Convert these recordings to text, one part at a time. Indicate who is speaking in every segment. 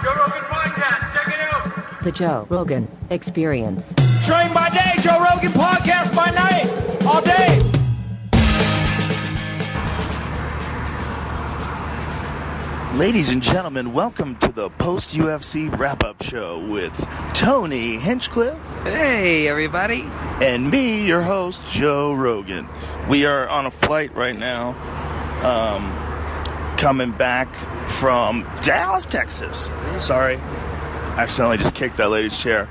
Speaker 1: Joe Rogan Podcast. Check it out.
Speaker 2: The Joe Rogan Experience.
Speaker 3: Train by day, Joe Rogan Podcast by night. All day.
Speaker 4: Ladies and gentlemen, welcome to the post-UFC wrap-up show with Tony Hinchcliffe.
Speaker 5: Hey, everybody.
Speaker 4: And me, your host, Joe Rogan. We are on a flight right now, coming back from Dallas, Texas. Sorry, accidentally just kicked that lady's chair.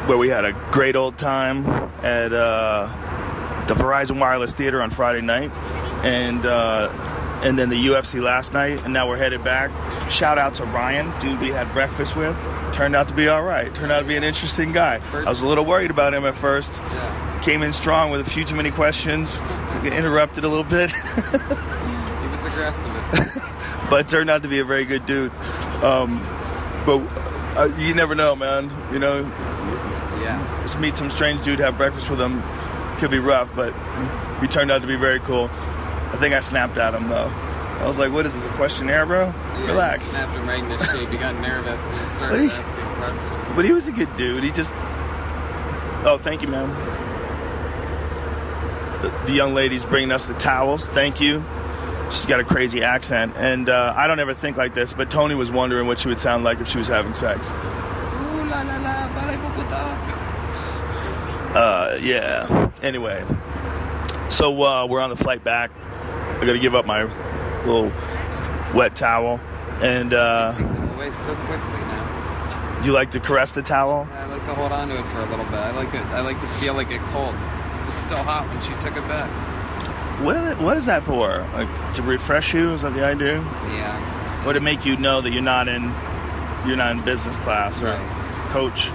Speaker 4: Where we had a great old time at the Verizon Wireless Theater on Friday night. And then the UFC last night, and now we're headed back. Shout out to Ryan, dude we had breakfast with. Turned out to be all right. Turned out to be an interesting guy. I was a little worried about him at first.
Speaker 5: Yeah.
Speaker 4: Came in strong with a few too many questions. Interrupted a little bit.
Speaker 5: He was aggressive.
Speaker 4: But turned out to be a very good dude. But you never know, man. You know,
Speaker 5: Yeah.
Speaker 4: just meet some strange dude, have breakfast with him. Could be rough, but he turned out to be very cool. I think I snapped at him, though. I was like, what is this, a questionnaire, bro?
Speaker 5: Yeah,
Speaker 4: Relax.
Speaker 5: You snapped him right in the shape. He got nervous and he started asking questions.
Speaker 4: But he was a good dude. He just... Oh, thank you, ma'am. The young lady's bringing us the towels. Thank you. She's got a crazy accent. And I don't ever think like this, but Tony was wondering what she would sound like if she was having sex.
Speaker 5: Ooh, la, la, la, vale, puputa.
Speaker 4: Yeah. Anyway. So we're on the flight back. I got to give up my little wet towel. And
Speaker 5: Away so quickly now.
Speaker 4: you like to caress the towel?
Speaker 5: I like to hold on to it for a little bit. I like to feel like it cold. It was still hot when she took it back.
Speaker 4: What is that for? Like to refresh you? Is that the idea?
Speaker 5: Yeah.
Speaker 4: Or to make you know that you're not in business class or
Speaker 5: Right.
Speaker 4: coach?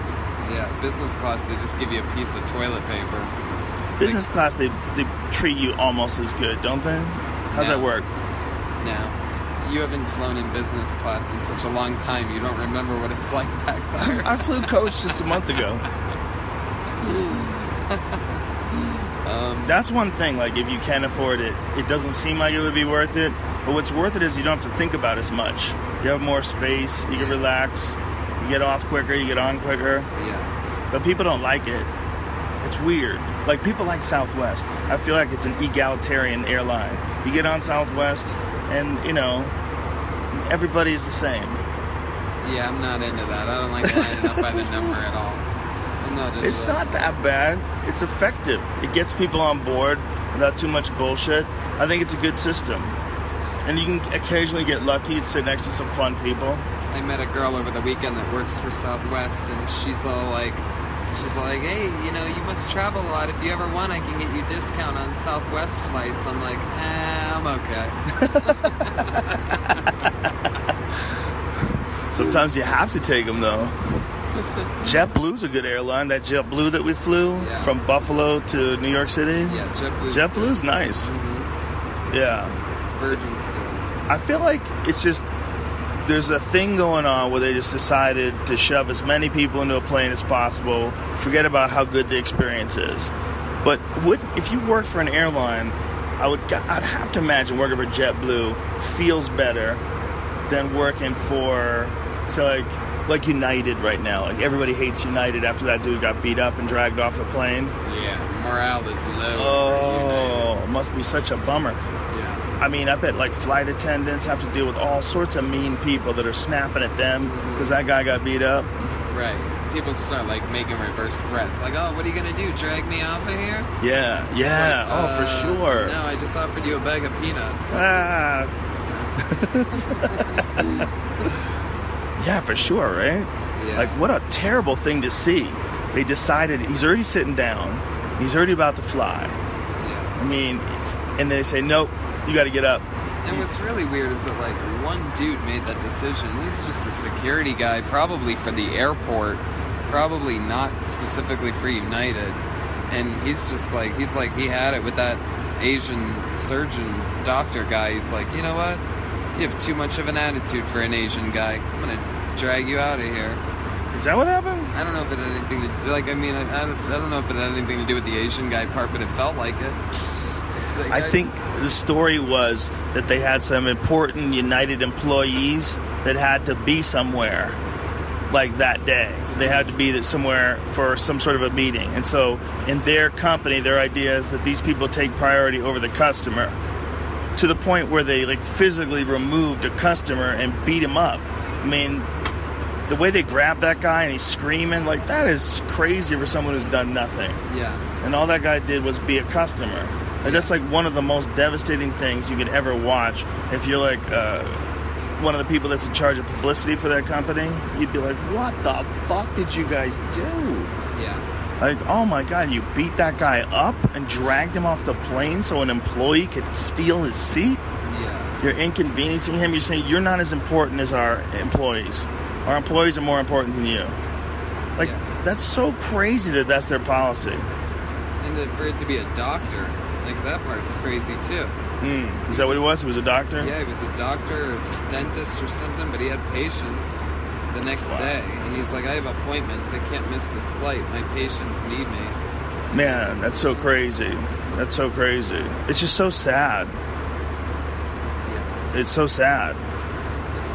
Speaker 5: Yeah, business class, they just give you a piece of toilet paper. It's
Speaker 4: Business class, they treat you almost as good, don't they? How's
Speaker 5: No.
Speaker 4: that work?
Speaker 5: No. You haven't flown in business class in such a long time, you don't remember what it's like back there.
Speaker 4: I flew coach just a month ago. That's one thing, like if you can afford it, it doesn't seem like it would be worth it. But what's worth it is you don't have to think about as much. You have more space, you can relax, you get off quicker, you get on quicker.
Speaker 5: Yeah.
Speaker 4: But people don't like it. It's weird. Like, people like Southwest. I feel like it's an egalitarian airline. You get on Southwest, and, you know, everybody's the same.
Speaker 5: Yeah, I'm not into that. I don't like lining up by the number at all. I'm not into
Speaker 4: It's
Speaker 5: that.
Speaker 4: not that bad. It's effective. It gets people on board without too much bullshit. I think it's a good system. And you can occasionally get lucky and sit next to some fun people.
Speaker 5: I met a girl over the weekend that works for Southwest, and she's like, hey, you know, you must travel a lot. If you ever want, I can get you discount on Southwest flights. I'm like, I'm okay.
Speaker 4: Sometimes you have to take them, though. JetBlue's a good airline. That JetBlue that we flew from Buffalo to New York City.
Speaker 5: Yeah,
Speaker 4: JetBlue's nice.
Speaker 5: Mm-hmm.
Speaker 4: Yeah.
Speaker 5: Virgin's good.
Speaker 4: I feel like it's just... There's a thing going on where they just decided to shove as many people into a plane as possible, forget about how good the experience is. But if you work for an airline, I'd have to imagine working for JetBlue feels better than working for, say, like United right now. Like, everybody hates United after that dude got beat up and dragged off the plane.
Speaker 5: Yeah, morale is low.
Speaker 4: Oh, it must be such a bummer. I mean, I bet, like, flight attendants have to deal with all sorts of mean people that are snapping at them because that guy got beat up.
Speaker 5: Right. People start, like, making reverse threats. Like, oh, what are you going to do, drag me off of here?
Speaker 4: Yeah.
Speaker 5: Like,
Speaker 4: for sure.
Speaker 5: No, I just offered you a bag of peanuts.
Speaker 4: Yeah, for sure, right?
Speaker 5: Yeah.
Speaker 4: Like, what a terrible thing to see. They decided he's already sitting down. He's already about to fly.
Speaker 5: Yeah.
Speaker 4: I mean, and they say, nope. You got to get up.
Speaker 5: And what's really weird is that, like, one dude made that decision. He's just a security guy, probably for the airport, probably not specifically for United. And he's like, he had it with that Asian surgeon doctor guy. He's like, you know what? You have too much of an attitude for an Asian guy. I'm going to drag you out of here.
Speaker 4: Is that what happened?
Speaker 5: I don't know if it had anything to do, like, I mean, I don't know if it had anything to do with the Asian guy part, but it felt like it.
Speaker 4: I think the story was that they had some important United employees that had to be somewhere, like that day. They had to be somewhere for some sort of a meeting. And so in their company, their idea is that these people take priority over the customer, to the point where they like physically removed a customer and beat him up. I mean, the way they grabbed that guy and he's screaming, like, that is crazy for someone who's done nothing.
Speaker 5: Yeah.
Speaker 4: And all that guy did was be a customer. Like, that's like one of the most devastating things you could ever watch. If you're like one of the people that's in charge of publicity for that company, you'd be like, what the fuck did you guys do?
Speaker 5: Yeah.
Speaker 4: Like, oh my God, you beat that guy up and dragged him off the plane so an employee could steal his seat?
Speaker 5: Yeah.
Speaker 4: You're inconveniencing him. You're saying you're not as important as our employees. Our employees are more important than you. Like, that's so crazy that that's their policy.
Speaker 5: And for it to be a doctor, like, that part's crazy too.
Speaker 4: Is that what he was? He was a doctor?
Speaker 5: Yeah, he was a doctor or dentist or something, but he had patients the next day. And he's like, I have appointments. I can't miss this flight. My patients need me.
Speaker 4: Man, that's so crazy. That's so crazy. It's just so sad.
Speaker 5: Yeah.
Speaker 4: It's so sad.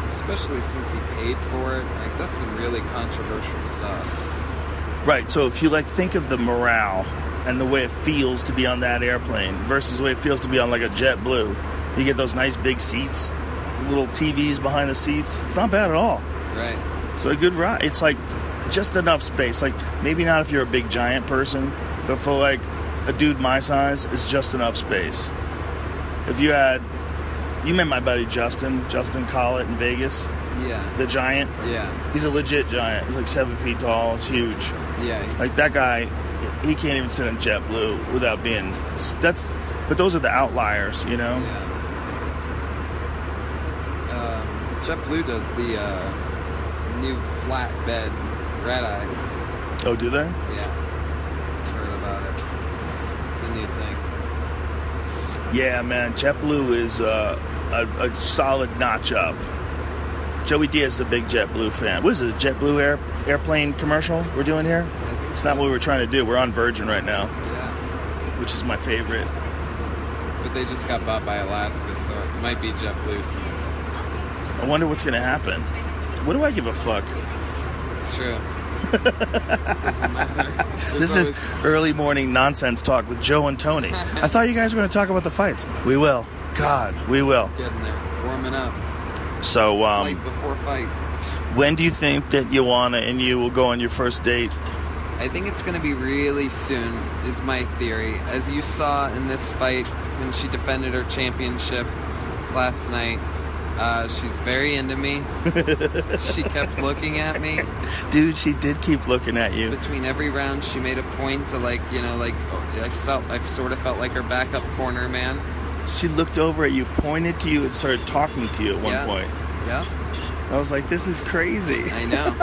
Speaker 5: Especially since he paid for it. Like, that's some really controversial stuff.
Speaker 4: Right, so if you, like, think of the morale and the way it feels to be on that airplane versus the way it feels to be on, like, a JetBlue. You get those nice big seats, little TVs behind the seats. It's not bad at all.
Speaker 5: Right.
Speaker 4: So a good ride. It's, like, just enough space. Like, maybe not if you're a big giant person, but for, like, a dude my size, it's just enough space. If you had... You met my buddy Justin Collett in Vegas.
Speaker 5: Yeah.
Speaker 4: The giant.
Speaker 5: Yeah.
Speaker 4: He's a legit giant. He's like 7 feet tall. It's huge.
Speaker 5: Yeah.
Speaker 4: Like that guy, he can't even sit in JetBlue without being. But those are the outliers, you know.
Speaker 5: Yeah. JetBlue does the new flatbed red eyes.
Speaker 4: Oh, do they?
Speaker 5: Yeah. Heard about it. It's a new thing.
Speaker 4: Yeah, man. JetBlue is a solid notch up. Joey Diaz is a big JetBlue fan. What is it, a JetBlue airplane commercial we're doing here? It's not what we were trying to do. We're on Virgin right now.
Speaker 5: Yeah.
Speaker 4: Which is my favorite.
Speaker 5: But they just got bought by Alaska, so it might be JetBlue soon.
Speaker 4: I wonder what's going to happen. What do I give a fuck?
Speaker 5: It's true. It doesn't matter.
Speaker 4: This is early morning nonsense talk with Joe and Tony. I thought you guys were going to talk about the fights. We will. God, we will.
Speaker 5: Getting there. Warming up.
Speaker 4: So,
Speaker 5: Fight before fight.
Speaker 4: when do you think that Joanna and you will go on your first date?
Speaker 5: I think it's going to be really soon, is my theory. As you saw in this fight when she defended her championship last night, she's very into me. She kept looking at me.
Speaker 4: Dude, she did keep looking at you.
Speaker 5: Between every round, she made a point to, like, you know, like, I've sort of felt like her backup corner man.
Speaker 4: She looked over at you, pointed to you, and started talking to you at one point.
Speaker 5: Yeah.
Speaker 4: I was like, this is crazy.
Speaker 5: I know.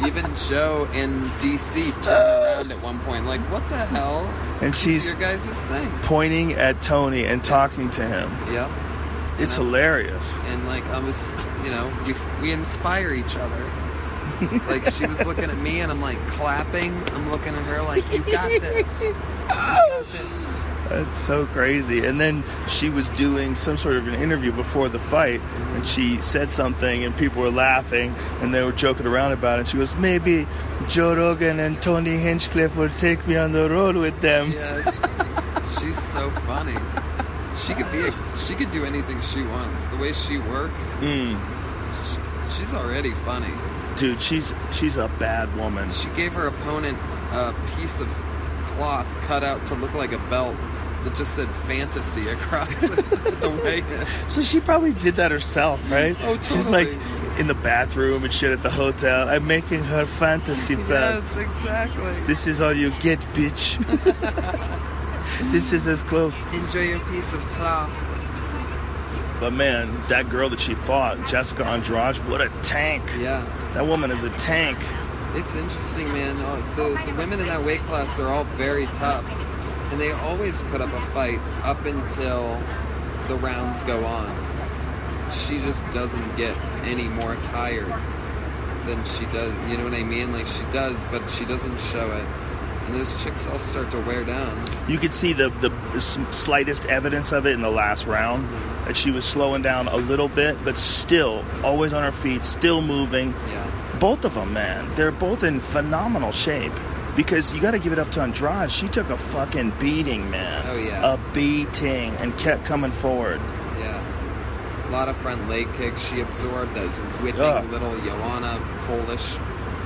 Speaker 5: Even Joe in D.C. turned around at one point, like, what the hell?
Speaker 4: And she's
Speaker 5: your guys' thing.
Speaker 4: pointing at Tony and talking to him.
Speaker 5: Yep.
Speaker 4: It's hilarious.
Speaker 5: And, like, I was, you know, we inspire each other. Like, she was looking at me, and I'm, like, clapping. I'm looking at her like, you got this. You got this.
Speaker 4: That's so crazy. And then she was doing some sort of an interview before the fight, and she said something, and people were laughing, and they were joking around about it. She goes, maybe Joe Rogan and Tony Hinchcliffe will take me on the road with them.
Speaker 5: Yes. She's so funny. She could do anything she wants. The way she works, she's already funny.
Speaker 4: Dude, she's a bad woman.
Speaker 5: She gave her opponent a piece of cloth cut out to look like a belt that just said fantasy across the way.
Speaker 4: So she probably did that herself, right?
Speaker 5: Oh, totally.
Speaker 4: She's like in the bathroom and shit at the hotel. I'm making her fantasy belt.
Speaker 5: Yes, exactly.
Speaker 4: This is all you get, bitch. This is as close.
Speaker 5: Enjoy your piece of cloth.
Speaker 4: But man, that girl that she fought, Jessica Andrade, what a tank.
Speaker 5: Yeah.
Speaker 4: That woman is a tank.
Speaker 5: It's interesting, man. The women in that weight class are all very tough. And they always put up a fight up until the rounds go on. She just doesn't get any more tired than she does. You know what I mean? Like, she does, but she doesn't show it. and those chicks all start to wear down.
Speaker 4: You could see the slightest evidence of it in the last round. That she was slowing down a little bit, but still always on her feet, still moving.
Speaker 5: Yeah.
Speaker 4: Both of them, man, they're both in phenomenal shape. Because you got to give it up to Andrade. She took a fucking beating, man.
Speaker 5: Oh, yeah.
Speaker 4: A beating, and kept coming forward.
Speaker 5: Yeah. A lot of front leg kicks she absorbed. Those whipping little Joanna Polish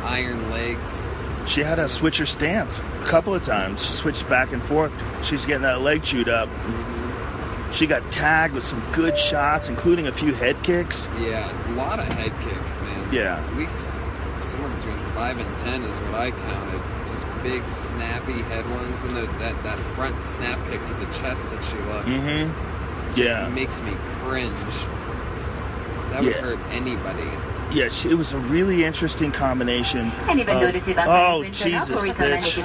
Speaker 5: iron legs.
Speaker 4: She had to switch her stance a couple of times. She switched back and forth. She's getting that leg chewed up. Mm-hmm. She got tagged with some good shots, including a few head kicks.
Speaker 5: Yeah, a lot of head kicks, man.
Speaker 4: Yeah.
Speaker 5: At least somewhere between 5 and 10 is what I counted. Just big, snappy head ones, and that front snap kick to the chest that she loves.
Speaker 4: Mm-hmm.
Speaker 5: Just makes me cringe. That would hurt anybody.
Speaker 4: Yeah, it was a really interesting combination. Oh, Jesus, bitch.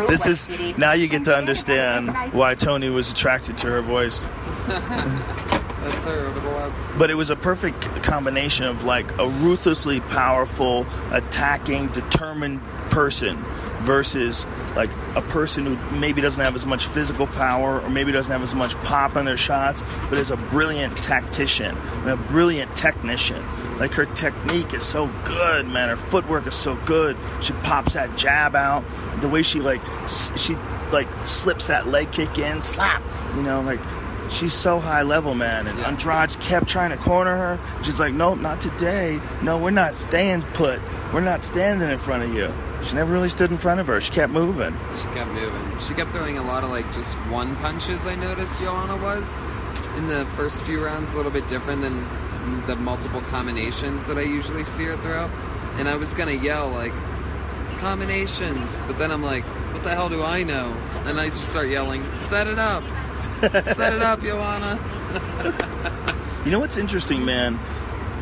Speaker 4: This is, now you get to understand why Tony was attracted to her voice.
Speaker 5: That's her over the lads.
Speaker 4: But it was a perfect combination of like a ruthlessly powerful, attacking, determined person versus like a person who maybe doesn't have as much physical power or maybe doesn't have as much pop in their shots, but is a brilliant tactician and a brilliant technician. Like her technique is so good, man. Her footwork is so good. She pops that jab out. The way she slips that leg kick in, slap. You know, like she's so high level, man. And Andrade kept trying to corner her. She's like, nope, not today. No, we're not staying put. We're not standing in front of you. She never really stood in front of her. She kept moving.
Speaker 5: She kept throwing a lot of like just one punches, I noticed Joanna was. In the first few rounds, a little bit different than the multiple combinations that I usually see her throw. And I was going to yell like, combinations. But then I'm like, what the hell do I know? And I just start yelling, set it up. Set it up, Joanna.
Speaker 4: You know what's interesting, man?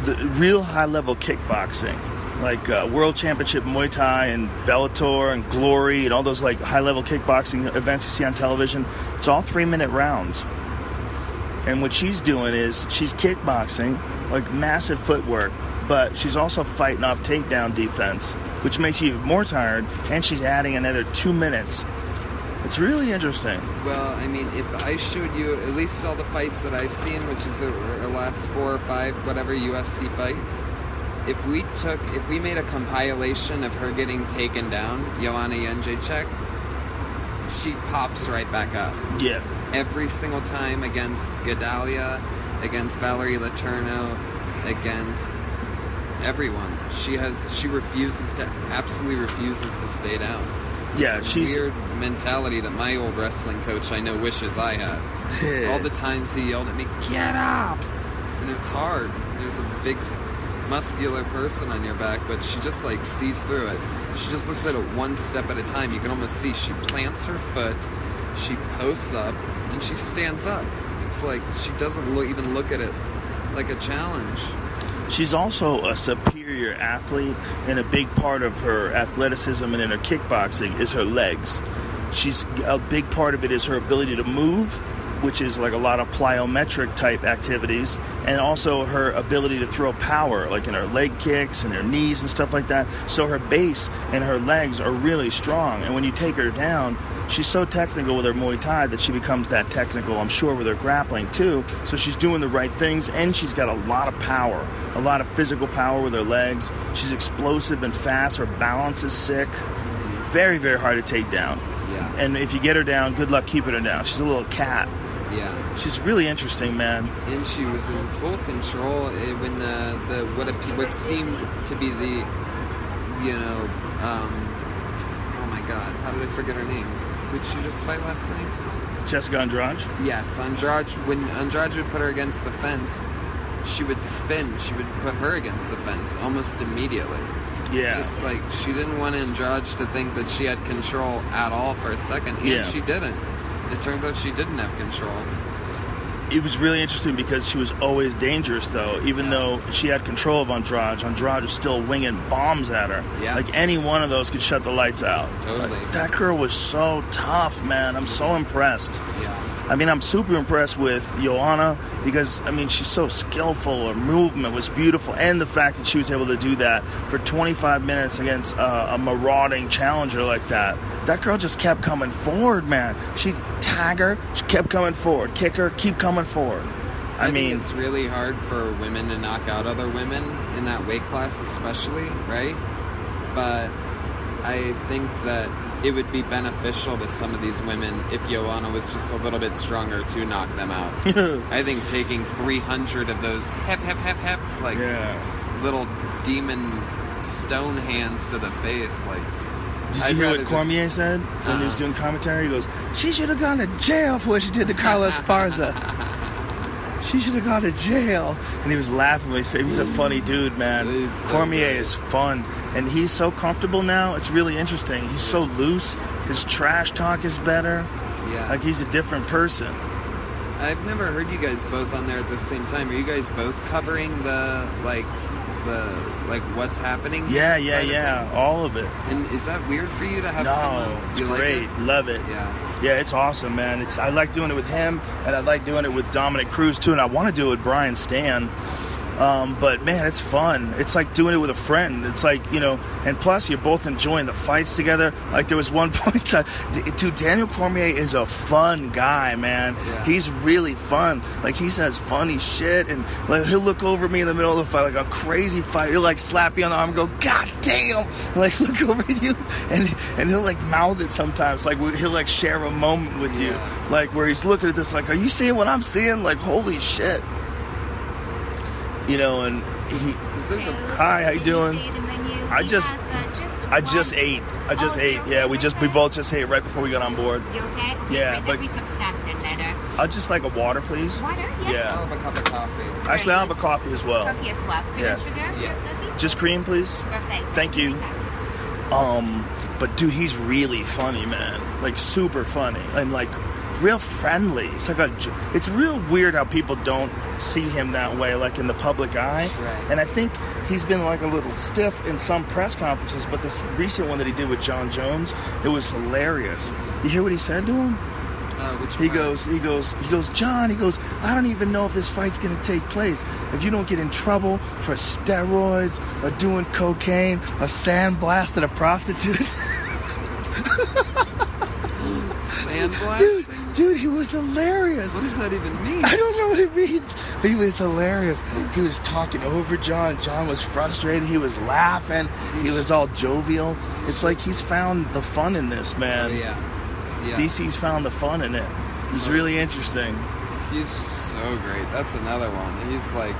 Speaker 4: The real high-level kickboxing, like World Championship Muay Thai and Bellator and Glory and all those like high-level kickboxing events you see on television, it's all 3-minute rounds. And what she's doing is she's kickboxing, like massive footwork, but she's also fighting off takedown defense, which makes you even more tired, and she's adding another 2 minutes. It's really interesting.
Speaker 5: Well, I mean, if I showed you at least all the fights that I've seen, which is the last 4 or 5, whatever UFC fights, if we made a compilation of her getting taken down, Joanna Jędrzejczyk, she pops right back up.
Speaker 4: Yeah.
Speaker 5: Every single time against Gedalia, against Valerie Letourneau, against everyone. She absolutely refuses to stay down.
Speaker 4: Yeah,
Speaker 5: she's a weird mentality that my old wrestling coach I know wishes I had. All the times he yelled at me, "Get up!" And it's hard. There's a big, muscular person on your back, but she just like sees through it. She just looks at it one step at a time. You can almost see she plants her foot, she posts up, and she stands up. It's like she doesn't even look at it like a challenge.
Speaker 4: She's also a superior athlete, and a big part of her athleticism and in her kickboxing is her legs. A big part of it is her ability to move, which is like a lot of plyometric type activities, and also her ability to throw power, like in her leg kicks and her knees and stuff like that. So her base and her legs are really strong, and when you take her down, she's so technical with her Muay Thai that she becomes that technical, I'm sure, with her grappling too. So she's doing the right things, and she's got a lot of power, a lot of physical power with her legs. She's explosive and fast. Her balance is sick. Very, very hard to take down.
Speaker 5: Yeah.
Speaker 4: And if you get her down, good luck keeping her down. She's a little cat.
Speaker 5: Yeah.
Speaker 4: She's really interesting, man.
Speaker 5: And she was in full control when what seemed to be the, oh my God, how did I forget her name? Did she just fight last night?
Speaker 4: Jessica Andrade?
Speaker 5: Yes, Andrade. When Andrade would put her against the fence, she would spin. She would put her against the fence almost immediately.
Speaker 4: Yeah.
Speaker 5: Just like she didn't want Andrade to think that she had control at all for a second, and she didn't. It turns out she didn't have control.
Speaker 4: It was really interesting because she was always dangerous, though. Even though she had control of Andrade was still winging bombs at her.
Speaker 5: Yeah.
Speaker 4: Like any one of those could shut the lights out.
Speaker 5: Totally.
Speaker 4: Like, that girl was so tough, man. I'm so impressed.
Speaker 5: Yeah.
Speaker 4: I mean, I'm super impressed with Joanna because, I mean, she's so skillful. Her movement was beautiful. And the fact that she was able to do that for 25 minutes against a marauding challenger like that. That girl just kept coming forward, man. She'd tag her, she kept coming forward. Kick her, keep coming forward. I mean,
Speaker 5: think it's really hard for women to knock out other women in that weight class especially, right? But I think that it would be beneficial to some of these women if Joanna was just a little bit stronger to knock them out. I think taking 300 of those like little demon stone hands to the face, like.
Speaker 4: Did you hear what Cormier said when he was doing commentary? He goes, "She should have gone to jail for what she did to Carlos Esparza. She should have gone to jail." And he was laughing when he said, he's a funny dude, man. Cormier is fun. And he's so comfortable now. It's really interesting. He's so loose. His trash talk is better.
Speaker 5: Yeah.
Speaker 4: Like, he's a different person.
Speaker 5: I've never heard you guys both on there at the same time. Are you guys both covering the what's happening?
Speaker 4: Yeah. All of it.
Speaker 5: And is that weird for you to have someone?
Speaker 4: No, it's great.
Speaker 5: Like it?
Speaker 4: Love it. Yeah, it's awesome, man. I like doing it with him, and I like doing it with Dominic Cruz too, and I want to do it with Brian Stan. But man, it's fun. It's like doing it with a friend. It's like, and plus you're both enjoying the fights together. Like, there was one point dude, Daniel Cormier is a fun guy, man. Yeah. He's really fun. Like, he says funny shit, and like, he'll look over me in the middle of the fight, like a crazy fight. He'll like slap you on the arm and go, "God damn!" Like, look over at you, and he'll like mouth it sometimes. Like, he'll like share a moment with you, like where he's looking at this, like, "Are you seeing what I'm seeing?" Like, holy shit. And hi, how you doing? I just ate. Yeah, we both just ate right before we got on board.
Speaker 6: You okay?
Speaker 4: Yeah,
Speaker 6: there'll be some snacks then later.
Speaker 4: I'd just like a water, please.
Speaker 6: Water?
Speaker 4: Yeah.
Speaker 5: I'll have a cup of coffee.
Speaker 4: Actually, I'll have a coffee as well.
Speaker 6: Coffee as well. Cream and sugar?
Speaker 5: Yes.
Speaker 6: Just
Speaker 4: cream, please.
Speaker 6: Perfect.
Speaker 4: Thank you. But dude, he's really funny, man. Like, super funny, and like real friendly. It's real weird how people don't see him that way, like in the public eye.
Speaker 5: Right.
Speaker 4: And I think he's been like a little stiff in some press conferences, but this recent one that he did with John Jones, it was hilarious. You hear what he said to him? He goes, "John, I don't even know if this fight's going to take place. If you don't get in trouble for steroids or doing cocaine or sandblasting a prostitute."
Speaker 5: Sandblasting?
Speaker 4: Dude, he was hilarious.
Speaker 5: What does that even mean?
Speaker 4: I don't know what it means. He was hilarious. He was talking over John. John was frustrated. He was laughing. He was all jovial. It's like he's found the fun in this, man.
Speaker 5: Yeah.
Speaker 4: DC's found the fun in it. It's really interesting.
Speaker 5: He's so great. That's another one. He's like,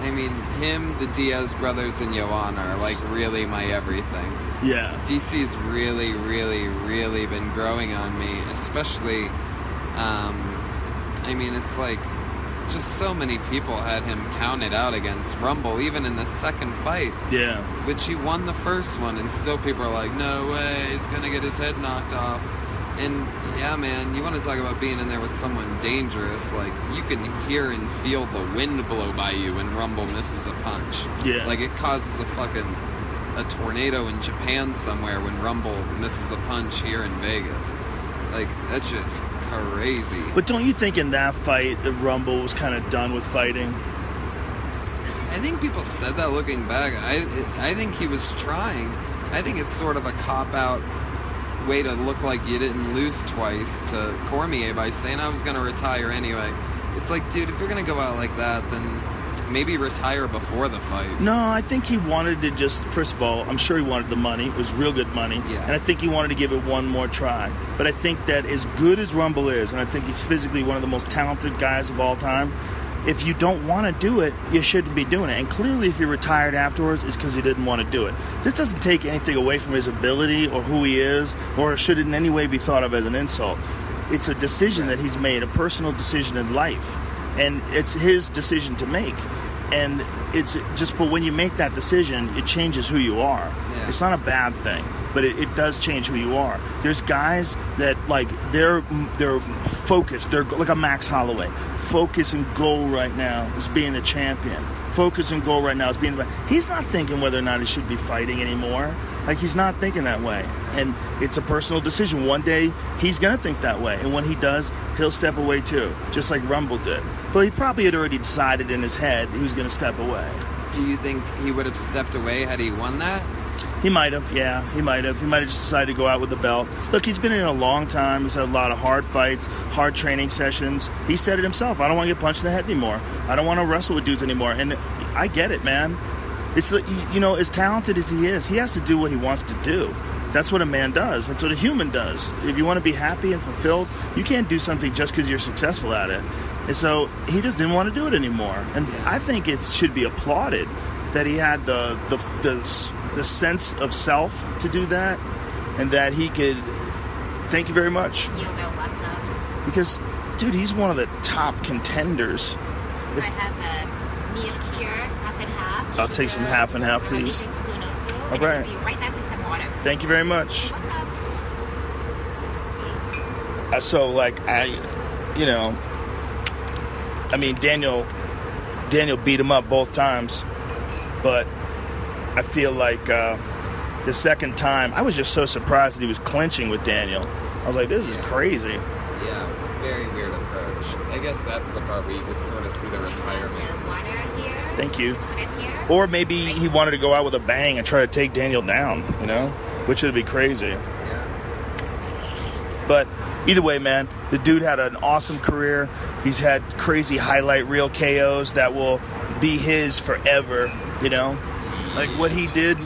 Speaker 5: I mean, him, the Diaz brothers, and Joanna are like really my everything.
Speaker 4: Yeah.
Speaker 5: DC's really, really, really been growing on me, especially, I mean, it's like just so many people had him counted out against Rumble, even in the second fight.
Speaker 4: Yeah.
Speaker 5: Which he won the first one, and still people are like, "No way, he's gonna get his head knocked off." And yeah, man, you want to talk about being in there with someone dangerous. Like, you can hear and feel the wind blow by you when Rumble misses a punch.
Speaker 4: Yeah.
Speaker 5: Like, it causes a tornado in Japan somewhere when Rumble misses a punch here in Vegas. Like, that shit's crazy.
Speaker 4: But don't you think in that fight, the Rumble was kind of done with fighting?
Speaker 5: I think people said that looking back. I think he was trying. I think it's sort of a cop-out way to look like you didn't lose twice to Cormier by saying I was going to retire anyway. It's like, dude, if you're going to go out like that, then maybe retire before the fight.
Speaker 4: No, I think he wanted to just, first of all, I'm sure he wanted the money. It was real good money.
Speaker 5: Yeah.
Speaker 4: And I think he wanted to give it one more try. But I think that as good as Rumble is, and I think he's physically one of the most talented guys of all time, if you don't want to do it, you shouldn't be doing it. And clearly, if he retired afterwards, it's because he didn't want to do it. This doesn't take anything away from his ability or who he is, or should in any way be thought of as an insult. It's a decision that he's made, a personal decision in life. And it's his decision to make. And it's just, but when you make that decision, it changes who you are. Yeah. It's not a bad thing, but it does change who you are. There's guys that, like, they're focused. They're like a Max Holloway. Focus and goal right now is being a champion. Focus and goal right now is being. He's not thinking whether or not he should be fighting anymore. Like, he's not thinking that way. And it's a personal decision. One day, he's going to think that way. And when he does, he'll step away too, just like Rumble did. But he probably had already decided in his head he was going to step away.
Speaker 5: Do you think he would have stepped away had he won that?
Speaker 4: He might have, yeah. He might have just decided to go out with the belt. Look, he's been in a long time. He's had a lot of hard fights, hard training sessions. He said it himself. I don't want to get punched in the head anymore. I don't want to wrestle with dudes anymore. And I get it, man. It's, you know, as talented as he is, he has to do what he wants to do. That's what a man does. That's what a human does. If you want to be happy and fulfilled, you can't do something just because you're successful at it. And so he just didn't want to do it anymore. And I think it should be applauded that he had the sense of self to do that, and that he could. Thank you very much.
Speaker 6: You're welcome.
Speaker 4: Because, dude, he's one of the top contenders.
Speaker 6: So I have a meal here, half and half.
Speaker 4: I'll take some half and half, please.
Speaker 6: Spoon also.
Speaker 4: All
Speaker 6: And
Speaker 4: right.
Speaker 6: I'll be right back with some water.
Speaker 4: Thank you very much.
Speaker 6: What's up?
Speaker 4: So, like, I mean, Daniel beat him up both times, but I feel like the second time, I was just so surprised that he was clinching with Daniel. I was like, this is crazy.
Speaker 5: Yeah, very weird approach. I guess that's the part where you could sort of see the retirement.
Speaker 6: The water here.
Speaker 4: Thank you.
Speaker 6: Put it here.
Speaker 4: Or maybe he wanted to go out with a bang and try to take Daniel down, you know, which would be crazy.
Speaker 5: Yeah.
Speaker 4: But either way, man, the dude had an awesome career. He's had crazy highlight reel KOs that will be his forever, you know? Like what he did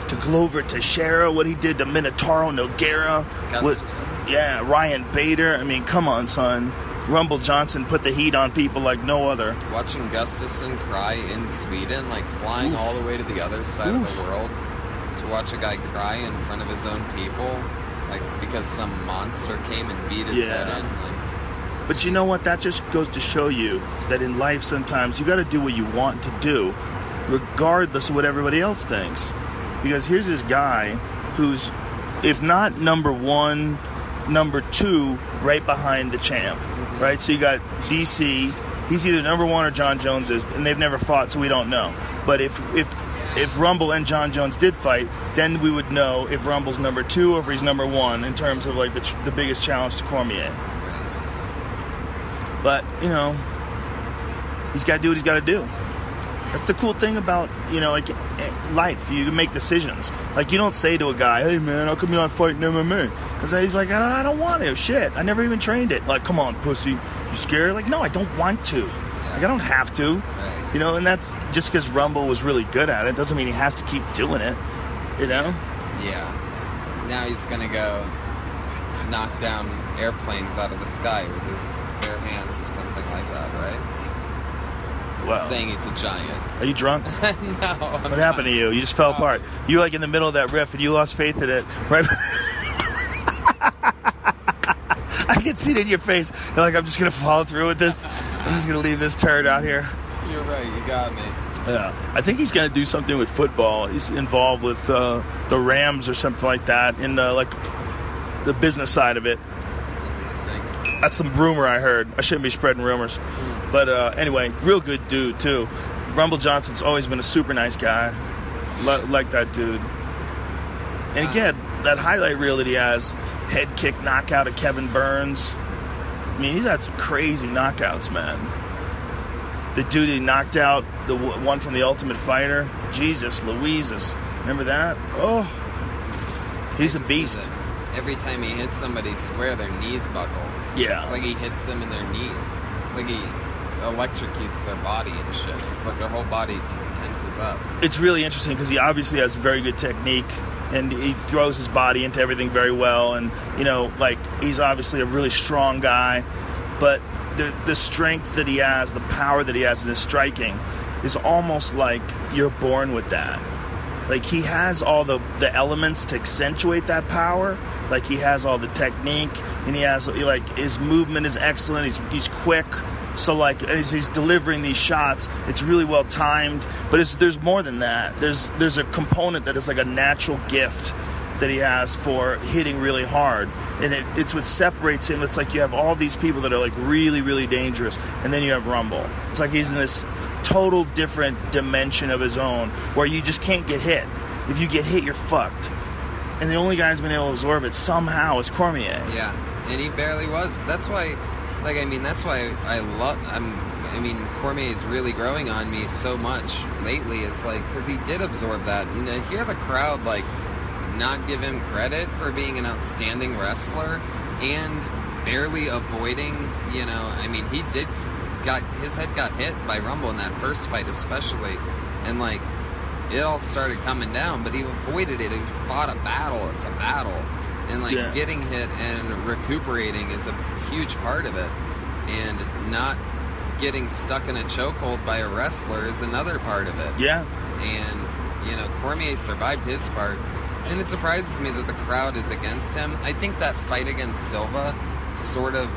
Speaker 4: to Glover Teixeira, what he did to Minotauro Nogueira.
Speaker 5: Gustafson.
Speaker 4: Ryan Bader. I mean, come on, son. Rumble Johnson put the heat on people like no other.
Speaker 5: Watching Gustafson cry in Sweden, like flying all the way to the other side of the world to watch a guy cry in front of his own people, like because some monster came and beat his head in. Like,
Speaker 4: but you know what? That just goes to show you that in life sometimes you got to do what you want to do, regardless of what everybody else thinks. Because here's this guy who's, if not number one, number two, right behind the champ, right? So you got DC. He's either number one or John Jones is, and they've never fought, so we don't know. But if Rumble and John Jones did fight, then we would know if Rumble's number two or if he's number one in terms of like the biggest challenge to Cormier. But, you know, he's got to do what he's got to do. That's the cool thing about, you know, like life. You can make decisions. Like, you don't say to a guy, hey, man, how come you're not fighting MMA? Because he's like, I don't want to. Shit, I never even trained it. Like, come on, pussy. You scared? Like, no, I don't want to. Like, I don't have to. You know, and that's just because Rumble was really good at it doesn't mean he has to keep doing it. You know?
Speaker 5: yeah. Now he's going to go knock down airplanes out of the sky with his bare hands or something like that, right?
Speaker 4: Wow.
Speaker 5: Saying he's a giant.
Speaker 4: Are you drunk?
Speaker 5: No.
Speaker 4: What happened to you? You just fell apart. You like in the middle of that riff and you lost faith in it, right? I can see it in your face. You're like, I'm just going to follow through with this. I'm just going to leave this turd out here.
Speaker 5: You're right. You got me.
Speaker 4: Yeah. I think he's going to do something with football. He's involved with the Rams or something like that in the business side of it.
Speaker 5: That's interesting.
Speaker 4: That's some rumor I heard. I shouldn't be spreading rumors. But anyway, real good dude, too. Rumble Johnson's always been a super nice guy. Like that dude. And again, that highlight reel that he has, head kick knockout of Kevin Burns. I mean, he's had some crazy knockouts, man. The dude he knocked out, the one from The Ultimate Fighter. Jesus Louises. Remember that? Oh. He's a beast.
Speaker 5: Every time he hits somebody square, their knees buckle.
Speaker 4: Yeah.
Speaker 5: It's like he hits them in their knees. It's like he electrocutes their body and shit. It's like their whole body tenses up.
Speaker 4: It's really interesting because he obviously has very good technique and he throws his body into everything very well. And, you know, like, he's obviously a really strong guy. But the strength that he has, the power that he has in his striking is almost like you're born with that. Like, he has all the elements to accentuate that power. Like, he has all the technique, and he has, like, his movement is excellent. He's quick. So, like, as he's delivering these shots, it's really well timed. But there's more than that. There's a component that is like a natural gift that he has for hitting really hard. And it's what separates him. It's like you have all these people that are, like, really, really dangerous. And then you have Rumble. It's like he's in this total different dimension of his own where you just can't get hit. If you get hit, you're fucked. And the only guy who's been able to absorb it somehow is Cormier.
Speaker 5: Yeah, and he barely was. But that's why, that's why Cormier is really growing on me so much lately. Is because he did absorb that, and to hear the crowd not give him credit for being an outstanding wrestler and barely avoiding, he his head got hit by Rumble in that first fight especially, and it all started coming down, but he avoided it. He fought a battle. It's a battle. And, getting hit and recuperating is a huge part of it. And not getting stuck in a chokehold by a wrestler is another part of it.
Speaker 4: Yeah.
Speaker 5: And, Cormier survived his part. And it surprises me that the crowd is against him. I think that fight against Silva sort of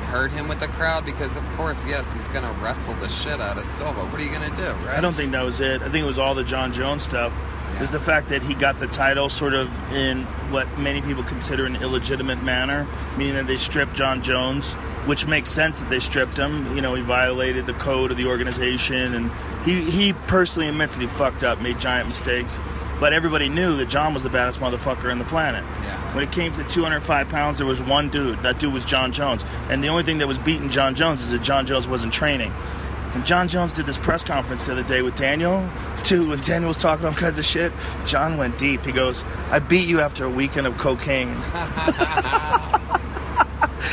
Speaker 5: hurt him with the crowd because, of course, yes, he's going to wrestle the shit out of Silva. What are you going to do, right?
Speaker 4: I don't think that was it. I think it was all the John Jones stuff. It was the fact that he got the title sort of in what many people consider an illegitimate manner, meaning that they stripped John Jones, which makes sense that they stripped him. He violated the code of the organization, and he personally admits that he fucked up, made giant mistakes. But everybody knew that John was the baddest motherfucker on the planet.
Speaker 5: Yeah.
Speaker 4: When it came to 205 pounds, there was one dude. That dude was John Jones. And the only thing that was beating John Jones is that John Jones wasn't training. And John Jones did this press conference the other day with Daniel, too, when Daniel was talking all kinds of shit. John went deep. He goes, I beat you after a weekend of cocaine.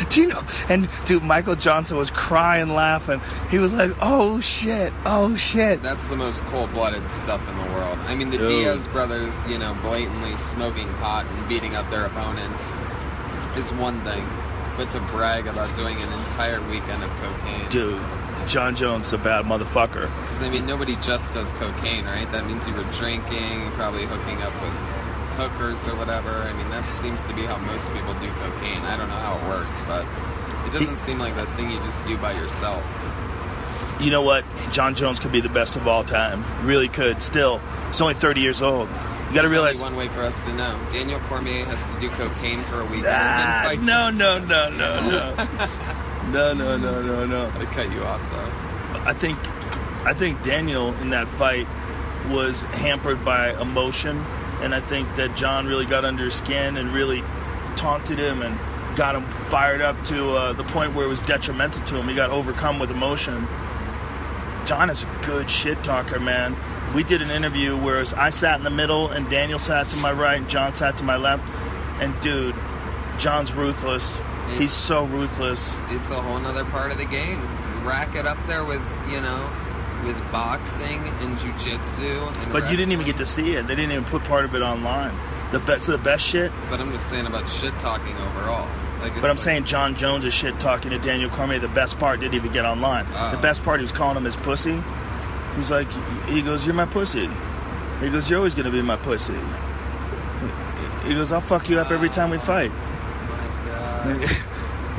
Speaker 4: Do you know? And, dude, Michael Johnson was crying, laughing. He was like, oh, shit.
Speaker 5: That's the most cold-blooded stuff in the world. I mean, the Diaz brothers, blatantly smoking pot and beating up their opponents is one thing. But to brag about doing an entire weekend of cocaine.
Speaker 4: Dude, John Jones is a bad motherfucker.
Speaker 5: Because, nobody just does cocaine, right? That means you were drinking, probably hooking up with hookers or whatever. That seems to be how most people do cocaine. I don't know how it works, but it doesn't seem like that thing you just do by yourself.
Speaker 4: You know what? John Jones could be the best of all time. Really could. Still, he's only 30 years old. You got to realize.
Speaker 5: There's only one way for us to know. Daniel Cormier has to do cocaine for a weekend
Speaker 4: and
Speaker 5: then fight.
Speaker 4: No.
Speaker 5: I cut you off though.
Speaker 4: I think Daniel in that fight was hampered by emotion. And I think that John really got under his skin and really taunted him and got him fired up to the point where it was detrimental to him. He got overcome with emotion. John is a good shit talker, man. We did an interview where I sat in the middle and Daniel sat to my right and John sat to my left. And, dude, John's ruthless. He's so ruthless.
Speaker 5: It's a whole nother part of the game. Rack it up there with, with boxing and jiu-jitsu and
Speaker 4: But
Speaker 5: wrestling.
Speaker 4: You didn't even get to see it. They didn't even put part of it online. The best shit.
Speaker 5: But I'm just saying about shit talking overall.
Speaker 4: But I'm saying John Jones is shit talking to Daniel Cormier. The best part didn't even get online. The best part, he was calling him his pussy. He's like, he goes, you're my pussy. He goes, you're always gonna be my pussy. He goes, I'll fuck you up every time we fight.
Speaker 5: Oh my God.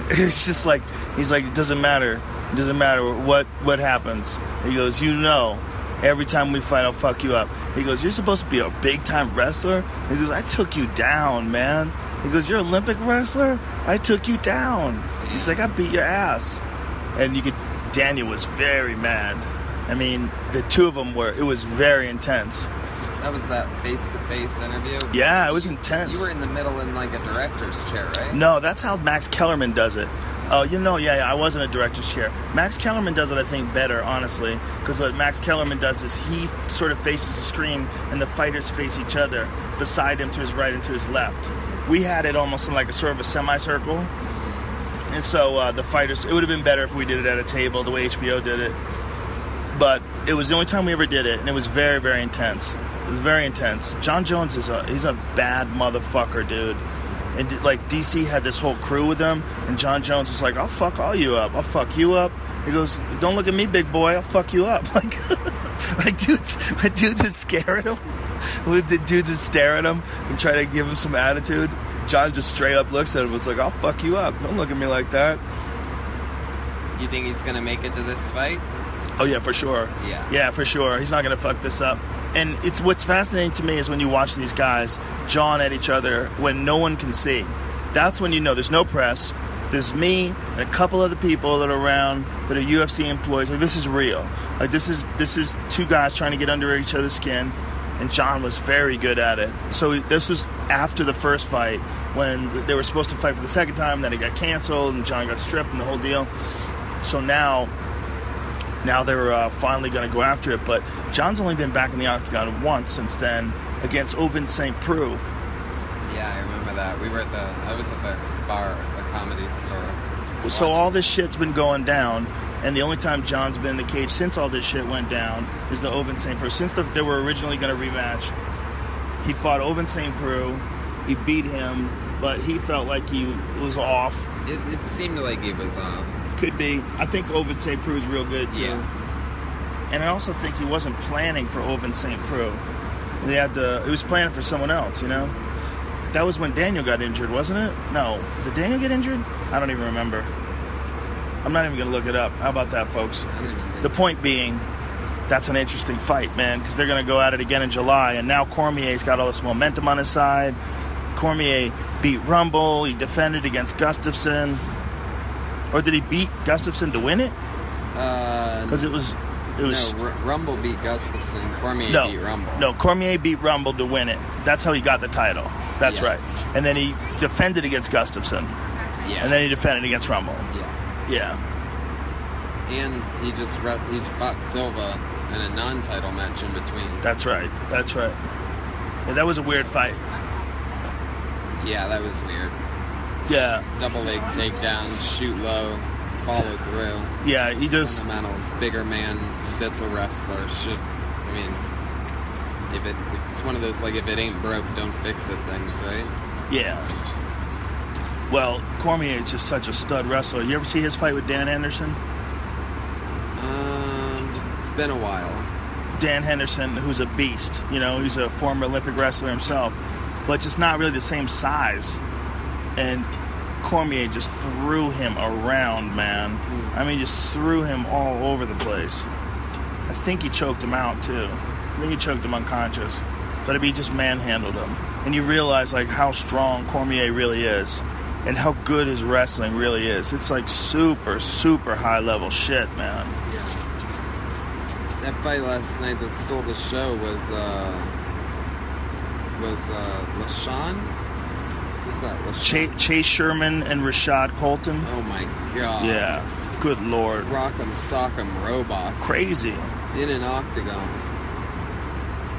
Speaker 4: It's just like, he's like, it doesn't matter. It doesn't matter what happens. He goes, every time we fight, I'll fuck you up. He goes, you're supposed to be a big-time wrestler? He goes, I took you down, man. He goes, you're an Olympic wrestler? I took you down. He's like, I beat your ass. And Daniel was very mad. The two of them it was very intense.
Speaker 5: That was that face-to-face interview?
Speaker 4: Yeah, it was intense.
Speaker 5: You were in the middle in a director's chair, right?
Speaker 4: No, that's how Max Kellerman does it. Oh, I was in a director's chair. Max Kellerman does it, I think, better, honestly. Because what Max Kellerman does is he sort of faces the screen and the fighters face each other beside him to his right and to his left. We had it almost in a sort of a semicircle. And so the fighters, it would have been better if we did it at a table the way HBO did it. But it was the only time we ever did it, and it was very, very intense. It was very intense. John Jones he's a bad motherfucker, dude. And DC had this whole crew with him, and John Jones was like, I'll fuck all you up. I'll fuck you up. He goes, don't look at me, big boy. I'll fuck you up. Dudes just scare at him. The dudes just stare at him and try to give him some attitude. John just straight up looks at him and was like, I'll fuck you up. Don't look at me like that.
Speaker 5: You think he's going to make it to this fight?
Speaker 4: Oh, yeah, for sure. Yeah, for sure. He's not going to fuck this up. And what's fascinating to me is when you watch these guys jawing at each other when no one can see. That's when there's no press. There's me and a couple other people that are around that are UFC employees. This is real. This is two guys trying to get under each other's skin. and John was very good at it. So this was after the first fight, when they were supposed to fight for the second time, then it got canceled, and John got stripped and the whole deal. So now they're finally going to go after it. But John's only been back in the octagon once since then, against Ovince St. Preux.
Speaker 5: Yeah, I remember that. I was at the bar, the Comedy Store.
Speaker 4: So all this shit's been going down, and the only time John's been in the cage since all this shit went down is the Ovince St. Preux. Since they were originally going to rematch, he fought Ovince St. Preux. He beat him, but he felt like he was off.
Speaker 5: It seemed like he was off.
Speaker 4: Could be. I think Ovince St. Preux is real good, too.
Speaker 5: Yeah.
Speaker 4: And I also think he wasn't planning for Ovince St. Preux. He was planning for someone else, you know? That was when Daniel got injured, wasn't it? No. Did Daniel get injured? I don't even remember. I'm not even going to look it up. How about that, folks? The point being, that's an interesting fight, man, because they're going to go at it again in July, and now Cormier's got all this momentum on his side. Cormier beat Rumble. He defended against Gustafsson. Or did he beat Gustafsson to win it? Because it was...
Speaker 5: No, Rumble beat Gustafsson. Cormier beat Rumble.
Speaker 4: No, Cormier beat Rumble to win it. That's how he got the title. That's right. And then he defended against Gustafsson.
Speaker 5: Yeah.
Speaker 4: And then he defended against Rumble.
Speaker 5: Yeah. And he fought Silva in a non-title match in between.
Speaker 4: That's right. Yeah, that was a weird fight.
Speaker 5: Yeah, that was weird.
Speaker 4: Yeah.
Speaker 5: Double leg takedown, shoot low, follow through.
Speaker 4: Yeah, he just...
Speaker 5: Fundamentals, bigger man that's a wrestler should... I mean, if it's one of those, like, if it ain't broke, don't fix it things, right?
Speaker 4: Yeah. Well, Cormier is just such a stud wrestler. You ever see his fight with Dan Henderson?
Speaker 5: It's been a while.
Speaker 4: Dan Henderson, who's a beast. You know, he's a former Olympic wrestler himself. But just not really the same size. And Cormier just threw him around, man. I mean, just threw him all over the place. I think he choked him out, too. I think he choked him unconscious. But he just manhandled him. And you realize, like, how strong Cormier really is. And how good his wrestling really is. It's, like, super, super high-level shit, man.
Speaker 5: That fight last night that stole the show was LaShawn? Who's that? LaShawn?
Speaker 4: Chase Sherman and Rashad Colton.
Speaker 5: Oh my god.
Speaker 4: Yeah. Good lord.
Speaker 5: Rock'em sock'em robots.
Speaker 4: Crazy.
Speaker 5: In an octagon.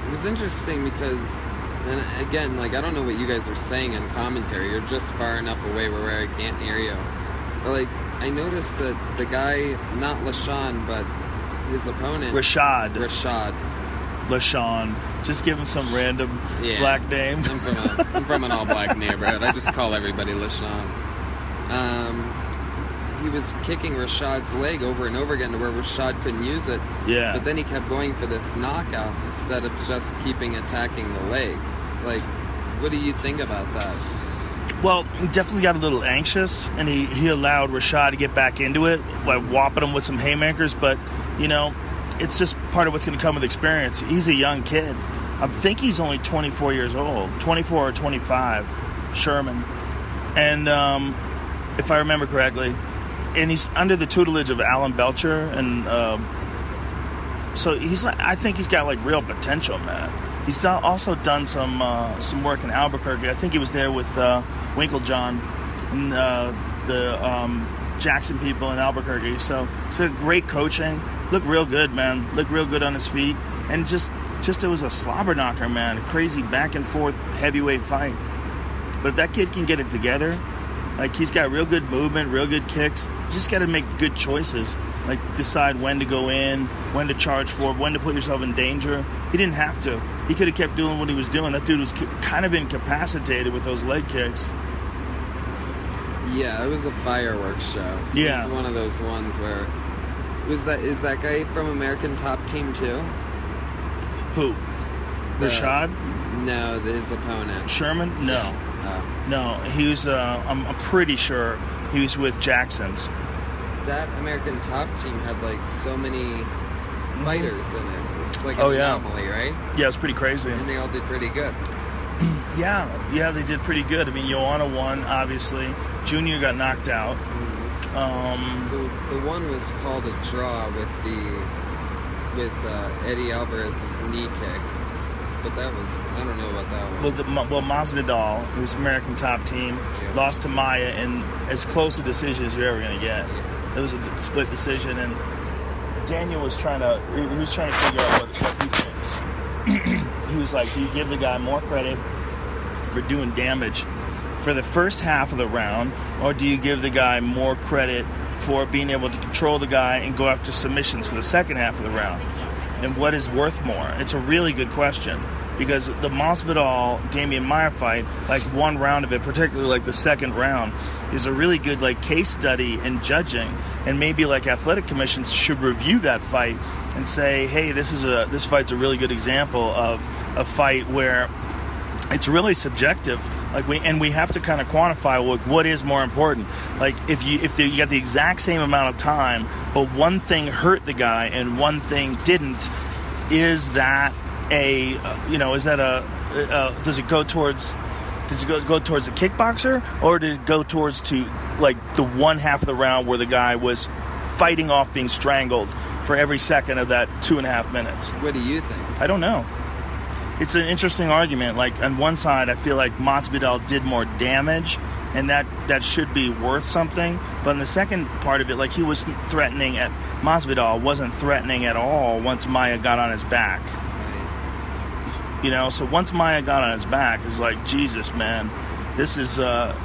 Speaker 5: It was interesting because, and again, like, I don't know what you guys are saying in commentary. You're just far enough away where I can't hear you. But, like, I noticed that the guy, not LaShawn, but his opponent...
Speaker 4: Rashad. LaShawn. Just give him some random black name.
Speaker 5: I'm from an all-black neighborhood. I just call everybody LaShawn. He was kicking Rashad's leg over and over again to where Rashad couldn't use it.
Speaker 4: Yeah.
Speaker 5: But then he kept going for this knockout instead of just keeping attacking the leg. Like, what do you think about that?
Speaker 4: Well, he definitely got a little anxious, and he allowed Rashad to get back into it by whopping him with some haymakers. But, you know, it's just part of what's going to come with experience. He's a young kid. I think he's only 24 years old, 24 or 25, Sherman. And if I remember correctly, and he's under the tutelage of Alan Belcher, and so he's like, I think he's got like real potential, man. He's also done some work in Albuquerque. I think he was there with Winklejohn and the Jackson people in Albuquerque. So great coaching. Looked real good, man. Looked real good on his feet, and just it was a slobber knocker, man. A crazy back and forth heavyweight fight. But if that kid can get it together. Like, he's got real good movement, real good kicks. You just got to make good choices. Like, decide when to go in, when to charge forward, when to put yourself in danger. He didn't have to. He could have kept doing what he was doing. That dude was kind of incapacitated with those leg kicks.
Speaker 5: Yeah, it was a fireworks show.
Speaker 4: Yeah.
Speaker 5: It's one of those ones where... is that guy from American Top Team too?
Speaker 4: Who? Rashad?
Speaker 5: No, his opponent.
Speaker 4: Sherman? No. No, he was, I'm pretty sure he was with Jackson's.
Speaker 5: That American Top Team had, like, so many fighters in it. It's like an anomaly, right?
Speaker 4: Yeah, it was pretty crazy.
Speaker 5: And they all did pretty good.
Speaker 4: Yeah, they did pretty good. I mean, Joanna won, obviously. Junior got knocked out.
Speaker 5: The one was called a draw with Eddie Alvarez's knee kick. but I don't know about that one.
Speaker 4: Well, Masvidal, who's American top team, lost to Maia in as close a decision as you're ever going to get. It was a split decision, and Daniel was trying to figure out what he thinks. He was like, do you give the guy more credit for doing damage for the first half of the round, or do you give the guy more credit for being able to control the guy and go after submissions for the second half of the round? And what is worth more? It's a really good question, because the Masvidal-Damian Maia fight, like one round of it, particularly like the second round, is a really good like case study in judging, and maybe like athletic commissions should review that fight and say, hey, this fight's a really good example of a fight where it's really subjective. Like we have to kind of quantify what is more important. Like if you got the exact same amount of time, but one thing hurt the guy and one thing didn't, does it go towards the kickboxer, or did it go towards to like the one half of the round where the guy was fighting off being strangled for every second of that 2.5 minutes?
Speaker 5: What do you think?
Speaker 4: I don't know. It's an interesting argument. Like on one side, I feel like Masvidal did more damage, and that should be worth something. But in the second part of it, like he was threatening at Masvidal wasn't threatening at all once Maia got on his back. You know, so once Maia got on his back, it's like, Jesus, man, this is a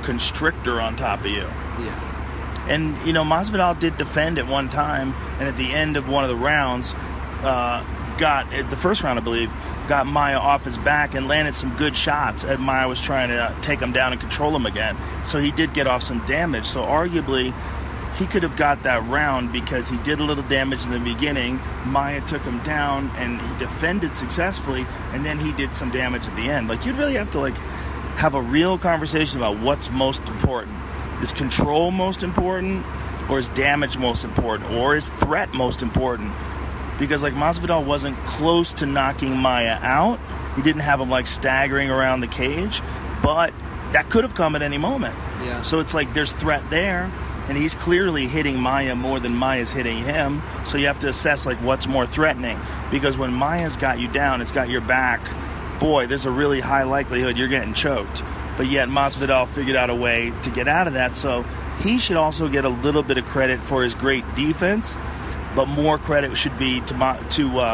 Speaker 4: constrictor on top of you.
Speaker 5: Yeah.
Speaker 4: And you know, Masvidal did defend at one time, and at the end of one of the rounds, the first round, I believe, got Maia off his back and landed some good shots. And Maia was trying to take him down and control him again. So he did get off some damage. So arguably, he could have got that round because he did a little damage in the beginning. Maia took him down and he defended successfully, and then he did some damage at the end. Like, you'd really have to like have a real conversation about what's most important. Is control most important, or is damage most important, or is threat most important? Because like Masvidal wasn't close to knocking Maia out. He didn't have him like staggering around the cage, but that could have come at any moment.
Speaker 5: Yeah.
Speaker 4: So it's like there's threat there, and he's clearly hitting Maia more than Maia's hitting him. So you have to assess like what's more threatening. Because when Maia's got you down, it's got your back, boy, there's a really high likelihood you're getting choked. But yet Masvidal figured out a way to get out of that. So he should also get a little bit of credit for his great defense. But more credit should be to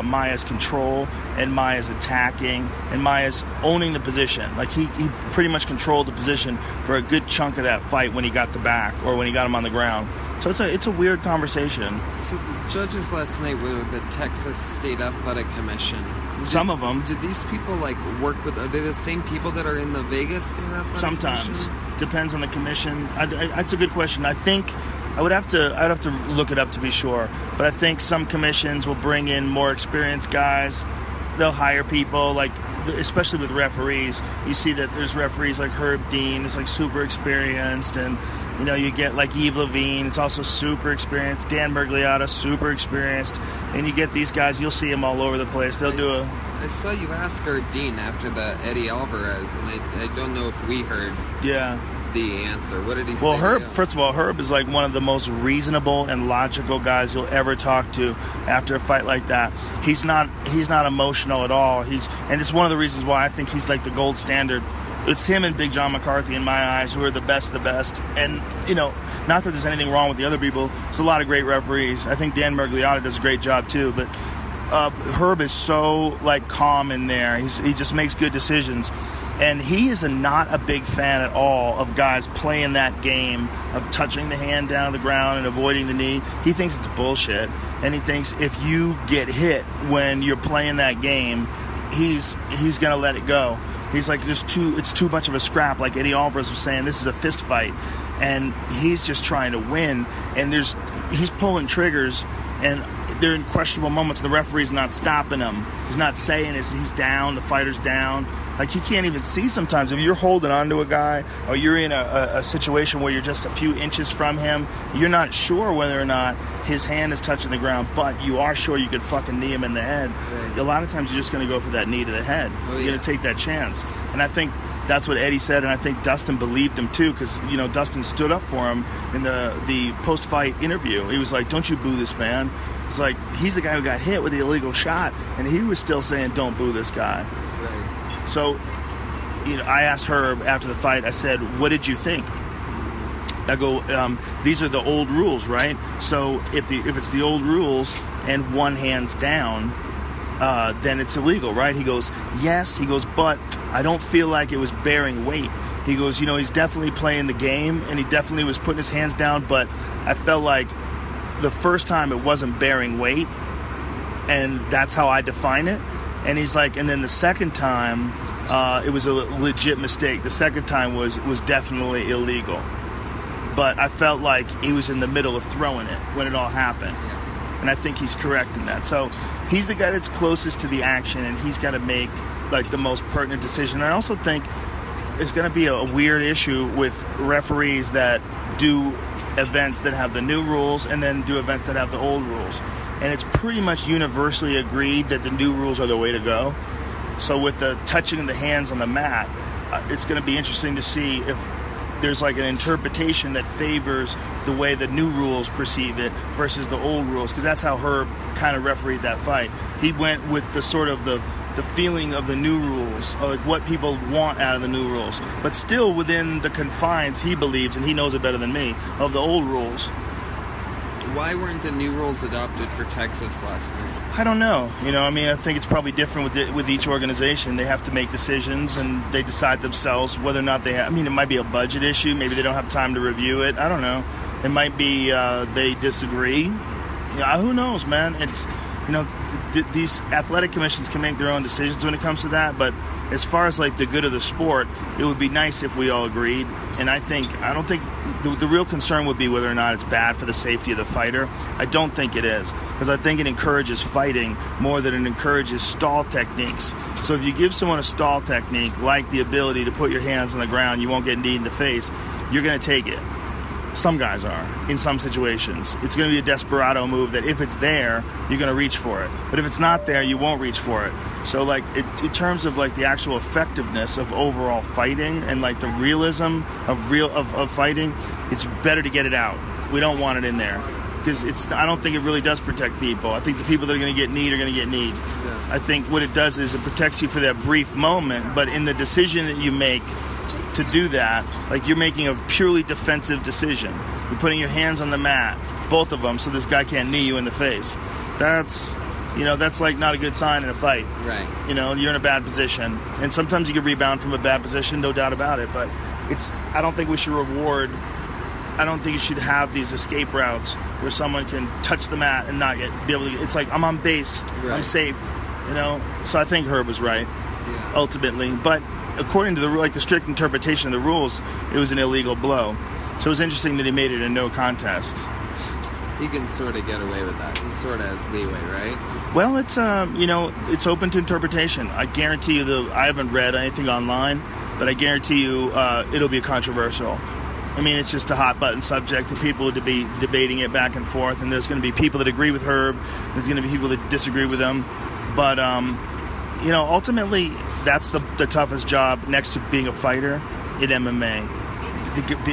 Speaker 4: Maia's control and Maia's attacking and Maia's owning the position. Like he pretty much controlled the position for a good chunk of that fight when he got the back or when he got him on the ground. So it's a weird conversation.
Speaker 5: So the judges last night were the Texas State Athletic Commission.
Speaker 4: Some of them.
Speaker 5: Did these people like work with? Are they the same people that are in the Vegas State Athletic
Speaker 4: Sometimes.
Speaker 5: Commission?
Speaker 4: Depends on the commission. That's a good question. I think. I'd have to look it up to be sure, but I think some commissions will bring in more experienced guys. They'll hire people, like especially with referees. You see that there's referees like Herb Dean, who's like super experienced, and you know you get like Yves Levine, it's also super experienced. Dan Bergliotta, super experienced, and you get these guys. You'll see them all over the place.
Speaker 5: I saw you ask Herb Dean after the Eddie Alvarez, and I don't know if we heard.
Speaker 4: Yeah.
Speaker 5: The answer. What did he say?
Speaker 4: Well, first of all, Herb is like one of the most reasonable and logical guys you'll ever talk to after a fight like that. He's not emotional at all. And it's one of the reasons why I think he's like the gold standard. It's him and Big John McCarthy in my eyes who are the best of the best. And, you know, not that there's anything wrong with the other people. There's a lot of great referees. I think Dan Bergliotta does a great job too, but Herb is so like calm in there. He just makes good decisions. And he is not a big fan at all of guys playing that game of touching the hand down to the ground and avoiding the knee. He thinks it's bullshit. And he thinks if you get hit when you're playing that game, he's going to let it go. He's like, it's too much of a scrap. Like Eddie Alvarez was saying, this is a fist fight. And he's just trying to win. And he's pulling triggers, and they're in questionable moments, and the referee's not stopping him. He's not saying he's down, the fighter's down. Like, you can't even see sometimes. If you're holding on to a guy or you're in a situation where you're just a few inches from him, you're not sure whether or not his hand is touching the ground, but you are sure you could fucking knee him in the head. Right. A lot of times you're just going to go for that knee to the head. Oh, you're going to take that chance. And I think that's what Eddie said, and I think Dustin believed him too, because, you know, Dustin stood up for him in the post-fight interview. He was like, don't you boo this man. It's like, he's the guy who got hit with the illegal shot, and he was still saying, don't boo this guy.
Speaker 5: Right.
Speaker 4: So, I asked Herb after the fight, I said, what did you think? I go, these are the old rules, right? So if it's the old rules and one hand's down, then it's illegal, right? He goes, yes. He goes, but I don't feel like it was bearing weight. He goes, he's definitely playing the game, and he definitely was putting his hands down, but I felt like the first time it wasn't bearing weight, and that's how I define it. And he's like, and then the second time, it was a legit mistake. The second time was definitely illegal. But I felt like he was in the middle of throwing it when it all happened. And I think he's correct in that. So he's the guy that's closest to the action, and he's got to make like the most pertinent decision. I also think it's going to be a weird issue with referees that do events that have the new rules and then do events that have the old rules. And it's pretty much universally agreed that the new rules are the way to go. So with the touching of the hands on the mat, it's going to be interesting to see if there's like an interpretation that favors the way the new rules perceive it versus the old rules, because that's how Herb kind of refereed that fight. He went with the sort of the feeling of the new rules, or like what people want out of the new rules, but still within the confines, he believes, and he knows it better than me, of the old rules.
Speaker 5: Why weren't the new rules adopted for Texas last night?
Speaker 4: I don't know. I think it's probably different with each organization. They have to make decisions, and they decide themselves whether or not they have. It might be a budget issue. Maybe they don't have time to review it. I don't know. It might be they disagree. Who knows, man? It's these athletic commissions can make their own decisions when it comes to that. But as far as like the good of the sport, it would be nice if we all agreed. And I don't think the real concern would be whether or not it's bad for the safety of the fighter. I don't think it is, because I think it encourages fighting more than it encourages stall techniques. So if you give someone a stall technique, like the ability to put your hands on the ground, you won't get kneed in the face, you're going to take it. Some guys are, in some situations. It's going to be a desperado move that if it's there, you're going to reach for it. But if it's not there, you won't reach for it. So like in terms of like the actual effectiveness of overall fighting and like the realism of fighting, it's better to get it out. We don't want it in there, because I don't think it really does protect people. I think the people that are going to get kneed are going to get kneed. Yeah. I think what it does is it protects you for that brief moment, but in the decision that you make to do that, like you're making a purely defensive decision. You're putting your hands on the mat, both of them, so this guy can't knee you in the face. That's like not a good sign in a fight.
Speaker 5: Right.
Speaker 4: You're in a bad position, and sometimes you can rebound from a bad position, no doubt about it. But I don't think we should reward. I don't think you should have these escape routes where someone can touch the mat and not be able to. It's like, I'm on base, right. I'm safe. So I think Herb was right, ultimately, but. According to the strict interpretation of the rules, it was an illegal blow. So it was interesting that he made it a no contest.
Speaker 5: He can sort of get away with that. He sort of has leeway, right?
Speaker 4: Well, it's it's open to interpretation. I guarantee you I haven't read anything online, but I guarantee you it'll be controversial. It's just a hot button subject, and people will be debating it back and forth. And there's going to be people that agree with Herb. There's going to be people that disagree with him. But ultimately, that's the toughest job next to being a fighter in MMA.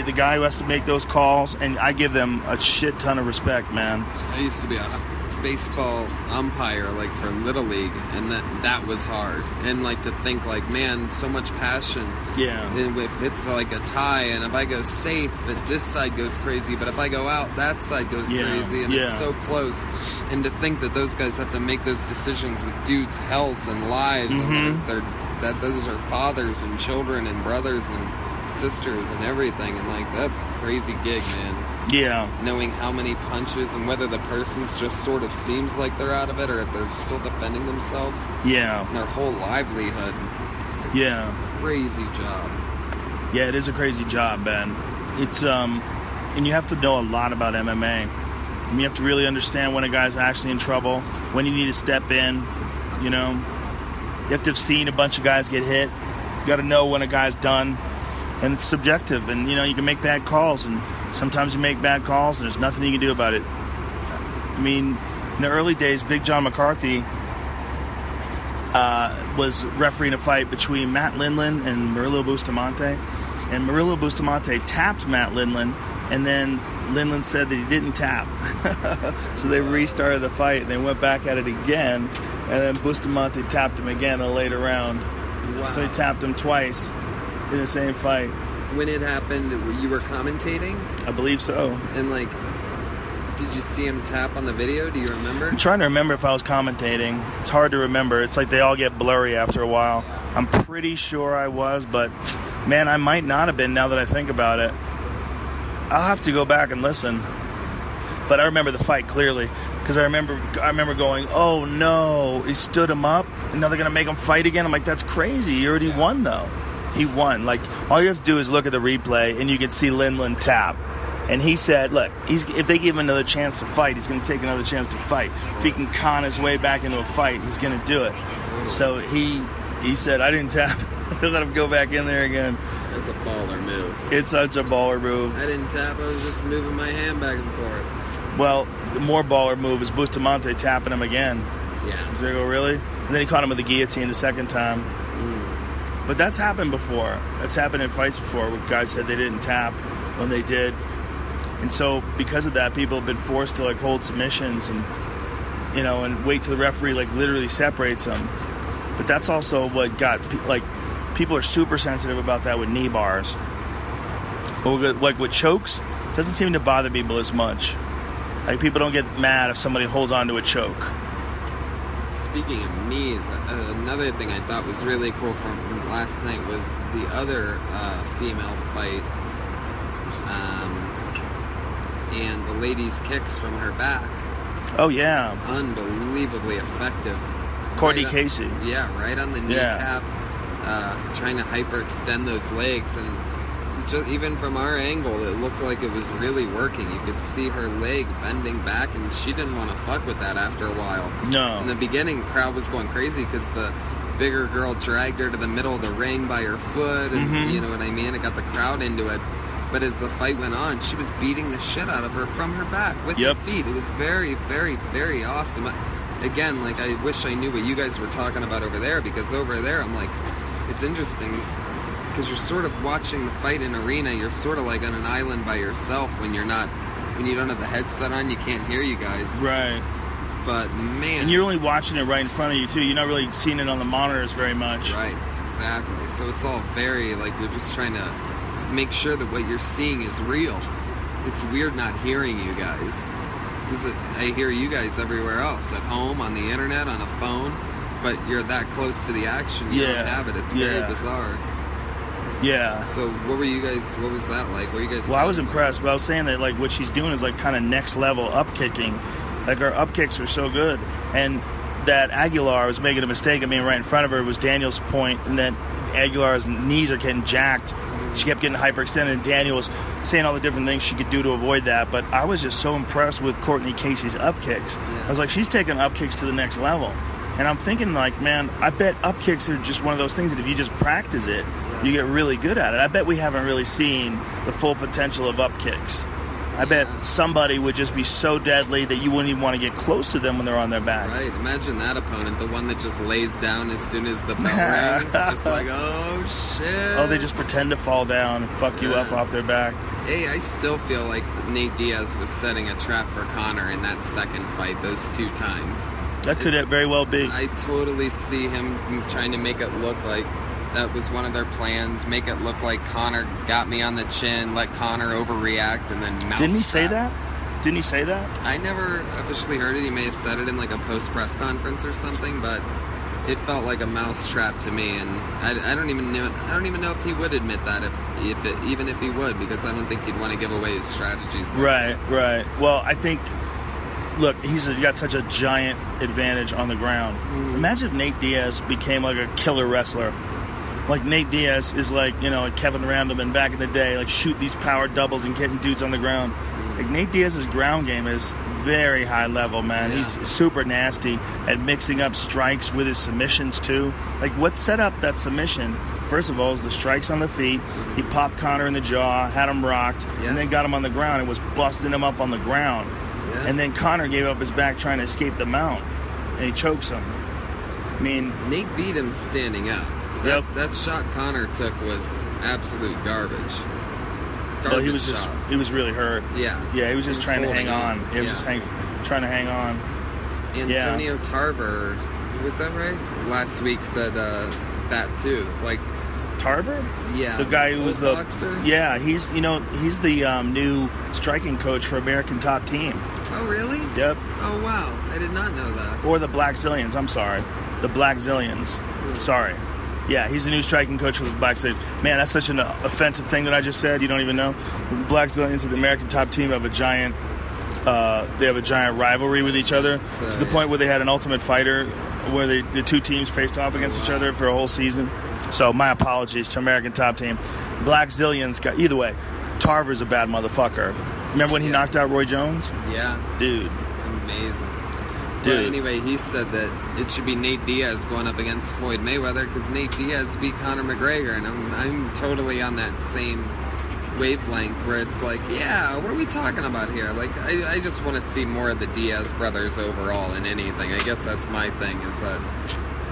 Speaker 4: The guy who has to make those calls, and I give them a shit ton of respect, man.
Speaker 5: I used to be a baseball umpire, like for Little League, and that was hard. And like to think, like, man, so much passion.
Speaker 4: Yeah.
Speaker 5: And if it's like a tie, and if I go safe, this side goes crazy, but if I go out, that side goes crazy, and it's so close. And to think that those guys have to make those decisions with dudes' health and lives, and those are fathers and children and brothers and sisters and everything, and like that's a crazy gig, man.
Speaker 4: Yeah.
Speaker 5: Knowing how many punches and whether the person's just sort of seems like they're out of it or if they're still defending themselves.
Speaker 4: Yeah.
Speaker 5: And their whole livelihood. It's a crazy job.
Speaker 4: Yeah, it is a crazy job, man. It's and you have to know a lot about MMA. And you have to really understand when a guy's actually in trouble, when you need to step in, You have to have seen a bunch of guys get hit. You got to know when a guy's done. And it's subjective, and you can make bad calls, and sometimes you make bad calls, and there's nothing you can do about it. In the early days, Big John McCarthy was refereeing a fight between Matt Lindland and Murillo Bustamante, and Murillo Bustamante tapped Matt Lindland, and then Lindland said that he didn't tap. So they restarted the fight, and they went back at it again, and then Bustamante tapped him again in a later round.
Speaker 5: Wow.
Speaker 4: So he tapped him twice in the same fight.
Speaker 5: When it happened, you were commentating?
Speaker 4: I believe so.
Speaker 5: And, like, did you see him tap on the video? Do you remember?
Speaker 4: I'm trying to remember if I was commentating. It's hard to remember. It's like they all get blurry after a while. I'm pretty sure I was, but, man, I might not have been now that I think about it. I'll have to go back and listen. But I remember the fight clearly, because I remember going, oh, no, he stood him up, and now they're going to make him fight again? I'm like, that's crazy. He already won, though. He won. Like, all you have to do is look at the replay, and you can see Lindland tap. And he said, look, if they give him another chance to fight, he's going to take another chance to fight. If he can con his way back into a fight, he's going to do it. So he said, I didn't tap. Let him go back in there again.
Speaker 5: That's a baller move.
Speaker 4: It's such a baller move.
Speaker 5: I didn't tap. I was just moving my hand back and forth.
Speaker 4: Well, the more baller move is Bustamante tapping him again.
Speaker 5: Yeah.
Speaker 4: Does they go, really? And then he caught him with the guillotine the second time. But that's happened before. That's happened in fights before where guys said they didn't tap when they did. And so because of that, people have been forced to like hold submissions and, you know, and wait till the referee like literally separates them. But that's also what got, like, people are super sensitive about that with knee bars. But like with chokes, it doesn't seem to bother people as much. Like, people don't get mad if somebody holds on to a choke.
Speaker 5: Speaking of knees, another thing I thought was really cool from last night was the other female fight. And the lady's kicks from her back.
Speaker 4: Oh, yeah.
Speaker 5: Unbelievably effective.
Speaker 4: Courtney Casey.
Speaker 5: Yeah, right on the kneecap. Trying to hyperextend those legs. And just, even from our angle, it looked like it was really working. You could see her leg bending back, and she didn't want to fuck with that after a while.
Speaker 4: No.
Speaker 5: In the beginning, the crowd was going crazy because the bigger girl dragged her to the middle of the ring by her foot. And you know what I mean? It got the crowd into it. But as the fight went on, she was beating the shit out of her from her back with her feet. It was very, very, very awesome. Again, like, I wish I knew what you guys were talking about over there, because over there, I'm like, it's interesting because you're sort of watching the fight in arena. You're sort of like on an island by yourself when you don't have the headset on. You can't hear you guys.
Speaker 4: Right.
Speaker 5: But, man.
Speaker 4: And you're only watching it right in front of you, too. You're not really seeing it on the monitors very much.
Speaker 5: Right. Exactly. So it's all very, like, you're just trying to make sure that what you're seeing is real. It's weird not hearing you guys, because I hear you guys everywhere else, at home, on the internet, on a phone, but you're that close to the action, you don't have it. It's very bizarre.
Speaker 4: Yeah.
Speaker 5: So what was that like? What were you guys
Speaker 4: Well, I was impressed, but I was saying that, like, what she's doing is like kind of next level up kicking. Like, her up kicks are so good. And that Aguilar was making a mistake of being right in front of her. It was Daniel's point, and then Aguilar's knees are getting jacked. She kept getting hyperextended, and Daniel was saying all the different things she could do to avoid that. But I was just so impressed with Courtney Casey's up kicks. I was like, she's taking up kicks to the next level. And I'm thinking, like, man, I bet up kicks are just one of those things that if you just practice it, you get really good at it. I bet we haven't really seen the full potential of up kicks. I bet somebody would just be so deadly that you wouldn't even want to get close to them when they're on their back.
Speaker 5: Right. Imagine that opponent, the one that just lays down as soon as the bell rings. Just like, oh, shit.
Speaker 4: Oh, they just pretend to fall down and fuck you up off their back.
Speaker 5: Hey, I still feel like Nate Diaz was setting a trap for Conor in that second fight, those 2 times.
Speaker 4: That could very well be.
Speaker 5: I totally see him trying to make it look like that was one of their plans. Make it look like Conor got me on the chin, let Conor overreact, and then mousetrap.
Speaker 4: Didn't he say that? Didn't he say that?
Speaker 5: I never officially heard it. He may have said it in like a post-press conference or something, but it felt like a mousetrap to me, and I don't even know if he would admit that even if he would, because I don't think he'd want to give away his strategies.
Speaker 4: Right. Well, I think, look, he's got such a giant advantage on the ground. Imagine if Nate Diaz became like a killer wrestler. Like, Nate Diaz is like, you know, like Kevin Randleman back in the day, like shoot these power doubles and getting dudes on the ground. Like, Nate Diaz's ground game is very high level, man. He's super nasty at mixing up strikes with his submissions too. Like, what set up that submission, first of all, is the strikes on the feet. He popped Conor in the jaw, had him rocked, and then got him on the ground and was busting him up on the ground. And then Conor gave up his back trying to escape the mount, and he chokes him. I mean,
Speaker 5: Nate beat him standing up. That shot Conor took was absolute garbage.
Speaker 4: Well, he was really hurt.
Speaker 5: Yeah.
Speaker 4: Yeah, he was just trying to hang on. He was just trying to hang on.
Speaker 5: Antonio Tarver, was that right? Last week said that too. Like
Speaker 4: Tarver?
Speaker 5: Yeah.
Speaker 4: The guy who was the
Speaker 5: boxer?
Speaker 4: Yeah, he's the new striking coach for American Top Team.
Speaker 5: Oh, really?
Speaker 4: Yep.
Speaker 5: Oh, wow. I did not know that.
Speaker 4: Or the Black Zillions, I'm sorry. The Black Zillions. Sorry. Yeah, he's the new striking coach for the Black Zillions. Man, that's such an offensive thing that I just said. You don't even know. The Black Zillions and the American Top Team have a giant rivalry with each other to the point where they had an Ultimate Fighter where the two teams faced off against each other for a whole season. So my apologies to American Top Team. Black Zillions got either way. Tarver's a bad motherfucker. Remember when he knocked out Roy Jones?
Speaker 5: Yeah.
Speaker 4: Dude.
Speaker 5: Amazing.
Speaker 4: Dude.
Speaker 5: Well, anyway, he said that it should be Nate Diaz going up against Floyd Mayweather because Nate Diaz beat Conor McGregor, and I'm totally on that same wavelength where it's like, yeah, what are we talking about here? Like, I just want to see more of the Diaz brothers overall in anything. I guess that's my thing, is that...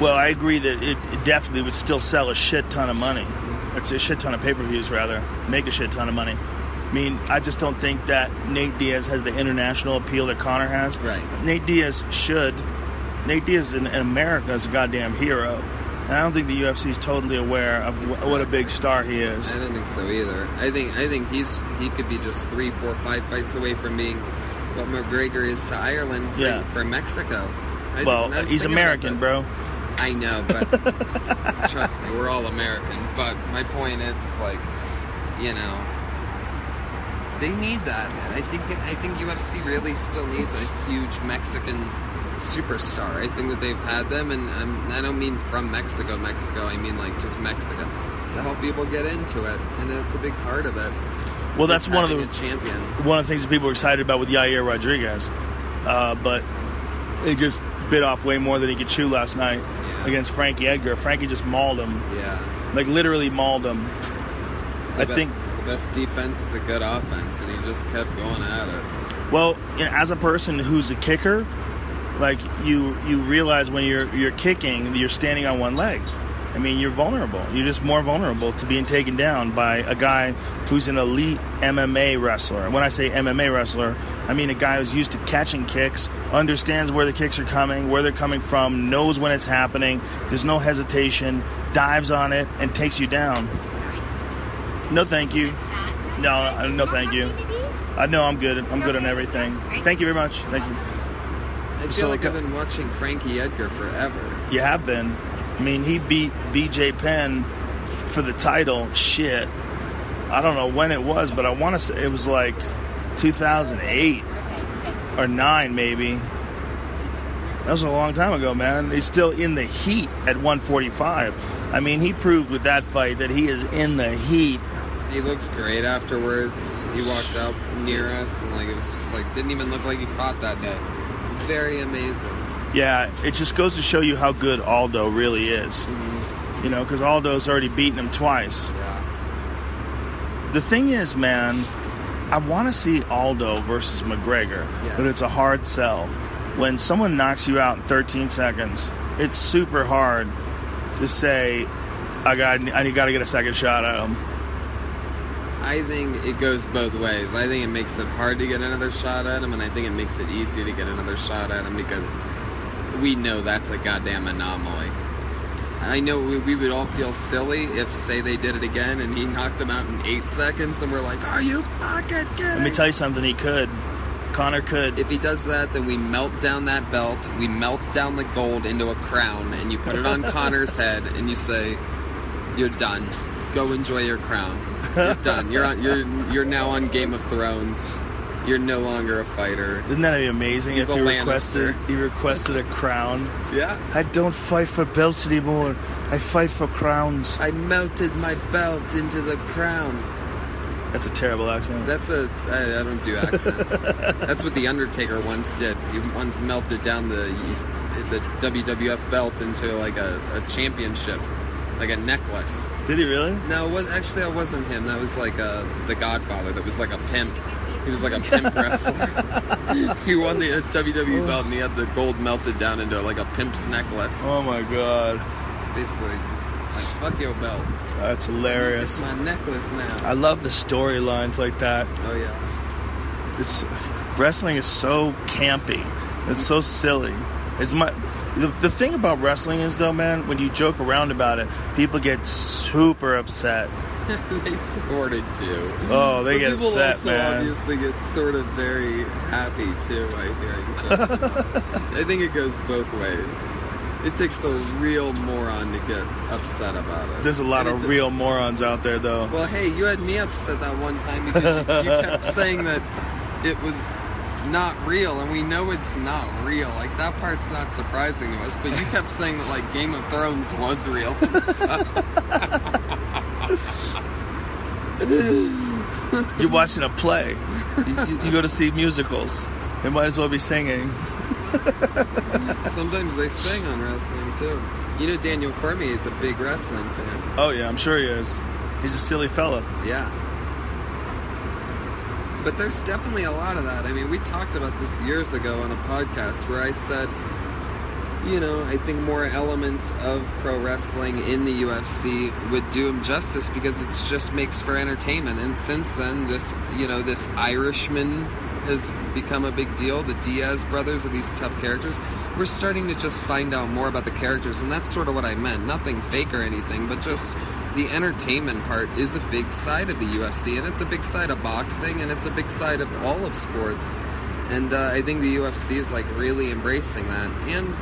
Speaker 4: Well, I agree that it definitely would still sell a shit ton of money. It's a shit ton of pay-per-views, rather. Make a shit ton of money. I mean, I just don't think that Nate Diaz has the international appeal that Conor has.
Speaker 5: Right.
Speaker 4: Nate Diaz in America is a goddamn hero. And I don't think the UFC is totally aware of what a big star he is.
Speaker 5: I don't think so either. I think he could be just 3, 4, 5 fights away from being what McGregor is to Ireland for Mexico.
Speaker 4: He's American, bro.
Speaker 5: I know, but trust me, we're all American. But my point is like, you know, they need that. I think UFC really still needs a huge Mexican superstar. I think that they've had them, and I don't mean from Mexico. I mean like just Mexico, to help people get into it, and it's a big part of it.
Speaker 4: Well, that's one of the
Speaker 5: champion.
Speaker 4: One of the things that people are excited about with Yair Rodriguez, but they just bit off way more than he could chew last night against Frankie Edgar. Frankie just mauled him.
Speaker 5: Yeah, like
Speaker 4: literally mauled him. I think
Speaker 5: the best defense is a good offense, and he just kept going at it.
Speaker 4: Well, you know, as a person who's a kicker, like you realize when you're kicking, you're standing on one leg. I mean, you're vulnerable. You're just more vulnerable to being taken down by a guy who's an elite MMA wrestler. And when I say MMA wrestler, I mean a guy who's used to catching kicks, understands where the kicks are coming, where they're coming from, knows when it's happening, there's no hesitation, dives on it, and takes you down. No, thank you. No, thank you. No, I'm good. I'm good on everything. Thank you very much. Thank you.
Speaker 5: I feel like I've been watching Frankie Edgar forever.
Speaker 4: You have been. I mean, he beat BJ Penn for the title. Shit. I don't know when it was, but I want to say it was like 2008 or 9 maybe. That was a long time ago, man. He's still in the heat at 145. I mean, he proved with that fight that he is in the heat.
Speaker 5: He looked great afterwards. He walked out near us, and like it was just like didn't even look like he fought that day. Very amazing.
Speaker 4: Yeah, it just goes to show you how good Aldo really is. Mm-hmm. You know, because Aldo's already beaten him twice.
Speaker 5: Yeah.
Speaker 4: The thing is, man, I want to see Aldo versus McGregor, but it's a hard sell. When someone knocks you out in 13 seconds, it's super hard to say, I got to get a second shot at him.
Speaker 5: I think it goes both ways. I think it makes it hard to get another shot at him, and I think it makes it easy to get another shot at him because we know that's a goddamn anomaly. I know we would all feel silly if, say, they did it again and he knocked him out in 8 seconds, and we're like, are you fucking kidding?
Speaker 4: Let me tell you something, he could. Conor could.
Speaker 5: If he does that, then we melt down that belt, we melt down the gold into a crown, and you put it on Conor's head, and you say, you're done. Go enjoy your crown. You're done. You're now on Game of Thrones. You're no longer a fighter.
Speaker 4: Isn't that amazing?
Speaker 5: He's
Speaker 4: if he requested a crown.
Speaker 5: Yeah.
Speaker 4: I don't fight for belts anymore. I fight for crowns.
Speaker 5: I melted my belt into the crown.
Speaker 4: That's a terrible accent.
Speaker 5: I don't do accents. That's what The Undertaker once did. He once melted down the WWF belt into like a championship. Like a necklace.
Speaker 4: Did he really?
Speaker 5: No, that wasn't him. That was like the Godfather. That was like a pimp. He was like a pimp wrestler. He won the WWE belt, and he had the gold melted down into like a pimp's necklace.
Speaker 4: Oh my god.
Speaker 5: Basically, just like, fuck your belt.
Speaker 4: That's hilarious.
Speaker 5: It's my necklace now.
Speaker 4: I love the storylines like that.
Speaker 5: Oh yeah.
Speaker 4: Wrestling is so campy. It's so silly. The thing about wrestling is, though, man, when you joke around about it, people get super upset.
Speaker 5: They sort of do.
Speaker 4: Oh, they get
Speaker 5: people
Speaker 4: upset,
Speaker 5: also
Speaker 4: man.
Speaker 5: Obviously get sort of very happy too. I think it goes both ways. It takes a real moron to get upset about it.
Speaker 4: There's a lot of real morons out there, though.
Speaker 5: Well, hey, you had me upset that one time because you kept saying that it was not real, and we know it's not real. Like, that part's not surprising to us, but you kept saying that, like, Game of Thrones was real and stuff.
Speaker 4: You're watching a play. You go to see musicals. They might as well be singing.
Speaker 5: Sometimes they sing on wrestling, too. You know, Daniel Cormier is a big wrestling fan.
Speaker 4: Oh, yeah, I'm sure he is. He's a silly fella.
Speaker 5: Yeah. But there's definitely a lot of that. I mean, we talked about this years ago on a podcast where I said, you know, I think more elements of pro wrestling in the UFC would do him justice because it just makes for entertainment. And since then, this Irishman has become a big deal. The Diaz brothers are these tough characters. We're starting to just find out more about the characters, and that's sort of what I meant. Nothing fake or anything, but just the entertainment part is a big side of the UFC, and it's a big side of boxing, and it's a big side of all of sports. And I think the UFC is like really embracing that, and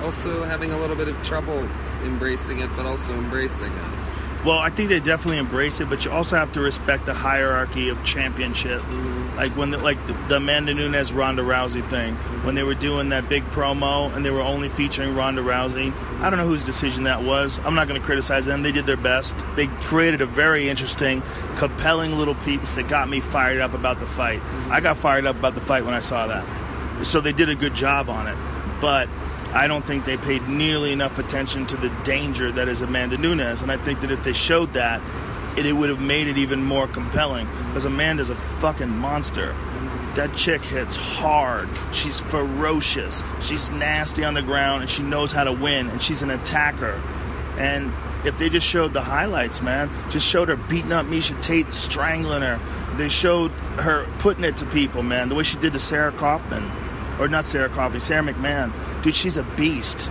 Speaker 5: also having a little bit of trouble embracing it, but also embracing it.
Speaker 4: Well, I think they definitely embrace it, but you also have to respect the hierarchy of championship.
Speaker 5: Mm-hmm.
Speaker 4: Like when the Amanda Nunes Ronda Rousey thing, when they were doing that big promo and they were only featuring Ronda Rousey. I don't know whose decision that was. I'm not going to criticize them. They did their best. They created a very interesting, compelling little piece that got me fired up about the fight. I got fired up about the fight when I saw that. So they did a good job on it. But I don't think they paid nearly enough attention to the danger that is Amanda Nunes. And I think that if they showed that, it would have made it even more compelling. Because Amanda's a fucking monster. That chick hits hard. She's ferocious. She's nasty on the ground, and she knows how to win. And she's an attacker. And if they just showed the highlights, man, just showed her beating up Miesha Tate, strangling her. They showed her putting it to people, man, the way she did to Sarah Kaufman. Or not Sarah Kaufman, Sarah McMahon. Dude, she's a beast.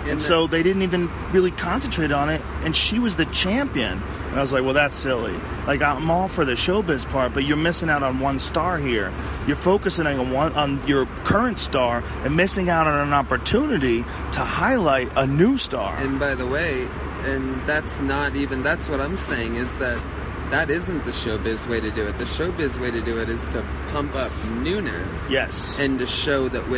Speaker 4: And so they didn't even really concentrate on it, and she was the champion. And I was like, well, that's silly. Like, I'm all for the showbiz part, but you're missing out on one star here. You're focusing on your current star and missing out on an opportunity to highlight a new star.
Speaker 5: And by the way, and that's what I'm saying is that isn't the showbiz way to do it. The showbiz way to do it is to pump up Nunes.
Speaker 4: Yes.
Speaker 5: And to show that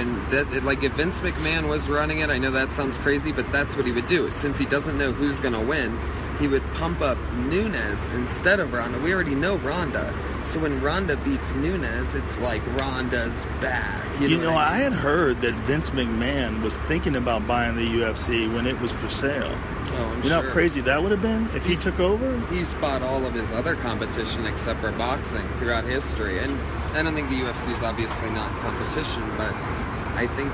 Speaker 5: like if Vince McMahon was running it, I know that sounds crazy, but that's what he would do. Since he doesn't know who's going to win, he would pump up Nunes instead of Ronda. We already know Ronda. So when Ronda beats Nunes, it's like Ronda's back. You know
Speaker 4: I had heard that Vince McMahon was thinking about buying the UFC when it was for sale.
Speaker 5: Oh, I'm
Speaker 4: you know how crazy that would have been if he took over?
Speaker 5: He's bought all of his other competition except for boxing throughout history. And I don't think the UFC is obviously not competition, but I think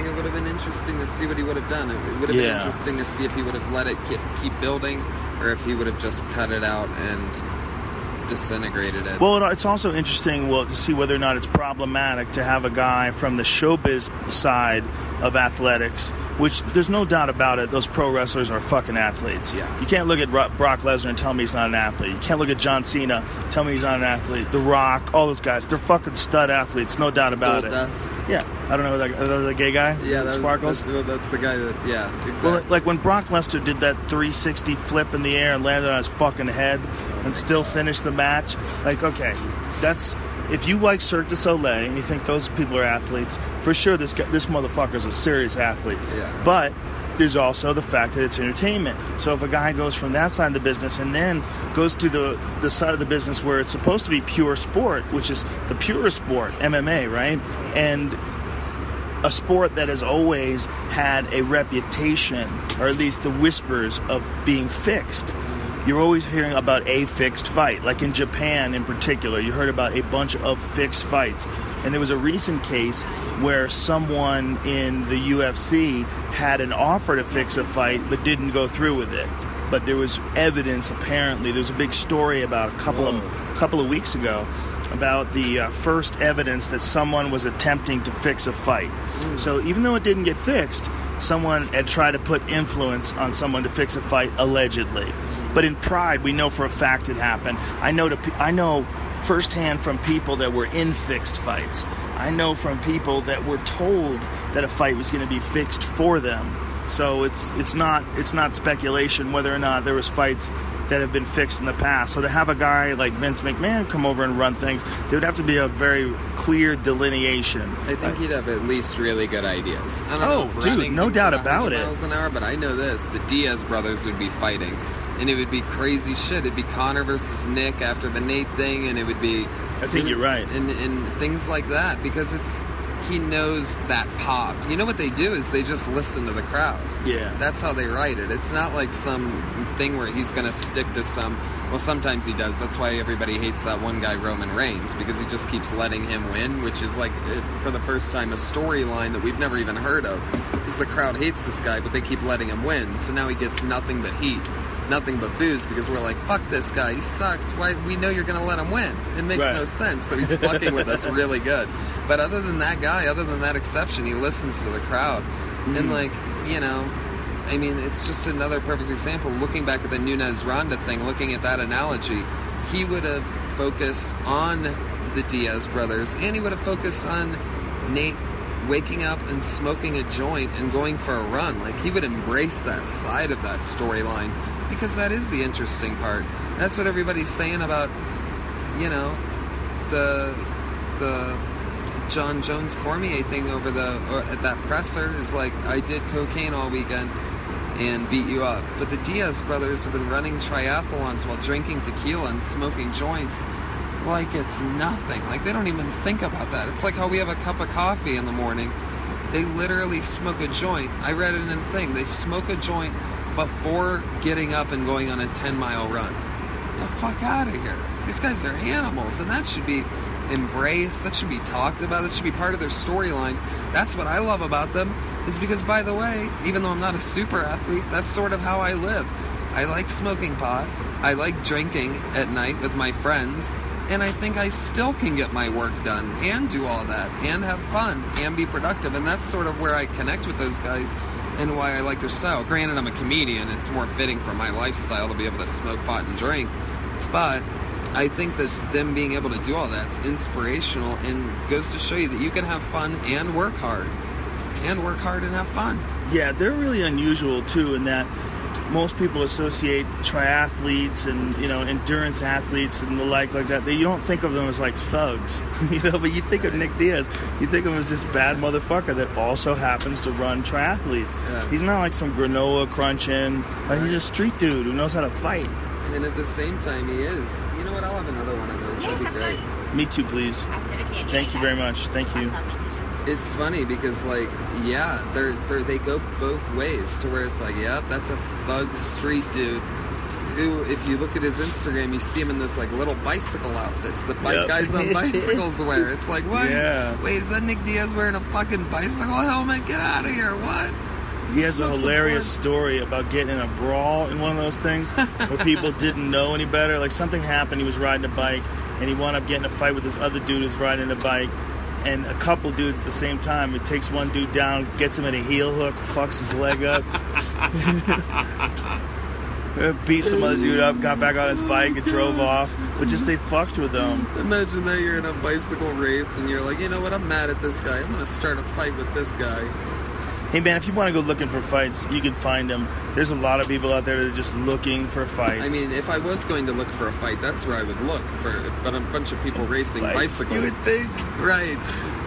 Speaker 5: it would have been interesting to see what he would have done. It would have been interesting to see if he would have let it keep building or if he would have just cut it out and disintegrated it.
Speaker 4: Well, it's also interesting to see whether or not it's problematic to have a guy from the showbiz side of athletics, which there's no doubt about it, those pro wrestlers are fucking athletes.
Speaker 5: Yeah.
Speaker 4: You can't look at Brock Lesnar and tell me he's not an athlete. You can't look at John Cena, tell me he's not an athlete. The Rock, all those guys, they're fucking stud athletes, no doubt about
Speaker 5: Goldust.
Speaker 4: it. Yeah. I don't know, the gay guy?
Speaker 5: Yeah,
Speaker 4: Sparkles?
Speaker 5: That's the guy that, yeah, exactly.
Speaker 4: Well, like when Brock Lesnar did that 360 flip in the air and landed on his fucking head and still finished the match, like, okay, that's... If you like Cirque du Soleil and you think those people are athletes, for sure this motherfucker's a serious athlete.
Speaker 5: Yeah.
Speaker 4: But there's also the fact that it's entertainment. So if a guy goes from that side of the business and then goes to the side of the business where it's supposed to be pure sport, which is the purest sport, MMA, right? And a sport that has always had a reputation, or at least the whispers of being fixed. You're always hearing about a fixed fight. Like in Japan in particular, you heard about a bunch of fixed fights. And there was a recent case where someone in the UFC had an offer to fix a fight but didn't go through with it. but there was evidence. Apparently, there was a big story about a couple of weeks ago about the first evidence that someone was attempting to fix a fight. So even though it didn't get fixed, someone had tried to put influence on someone to fix a fight, allegedly. But in Pride, we know for a fact it happened. I know firsthand from people that were in fixed fights. I know from people that were told that a fight was going to be fixed for them. So it's not speculation whether or not there was fights that have been fixed in the past. So to have a guy like Vince McMahon come over and run things, there would have to be a very clear delineation.
Speaker 5: I think he'd have at least really good ideas. I don't know if
Speaker 4: dude,
Speaker 5: running
Speaker 4: no doubt
Speaker 5: at
Speaker 4: about
Speaker 5: 100
Speaker 4: it.
Speaker 5: miles an hour, but I know this: the Diaz brothers would be fighting, and it would be crazy shit. It'd be Conor versus Nick after the Nate thing, and it would be.
Speaker 4: I think you're right.
Speaker 5: And things like that, because he knows that pop. You know what they do is they just listen to the crowd.
Speaker 4: Yeah.
Speaker 5: That's how they write it. It's not like some thing where he's going to stick to some... Well, sometimes he does. That's why everybody hates that one guy, Roman Reigns, because he just keeps letting him win, which is like, for the first time, a storyline that we've never even heard of. Because the crowd hates this guy, but they keep letting him win. So now he gets nothing but heat. Nothing but booze, because we're like, fuck this guy, he sucks. Why? We know you're going to let him win. It makes no sense. So he's fucking with us really good. But other than that guy, other than that exception, he listens to the crowd. And like, you know, I mean, it's just another perfect example. Looking back at the Nunes-Ronda thing, looking at that analogy, he would have focused on the Diaz brothers, and he would have focused on Nate waking up and smoking a joint and going for a run. Like, he would embrace that side of that storyline, because that is the interesting part. That's what everybody's saying about, you know, the John Jones Cormier thing over at that presser is like, I did cocaine all weekend and beat you up. But the Diaz brothers have been running triathlons while drinking tequila and smoking joints like it's nothing. Like, they don't even think about that. It's like how we have a cup of coffee in the morning. They literally smoke a joint. I read it in a thing. They smoke a joint before getting up and going on a 10-mile run. Get the fuck out of here. These guys are animals, and that should be embraced. That should be talked about. That should be part of their storyline. That's what I love about them, is because, by the way, even though I'm not a super athlete, that's sort of how I live. I like smoking pot. I like drinking at night with my friends, and I think I still can get my work done and do all that and have fun and be productive, and that's sort of where I connect with those guys and why I like their style. Granted, I'm a comedian. It's more fitting for my lifestyle to be able to smoke pot and drink, but I think that them being able to do all that's inspirational and goes to show you that you can have fun and work hard and have fun.
Speaker 4: Yeah, they're really unusual too in that most people associate triathletes and, you know, endurance athletes and the like that. You don't think of them as like thugs, you know, but you think of Nick Diaz, you think of him as this bad motherfucker that also happens to run triathletes. Yeah. He's not like some granola crunching, he's a street dude who knows how to fight.
Speaker 5: And at the same time, he is. You know what? I'll have another one of those.
Speaker 6: Yes,
Speaker 5: that'd be great.
Speaker 6: course.
Speaker 4: Me too, please.
Speaker 6: Absolutely.
Speaker 4: Thank you very much. Thank you.
Speaker 5: It's funny because, like, yeah, they go both ways to where it's like, yep, that's a thug street dude who, if you look at his Instagram, you see him in those, like, little bicycle outfits that bike guys on bicycles wear. It's like, what?
Speaker 4: Yeah.
Speaker 5: Wait, is that Nick Diaz wearing a fucking bicycle helmet? Get out of here. What?
Speaker 4: He has a hilarious story about getting in a brawl in one of those things where people didn't know any better. Like, something happened, he was riding a bike, and he wound up getting in a fight with this other dude who's riding a bike, and a couple dudes at the same time. It takes one dude down, gets him in a heel hook, fucks his leg up, beat some other dude up, got back on his bike and drove off. But just they fucked with him.
Speaker 5: Imagine that you're in a bicycle race and you're like, you know what, I'm mad at this guy. I'm going to start a fight with this guy.
Speaker 4: Hey man, if you want to go looking for fights, you can find them. There's a lot of people out there that are just looking for fights.
Speaker 5: I mean, if I was going to look for a fight, that's where I would look for. But a bunch of people racing bicycles.
Speaker 4: You would think,
Speaker 5: right?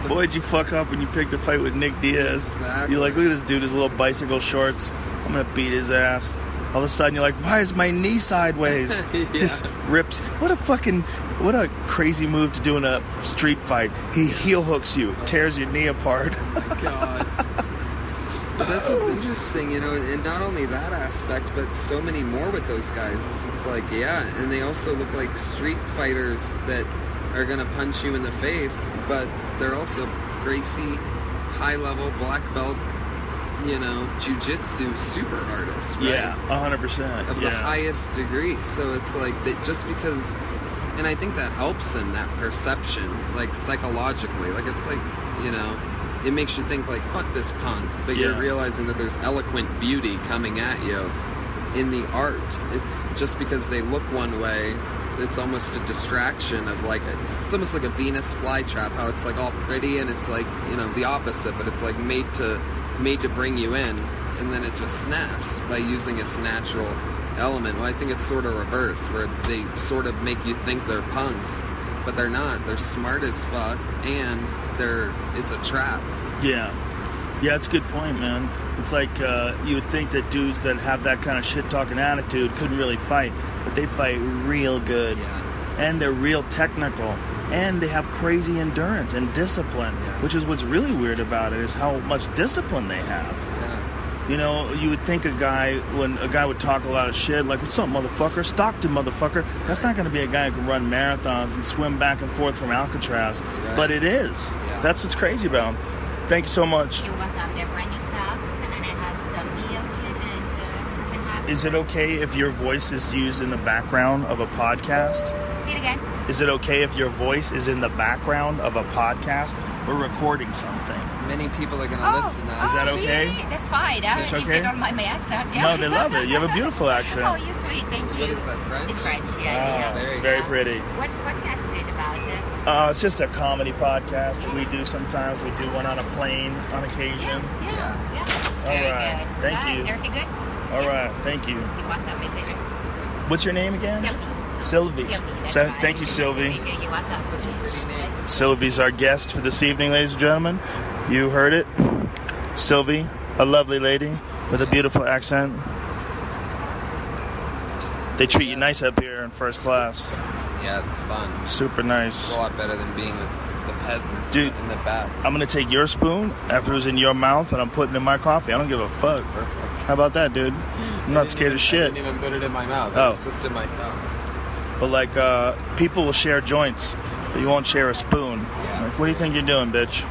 Speaker 4: Boy, did you fuck up when you picked a fight with Nick Diaz.
Speaker 5: Exactly.
Speaker 4: You're like, look at this dude, his little bicycle shorts. I'm gonna beat his ass. All of a sudden, you're like, why is my knee sideways?
Speaker 5: Yeah.
Speaker 4: Just rips. What a crazy move to do in a street fight. He heel hooks you, tears your knee apart.
Speaker 5: Oh my God. But that's what's interesting, you know, and not only that aspect, but so many more with those guys. It's like, yeah, and they also look like street fighters that are going to punch you in the face, but they're also Gracie, high-level, black belt jiu-jitsu super artists, right?
Speaker 4: Yeah, 100%.
Speaker 5: Of the highest degree. So it's like that just because, and I think that helps them, that perception, like psychologically. Like it's like, it makes you think like, fuck this punk. But you're realizing that there's eloquent beauty coming at you in the art. It's just because they look one way, it's almost a distraction of like it's almost like a Venus flytrap, how it's like all pretty and it's like the opposite, but it's like made to bring you in, and then it just snaps by using its natural element. Well, I think it's sort of reverse, where they sort of make you think they're punks, but they're not. They're smart as fuck, and it's a trap.
Speaker 4: Yeah, it's a good point, man. It's like you would think that dudes that have that kind of shit-talking attitude couldn't really fight, but they fight real good.
Speaker 5: Yeah.
Speaker 4: And they're real technical. And they have crazy endurance and discipline, which is what's really weird about it, is how much discipline they have.
Speaker 5: Yeah.
Speaker 4: You would think when a guy would talk a lot of shit, like, what's up, motherfucker? Stockton, motherfucker. That's not going to be a guy who can run marathons and swim back and forth from Alcatraz.
Speaker 5: Right.
Speaker 4: But it is.
Speaker 5: Yeah.
Speaker 4: That's what's crazy about him. Thank you so much.
Speaker 6: You're welcome. They're brand new cups, and I have some milk and
Speaker 4: Is it okay if your voice is used in the background of a podcast?
Speaker 6: Say it again.
Speaker 4: Is it okay if your voice is in the background of a podcast? We're recording something.
Speaker 5: Many people are going to listen now.
Speaker 4: Is that okay?
Speaker 6: Really? That's fine.
Speaker 4: It's
Speaker 6: You
Speaker 4: okay?
Speaker 6: don't mind my accent, yeah?
Speaker 4: No, they love it. You have a beautiful accent.
Speaker 6: Oh, you're sweet. Thank you.
Speaker 5: What is that, French?
Speaker 6: It's French, yeah.
Speaker 4: It's very pretty.
Speaker 6: What podcast is it about?
Speaker 4: It's just a comedy podcast that we do sometimes. We do one on a plane on occasion.
Speaker 6: Yeah.
Speaker 4: All
Speaker 6: Very
Speaker 4: right.
Speaker 6: good.
Speaker 4: Thank you.
Speaker 6: Everything good?
Speaker 4: All right. Thank you.
Speaker 6: You're welcome. My pleasure.
Speaker 4: What's your name again?
Speaker 6: Sylvie.
Speaker 4: Sylvie.
Speaker 6: That's
Speaker 4: Thank you,
Speaker 6: right.
Speaker 4: Sylvie.
Speaker 6: Nice to meet you. You're welcome.
Speaker 4: Sylvie's our guest for this evening, ladies and gentlemen. You heard it. Sylvie, a lovely lady with a beautiful accent. They treat you nice up here in first class.
Speaker 5: Yeah, it's fun.
Speaker 4: Super
Speaker 5: It's
Speaker 4: nice.
Speaker 5: a lot better than being with the peasants
Speaker 4: Dude.
Speaker 5: in the back.
Speaker 4: I'm going to take your spoon after it was in your mouth and I'm putting it in my coffee. I don't give a fuck.
Speaker 5: Perfect.
Speaker 4: How about that, dude? I'm not scared of
Speaker 5: I
Speaker 4: shit.
Speaker 5: didn't even put it in my mouth.
Speaker 4: Oh.
Speaker 5: It was just in my cup.
Speaker 4: But like, people will share joints, but you won't share a spoon.
Speaker 5: Yeah.
Speaker 4: Like, what do you think you're doing, bitch?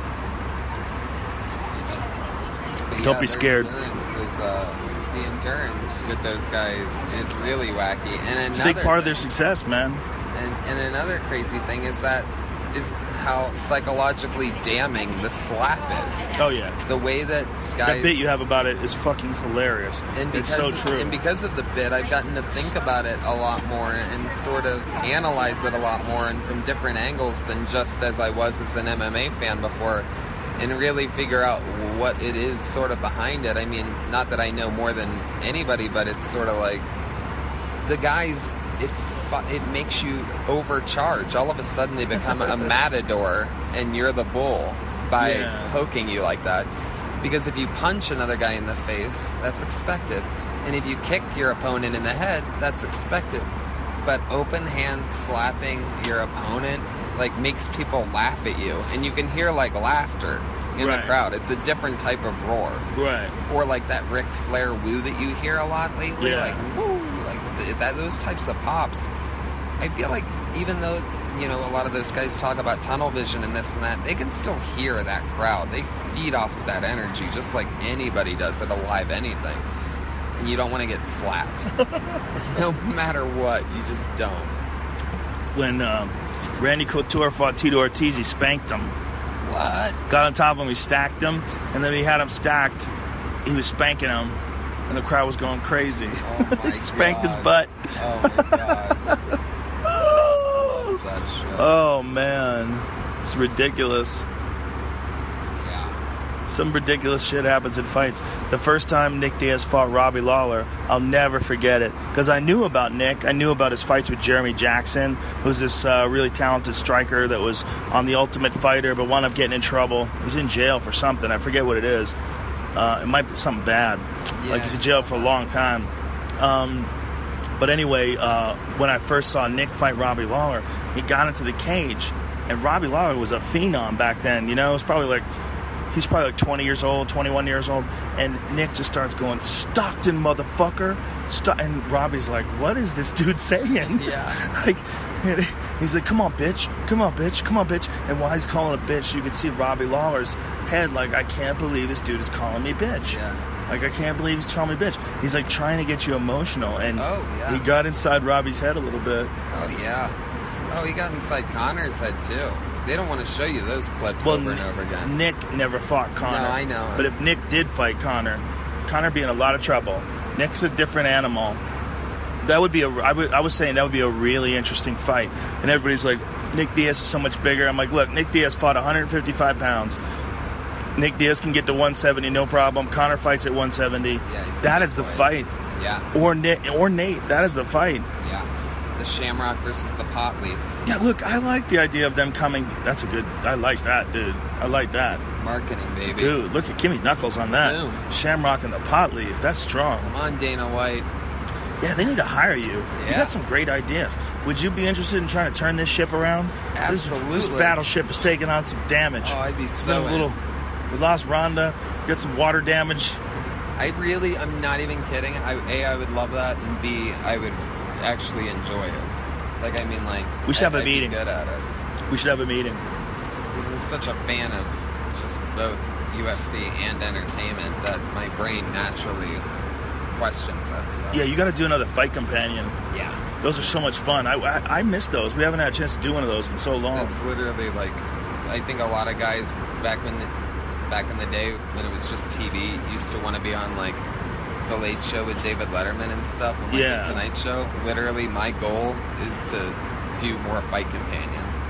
Speaker 5: But
Speaker 4: Don't be
Speaker 5: their
Speaker 4: scared.
Speaker 5: The endurance with those guys is really wacky. And
Speaker 4: It's a big part of their success, man.
Speaker 5: And another crazy thing is how psychologically damning the slap is.
Speaker 4: Oh, yeah.
Speaker 5: The way that guys...
Speaker 4: That bit you have about it is fucking hilarious.
Speaker 5: And
Speaker 4: It's so true.
Speaker 5: And because of the bit, I've gotten to think about it a lot more and sort of analyze it a lot more and from different angles than just as I was as an MMA fan before, and really figure out what it is sort of behind it. I mean, not that I know more than anybody, but it's sort of like the guys, it makes you overcharge. All of a sudden they become a matador and you're the bull by poking you like that. Because if you punch another guy in the face, that's expected. And if you kick your opponent in the head, that's expected. But open hand slapping your opponent like makes people laugh at you. And you can hear like laughter in the crowd. It's a different type of roar.
Speaker 4: Right.
Speaker 5: Or like that Ric Flair woo that you hear a lot lately.
Speaker 4: Yeah.
Speaker 5: Like woo, like those types of pops. I feel like even though, a lot of those guys talk about tunnel vision and this and that, they can still hear that crowd. They feed off of that energy just like anybody does at a live anything. And you don't want to get slapped. No matter what, you just don't.
Speaker 4: When Randy Couture fought Tito Ortiz, he spanked him.
Speaker 5: What?
Speaker 4: Got on top of him, he stacked him, and then he had him stacked. He was spanking him, and the crowd was going crazy.
Speaker 5: Oh my
Speaker 4: Spanked
Speaker 5: God.
Speaker 4: his butt.
Speaker 5: Oh my God. I love that shit.
Speaker 4: Oh, man. It's ridiculous.
Speaker 5: Yeah.
Speaker 4: Some ridiculous shit happens in fights. The first time Nick Diaz fought Robbie Lawler, I'll never forget it. Because I knew about Nick. I knew about his fights with Jeremy Jackson, who's this really talented striker that was on The Ultimate Fighter, but wound up getting in trouble. He was in jail for something. I forget what it is. It might be something bad. Like he's in jail for a long time. But anyway, when I first saw Nick fight Robbie Lawler, he got into the cage. And Robbie Lawler was a phenom back then. It was he's probably like 20 years old, 21 years old. And Nick just starts going, Stockton, motherfucker. And Robbie's like, what is this dude saying?
Speaker 5: Yeah.
Speaker 4: Like, he's like, come on, bitch. Come on, bitch. Come on, bitch. And while he's calling a bitch, you can see Robbie Lawler's head like, I can't believe this dude is calling me bitch.
Speaker 5: Yeah.
Speaker 4: Like, I can't believe he's calling me bitch. He's like trying to get you emotional. And
Speaker 5: yeah.
Speaker 4: he got inside Robbie's head a little bit.
Speaker 5: Oh, yeah. Oh, he got inside Connor's head, too. They don't want to show you those clips over and over again.
Speaker 4: Nick never fought Connor.
Speaker 5: No, I know.
Speaker 4: But if Nick did fight Connor would be in a lot of trouble. Nick's a different animal. That would be I was saying that would be a really interesting fight. And everybody's like, Nick Diaz is so much bigger. I'm like, look, Nick Diaz fought 155 pounds. Nick Diaz can get to 170, no problem. Connor fights at 170.
Speaker 5: Yeah,
Speaker 4: that is the fight.
Speaker 5: Yeah.
Speaker 4: Or Nate. That is the fight.
Speaker 5: Yeah. The Shamrock versus the Pot Leaf.
Speaker 4: Yeah, look, I like the idea of them coming. I like that, dude. I like that.
Speaker 5: Marketing, baby.
Speaker 4: Dude, look at Kimmy Knuckles on that.
Speaker 5: Boom.
Speaker 4: Shamrock and the Pot Leaf. That's strong.
Speaker 5: Come on, Dana White.
Speaker 4: Yeah, they need to hire you.
Speaker 5: Yeah.
Speaker 4: You got some great ideas. Would you be interested in trying to turn this ship around?
Speaker 5: Absolutely.
Speaker 4: This battleship is taking on some damage.
Speaker 5: Oh, I'd be so
Speaker 4: We lost Rhonda. Got some water damage.
Speaker 5: I'm not even kidding. I would love that, and B, I would actually enjoy it. Like, I mean, like...
Speaker 4: We should have a
Speaker 5: I'd
Speaker 4: meeting.
Speaker 5: Be good at it.
Speaker 4: We should have a meeting.
Speaker 5: Because I'm such a fan of just both UFC and entertainment that my brain naturally questions that stuff.
Speaker 4: Yeah, you got to do another Fight Companion.
Speaker 5: Yeah.
Speaker 4: Those are so much fun. I miss those. We haven't had a chance to do one of those in so long.
Speaker 5: That's literally like... I think a lot of guys back in the day when it was just TV used to want to be on, like, The Late Show with David Letterman and stuff, and like The Tonight Show. Literally, my goal is to do more Fight Companions.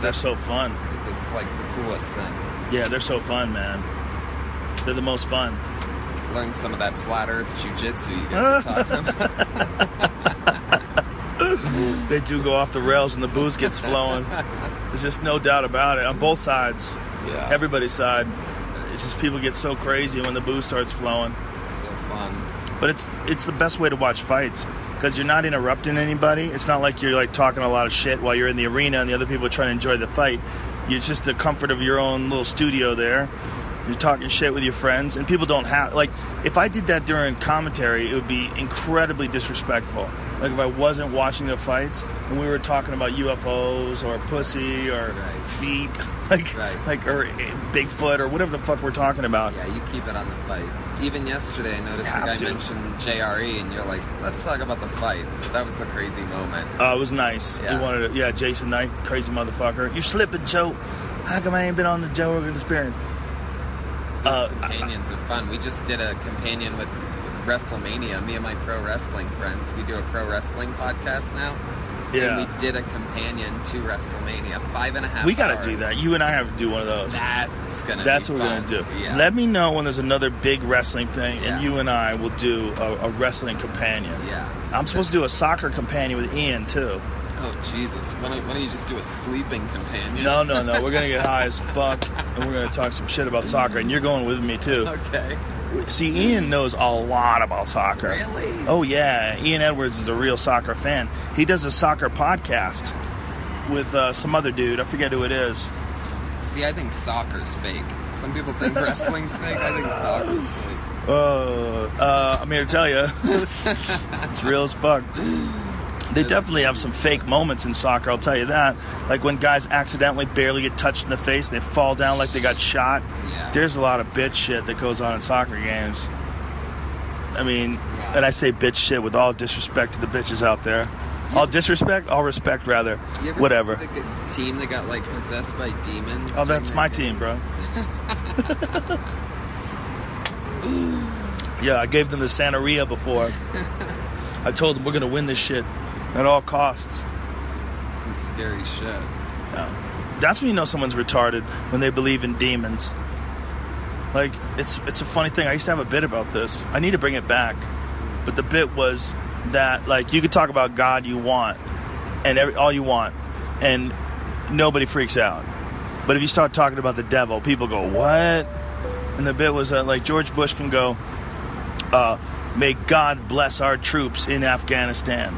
Speaker 4: They're so fun.
Speaker 5: It's like the coolest thing.
Speaker 4: Yeah, they're so fun, man. They're the most fun.
Speaker 5: Learn some of that flat Earth jiu-jitsu you guys are talking about.
Speaker 4: They do go off the rails when the booze gets flowing. There's just no doubt about it on both sides.
Speaker 5: Yeah.
Speaker 4: Everybody's side. It's just people get so crazy when the booze starts flowing.
Speaker 5: It's so fun.
Speaker 4: But it's the best way to watch fights because you're not interrupting anybody. It's not like you're like talking a lot of shit while you're in the arena and the other people are trying to enjoy the fight. It's just the comfort of your own little studio there. You're talking shit with your friends, and people don't have... Like, if I did that during commentary, it would be incredibly disrespectful. Like, if I wasn't watching the fights, and we were talking about UFOs, or pussy, or feet, or Bigfoot, or whatever the fuck we're talking about.
Speaker 5: Yeah, you keep it on the fights. Even yesterday, I noticed the guy mentioned JRE, and you're like, let's talk about the fight. That was a crazy moment.
Speaker 4: It was nice.
Speaker 5: Yeah.
Speaker 4: He wanted to... Jason Knight, crazy motherfucker. You're slipping, Joe. How come I ain't been on the Joe Rogan Experience?
Speaker 5: Companions are fun. We just did a companion with WrestleMania. Me and my pro wrestling friends. We do a pro wrestling podcast now.
Speaker 4: Yeah.
Speaker 5: And we did a companion to WrestleMania. 5.5 hours.
Speaker 4: We got to do that. You and I have to do one of those.
Speaker 5: That's what
Speaker 4: we're going to do.
Speaker 5: Yeah.
Speaker 4: Let me know when there's another big wrestling thing,
Speaker 5: Yeah.
Speaker 4: and you and I will do a wrestling companion.
Speaker 5: Yeah.
Speaker 4: I'm supposed to do a soccer companion with Ian, too.
Speaker 5: Oh, Jesus. Why don't you just do a sleeping companion?
Speaker 4: No. We're going to get high as fuck, and we're going to talk some shit about soccer, and you're going with me, too.
Speaker 5: Okay.
Speaker 4: See, Ian knows a lot about soccer.
Speaker 5: Really?
Speaker 4: Oh, yeah. Ian Edwards is a real soccer fan. He does a soccer podcast with some other dude. I forget who it is.
Speaker 5: See, I think soccer's fake. Some people think wrestling's fake. I think soccer's fake.
Speaker 4: I'm here to tell you, it's real as fuck. They definitely have some fake moments in soccer, I'll tell you that. Like when guys accidentally barely get touched in the face and they fall down like they got shot.
Speaker 5: Yeah.
Speaker 4: There's a lot of bitch shit that goes on in soccer games. I mean, and I say bitch shit with all disrespect to the bitches out there. All disrespect? All respect, rather.
Speaker 5: You ever
Speaker 4: Whatever.
Speaker 5: see a team that got, like, possessed by demons?
Speaker 4: Oh, that's my team, bro. Yeah, I gave them the Santeria before. I told them we're going to win this shit at all costs.
Speaker 5: Some scary shit.
Speaker 4: Yeah. That's when you know someone's retarded, when they believe in demons. Like, it's a funny thing. I used to have a bit about this. I need to bring it back. But the bit was that, like, you could talk about God you want, and all you want, and nobody freaks out. But if you start talking about the devil, people go, what? And the bit was that, like, George Bush can go, may God bless our troops in Afghanistan.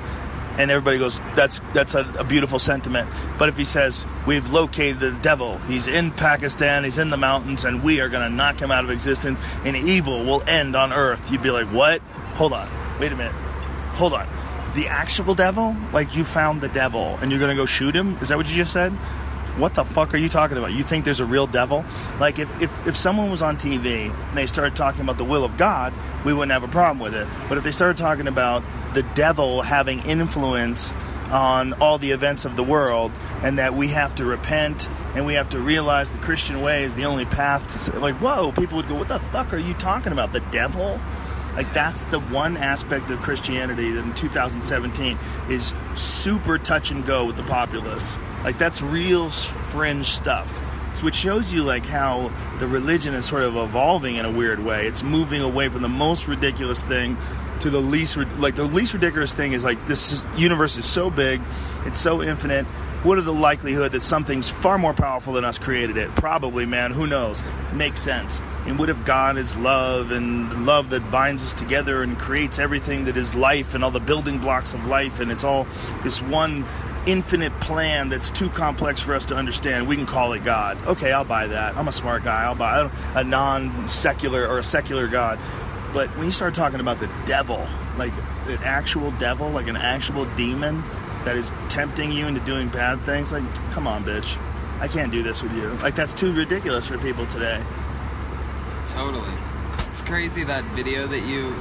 Speaker 4: And everybody goes, that's a beautiful sentiment. But if he says, we've located the devil, he's in Pakistan, he's in the mountains, and we are going to knock him out of existence, and evil will end on earth, you'd be like, what? Hold on. Wait a minute. Hold on. The actual devil? Like, you found the devil and you're going to go shoot him? Is that what you just said? What the fuck are you talking about? You think there's a real devil? Like, if someone was on TV and they started talking about the will of God, we wouldn't have a problem with it. But if they started talking about the devil having influence on all the events of the world, and that we have to repent and we have to realize the Christian way is the only path to, like, whoa, people would go, what the fuck are you talking about? The devil? Like, that's the one aspect of Christianity that in 2017 is super touch and go with the populace. Like, that's real fringe stuff. So which shows you, like, how the religion is sort of evolving in a weird way. It's moving away from the most ridiculous thing to the least ridiculous thing is, like, this universe is so big, it's so infinite. What are the likelihood that something's far more powerful than us created it? Probably, man. Who knows? Makes sense. And what if God is love, and love that binds us together and creates everything that is life and all the building blocks of life, and it's all this one infinite plan that's too complex for us to understand. We can call it God. Okay, I'll buy that. I'm a smart guy. I'll buy a non-secular or a secular God. But when you start talking about the devil, like an actual devil, like an actual demon that is tempting you into doing bad things, like, come on, bitch. I can't do this with you. Like, that's too ridiculous for people today.
Speaker 5: Totally. It's crazy that video that you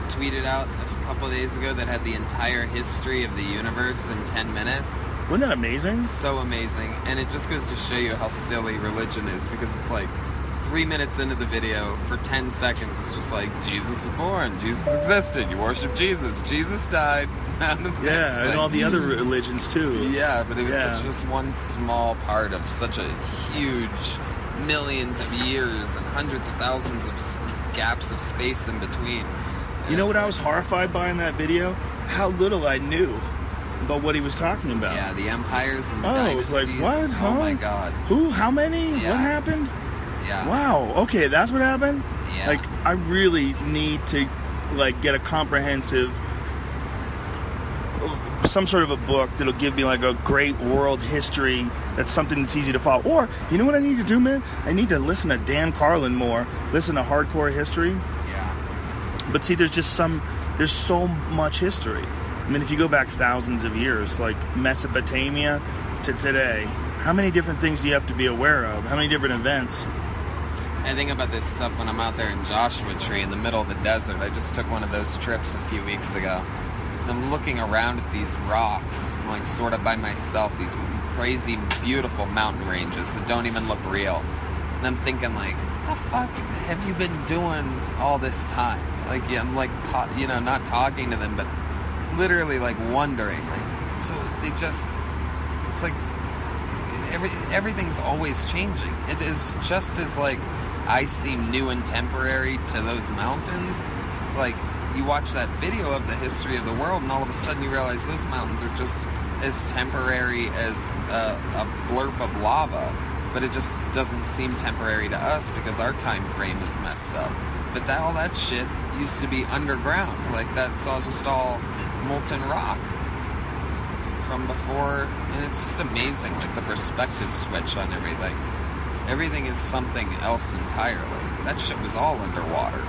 Speaker 5: tweeted out a couple of days ago that had the entire history of the universe in 10 minutes.
Speaker 4: Wasn't that amazing?
Speaker 5: So amazing. And it just goes to show you how silly religion is, because it's like 3 minutes into the video, for 10 seconds, it's just like, Jesus is born, Jesus existed, you worship Jesus, Jesus died.
Speaker 4: Yeah, and all the other religions too.
Speaker 5: Yeah, but it was such just one small part of such a huge millions of years and hundreds of thousands of gaps of space in between.
Speaker 4: You know what I was horrified by in that video? How little I knew about what he was talking about.
Speaker 5: Yeah, the empires and the
Speaker 4: dynasties.
Speaker 5: dynasties.
Speaker 4: Like, what? Huh?
Speaker 5: Oh my god.
Speaker 4: Who? How many?
Speaker 5: Yeah.
Speaker 4: What happened?
Speaker 5: Yeah.
Speaker 4: Wow. Okay, that's what happened?
Speaker 5: Yeah.
Speaker 4: Like, I really need to, like, get a comprehensive, some sort of a book that'll give me, like, a great world history that's something that's easy to follow. Or, you know what I need to do, man? I need to listen to Dan Carlin more. Listen to hardcore history.
Speaker 5: Yeah.
Speaker 4: But see, there's so much history. I mean, if you go back thousands of years, like Mesopotamia to today, how many different things do you have to be aware of? How many different events?
Speaker 5: I think about this stuff when I'm out there in Joshua Tree in the middle of the desert. I just took one of those trips a few weeks ago. And I'm looking around at these rocks, like, sort of by myself, these crazy, beautiful mountain ranges that don't even look real. And I'm thinking, like, what the fuck have you been doing all this time? Like, yeah, I'm like, not talking to them, but literally, like, wondering. Like, so they just, it's like, everything's always changing. It is just as, like, I seem new and temporary to those mountains. Like, you watch that video of the history of the world, and all of a sudden you realize those mountains are just as temporary as a blurb of lava, but it just doesn't seem temporary to us because our time frame is messed up. But all that shit used to be underground. Like, that's all just all molten rock from before, and it's just amazing, like, the perspective switch on everything. Everything is something else entirely. That shit was all underwater.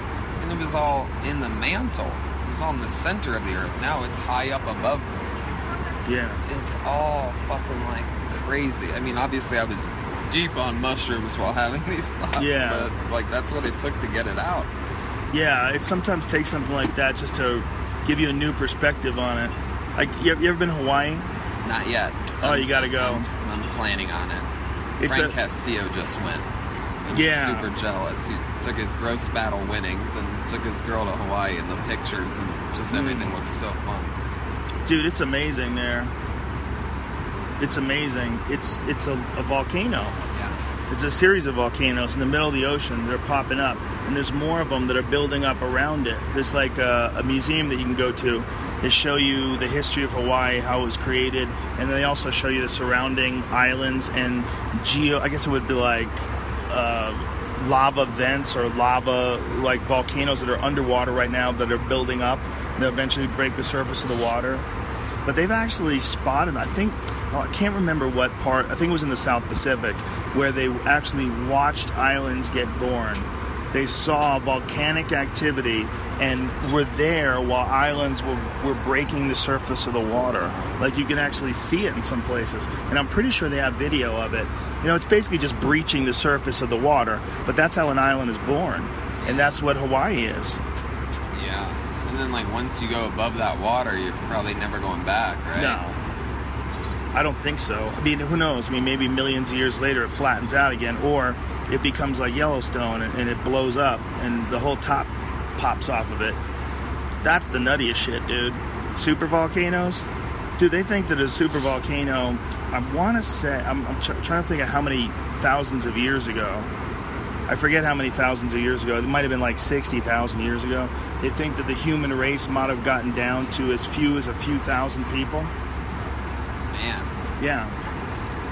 Speaker 5: And it was all in the mantle. It was all in the center of the earth. Now it's high up above.
Speaker 4: Yeah.
Speaker 5: It's all fucking, like, crazy. I mean, obviously I was deep on mushrooms while having these thoughts.
Speaker 4: Yeah.
Speaker 5: But, like, that's what it took to get it out.
Speaker 4: Yeah, it sometimes takes something like that just to give you a new perspective on it. Like, you ever been to Hawaii?
Speaker 5: Not yet.
Speaker 4: Oh, you gotta go.
Speaker 5: I'm planning on it. Frank Castillo just went. I'm super jealous. He took his gross battle winnings and took his girl to Hawaii, and the pictures and just everything looks so fun.
Speaker 4: Dude, it's amazing there. It's amazing. It's a volcano.
Speaker 5: Yeah.
Speaker 4: It's a series of volcanoes in the middle of the ocean. They're popping up, and there's more of them that are building up around it. There's like a museum that you can go to. They show you the history of Hawaii, how it was created, and they also show you the surrounding islands and I guess it would be like lava vents or lava, like, volcanoes that are underwater right now that are building up and eventually break the surface of the water. But they've actually spotted, I can't remember what part, I think it was in the South Pacific, where they actually watched islands get born. they saw volcanic activity and were there while islands were breaking the surface of the water. Like, you can actually see it in some places. And I'm pretty sure they have video of it. You know, it's basically just breaching the surface of the water, but that's how an island is born. And that's what Hawaii is.
Speaker 5: Yeah. And then, like, once you go above that water, you're probably never going back, right?
Speaker 4: No. I don't think so. I mean, who knows? I mean, maybe millions of years later it flattens out again, or it becomes like Yellowstone and it blows up and the whole top pops off of it. That's the nuttiest shit, dude. Super volcanoes? Dude, they think that a super volcano, I want to say, I'm trying to think of how many thousands of years ago. I forget how many thousands of years ago. It might have been like 60,000 years ago. They think that the human race might have gotten down to as few as a few thousand people.
Speaker 5: Man.
Speaker 4: Yeah.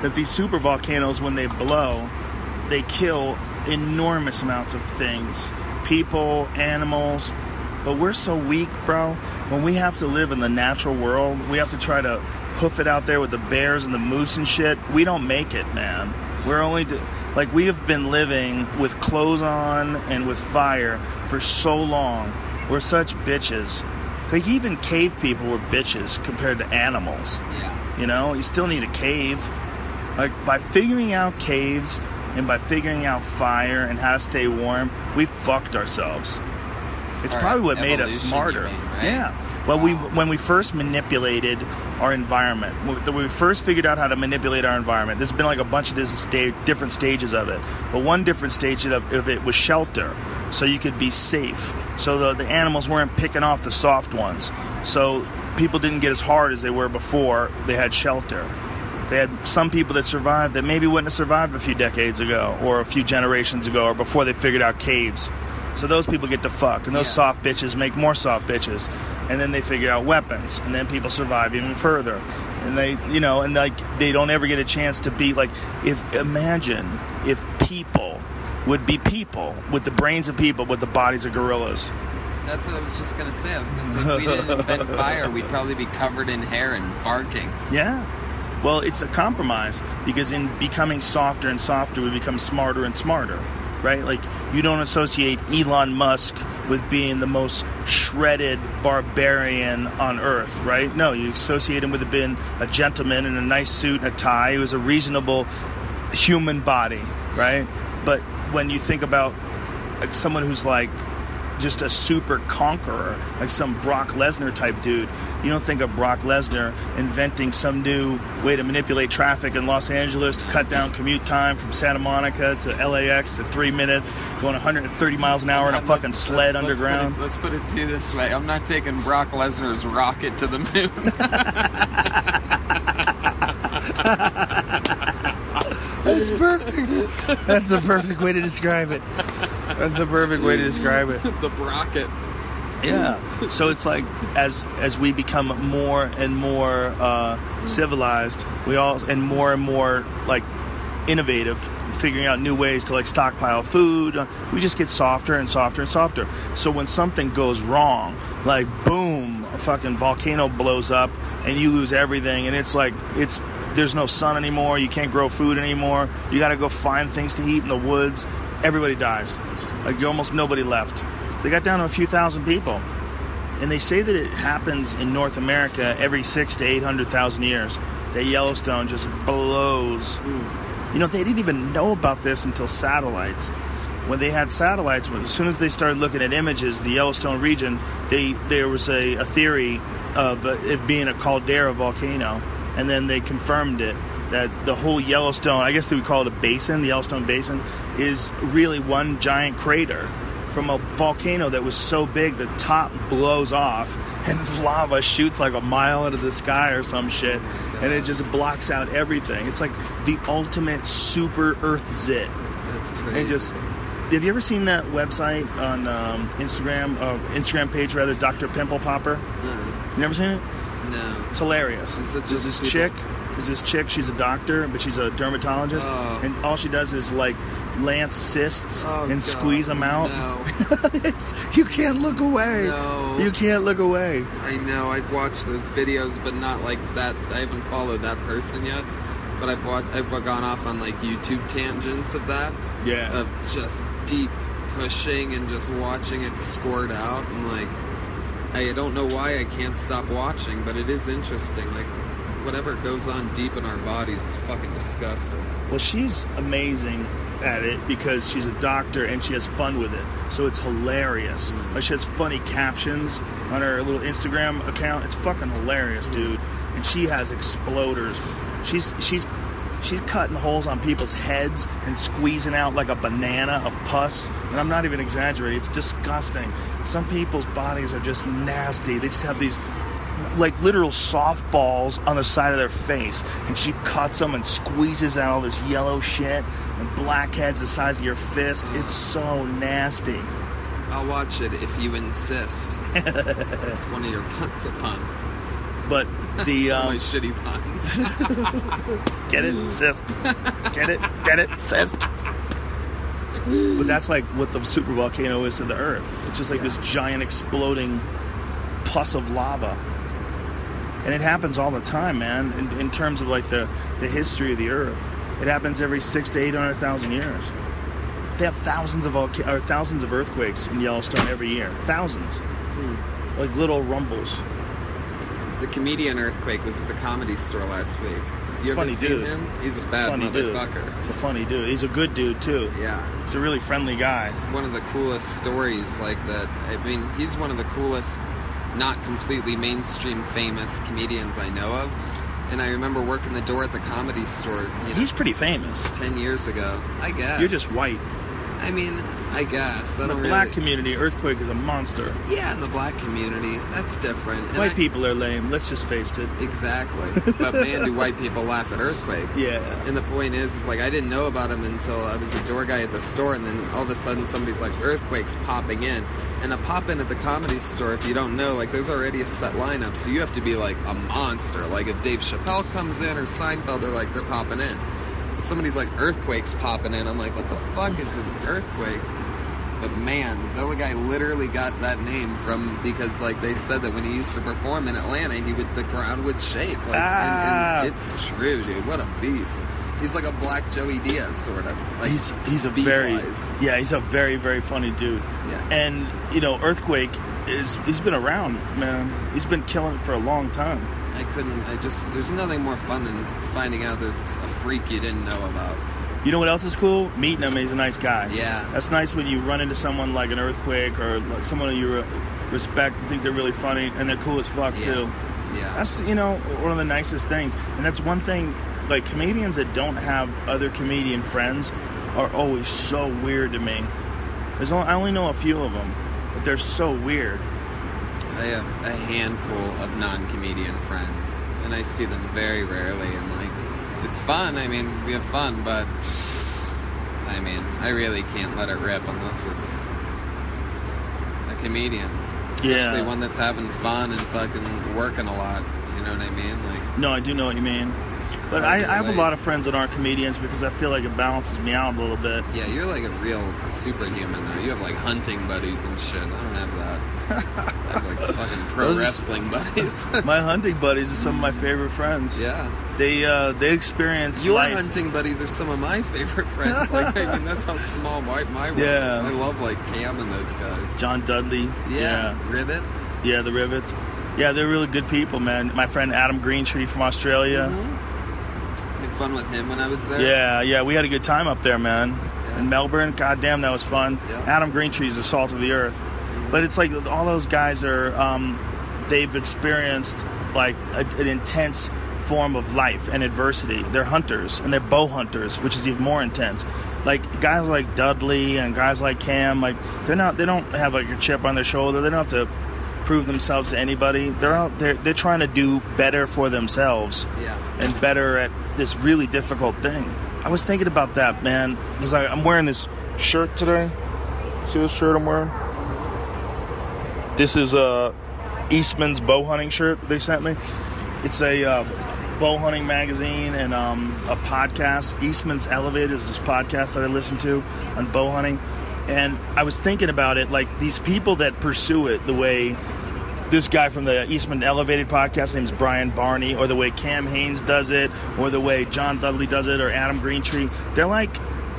Speaker 4: That these super volcanoes, when they blow, they kill enormous amounts of things. People, animals. But we're so weak, bro. When we have to live in the natural world, we have to try to hoof it out there with the bears and the moose and shit. We don't make it, man. We're only... like, we have been living with clothes on and with fire for so long. We're such bitches. Like, even cave people were bitches compared to animals.
Speaker 5: Yeah.
Speaker 4: You know, you still need a cave. Like, by figuring out caves and by figuring out fire and how to stay warm, we fucked ourselves. It's probably what made us smarter.
Speaker 5: You mean, right?
Speaker 4: Yeah. Well, when we first manipulated our environment, when we first figured out how to manipulate our environment, there's been like a bunch of different stages of it. But one different stage of it was shelter, so you could be safe. So the animals weren't picking off the soft ones. So people didn't get as hard as they were before they had shelter. They had some people that survived that maybe wouldn't have survived a few decades ago or a few generations ago or before they figured out caves. So those people get to fuck, and those soft bitches make more soft bitches, and then they figure out weapons, and then people survive even further, and they, you know, and like they don't ever get a chance to be like, imagine if people would be people with the brains of people with the bodies of gorillas.
Speaker 5: That's what I was just gonna say. I was gonna say, if we didn't invent fire, we'd probably be covered in hair and barking.
Speaker 4: Yeah. Well, it's a compromise, because in becoming softer and softer, we become smarter and smarter. Right? Like, you don't associate Elon Musk with being the most shredded barbarian on Earth, right? No, you associate him with being a gentleman in a nice suit and a tie. He was a reasonable human body, right? But when you think about like someone who's like just a super conqueror, like some Brock Lesnar type dude, you don't think of Brock Lesnar inventing some new way to manipulate traffic in Los Angeles to cut down commute time from Santa Monica to LAX to 3 minutes, going 130 miles an hour in a fucking sled underground.
Speaker 5: Let's put it to you this way. I'm not taking Brock Lesnar's rocket to the moon.
Speaker 4: That's perfect. That's a perfect way to describe it. That's the perfect way to describe it.
Speaker 5: The rocket.
Speaker 4: Yeah. So it's like as we become more and more civilized, and more like innovative, figuring out new ways to like stockpile food, we just get softer and softer and softer. So when something goes wrong, like boom, a fucking volcano blows up and you lose everything, and it's like there's no sun anymore, you can't grow food anymore, you got to go find things to eat in the woods. Everybody dies. Like, almost nobody left. They got down to a few thousand people. And they say that it happens in North America every 600,000 to 800,000 years. That Yellowstone just blows. You know, they didn't even know about this until satellites. When they had satellites, as soon as they started looking at images of the Yellowstone region, there was a theory of it being a caldera volcano. And then they confirmed it, that the whole Yellowstone, I guess they would call it a basin, the Yellowstone Basin, is really one giant crater from a volcano that was so big the top blows off and lava shoots like a mile into the sky or some shit, and it just blocks out everything. It's like the ultimate super Earth zit.
Speaker 5: That's crazy.
Speaker 4: Have you ever seen that website on Instagram page rather, Dr. Pimple Popper? You never seen it?
Speaker 5: No.
Speaker 4: It's hilarious. There's this chick, she's a doctor, but she's a dermatologist, and all she does is like lance cysts and squeeze them out.
Speaker 5: No.
Speaker 4: You can't look away.
Speaker 5: No.
Speaker 4: You can't look away.
Speaker 5: I know, I've watched those videos, but not like that. I haven't followed that person yet, but I've gone off on like YouTube tangents of that.
Speaker 4: Yeah.
Speaker 5: Of just deep pushing and just watching it squirt out. And like, I don't know why I can't stop watching, but it is interesting. Like, whatever goes on deep in our bodies is fucking disgusting.
Speaker 4: Well, she's amazing at it because she's a doctor and she has fun with it. So it's hilarious. Like, she has funny captions on her little Instagram account. It's fucking hilarious, dude. And she has exploders. She's cutting holes on people's heads and squeezing out like a banana of pus. And I'm not even exaggerating. It's disgusting. Some people's bodies are just nasty. They just have these like literal softballs on the side of their face, and she cuts them and squeezes out all this yellow shit and blackheads the size of your fist. It's so nasty.
Speaker 5: I'll watch it if you insist. That's one of your punt to pun.
Speaker 4: But the
Speaker 5: all my shitty puns.
Speaker 4: Get it, insist. Get it, insist. But that's like what the super volcano is to the Earth. It's just like this giant exploding pus of lava. And it happens all the time, man, in terms of like the history of the Earth. It happens every 600,000 to 800,000 years. They have thousands of earthquakes in Yellowstone every year. Thousands. Like little rumbles.
Speaker 5: The comedian Earthquake was at the Comedy Store last week. You ever
Speaker 4: Funny
Speaker 5: seen
Speaker 4: dude.
Speaker 5: him? He's a bad motherfucker.
Speaker 4: Dude. It's a funny dude. He's a good dude, too.
Speaker 5: Yeah.
Speaker 4: He's a really friendly guy.
Speaker 5: One of the coolest stories like that. I mean, he's one of the coolest, not completely mainstream famous comedians I know of. And I remember working the door at the Comedy Store.
Speaker 4: He's pretty famous.
Speaker 5: 10 years ago, I guess.
Speaker 4: You're just white.
Speaker 5: I mean, I guess.
Speaker 4: In the black community, Earthquake is a monster.
Speaker 5: Yeah, in the black community, that's different. And
Speaker 4: white people are lame. Let's just face it.
Speaker 5: Exactly. But man, do white people laugh at Earthquake.
Speaker 4: Yeah.
Speaker 5: And the point is like, I didn't know about him until I was a door guy at the store, and then all of a sudden somebody's like, Earthquake's popping in. And a pop-in at the Comedy Store, if you don't know, like, there's already a set lineup, so you have to be like a monster. Like, if Dave Chappelle comes in or Seinfeld, they're popping in. But somebody's like, Earthquake's popping in. I'm like, what the fuck is an earthquake? But man, the other guy literally got that name because like they said that when he used to perform in Atlanta, the ground would shake. Like, and it's true, dude. What a beast. He's like a black Joey Diaz, sort of. Like,
Speaker 4: he's a he's a very, very funny dude.
Speaker 5: Yeah.
Speaker 4: And Earthquake he's been around, man. He's been killing it for a long time.
Speaker 5: There's nothing more fun than finding out there's a freak you didn't know about.
Speaker 4: You know what else is cool? Meeting him. He's a nice guy.
Speaker 5: Yeah.
Speaker 4: That's nice when you run into someone like an Earthquake or like someone you respect, you think they're really funny, and they're cool as fuck, too.
Speaker 5: Yeah.
Speaker 4: That's, one of the nicest things. And that's one thing, like, comedians that don't have other comedian friends are always so weird to me. I only know a few of them, but they're so weird.
Speaker 5: I have a handful of non-comedian friends, and I see them very rarely, and like, it's fun. I mean, we have fun, but I mean, I really can't let it rip unless it's a comedian. Especially one that's having fun and fucking working a lot. You know what I mean? Like,
Speaker 4: no, I do know what you mean. But I have a lot of friends that aren't comedians because I feel like it balances me out a little bit.
Speaker 5: Yeah, you're like a real superhuman, though. You have like hunting buddies and shit. I don't have that. I have like fucking pro wrestling buddies.
Speaker 4: My hunting buddies are some of my favorite friends.
Speaker 5: Yeah.
Speaker 4: They experience
Speaker 5: Your
Speaker 4: life.
Speaker 5: hunting buddies are some of my favorite friends. Like, I mean, that's how small my world is. I love like Cam and those guys.
Speaker 4: John Dudley.
Speaker 5: Yeah. Rivets.
Speaker 4: Yeah, the Rivets. Yeah, they're really good people, man. My friend Adam Greentree from Australia.
Speaker 5: Mm-hmm. Had fun with him when I was there.
Speaker 4: Yeah, we had a good time up there, man. In Melbourne, goddamn, that was fun. Yeah. Adam Greentree is the salt of the earth. Mm-hmm. But it's like all those guys are, they've experienced like an intense form of life and adversity. They're hunters, and they're bow hunters, which is even more intense. Like guys like Dudley and guys like Cam, like they don't have like a chip on their shoulder. They don't have to prove themselves to anybody. They're out there. They're trying to do better for themselves, and better at this really difficult thing. I was thinking about that, man, because I'm wearing this shirt today. See this shirt I'm wearing? This is Eastman's bow hunting shirt they sent me. It's a bow hunting magazine and a podcast. Eastman's Elevated is this podcast that I listen to on bow hunting. And I was thinking about it, like these people that pursue it the way this guy from the Eastman Elevated podcast, name's Brian Barney, or the way Cam Haynes does it, or the way John Dudley does it, or Adam Greentree. They're like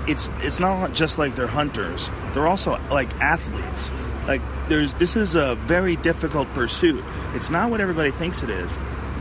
Speaker 4: it's not just like they're hunters. They're also like athletes. Like this is a very difficult pursuit. It's not what everybody thinks it is.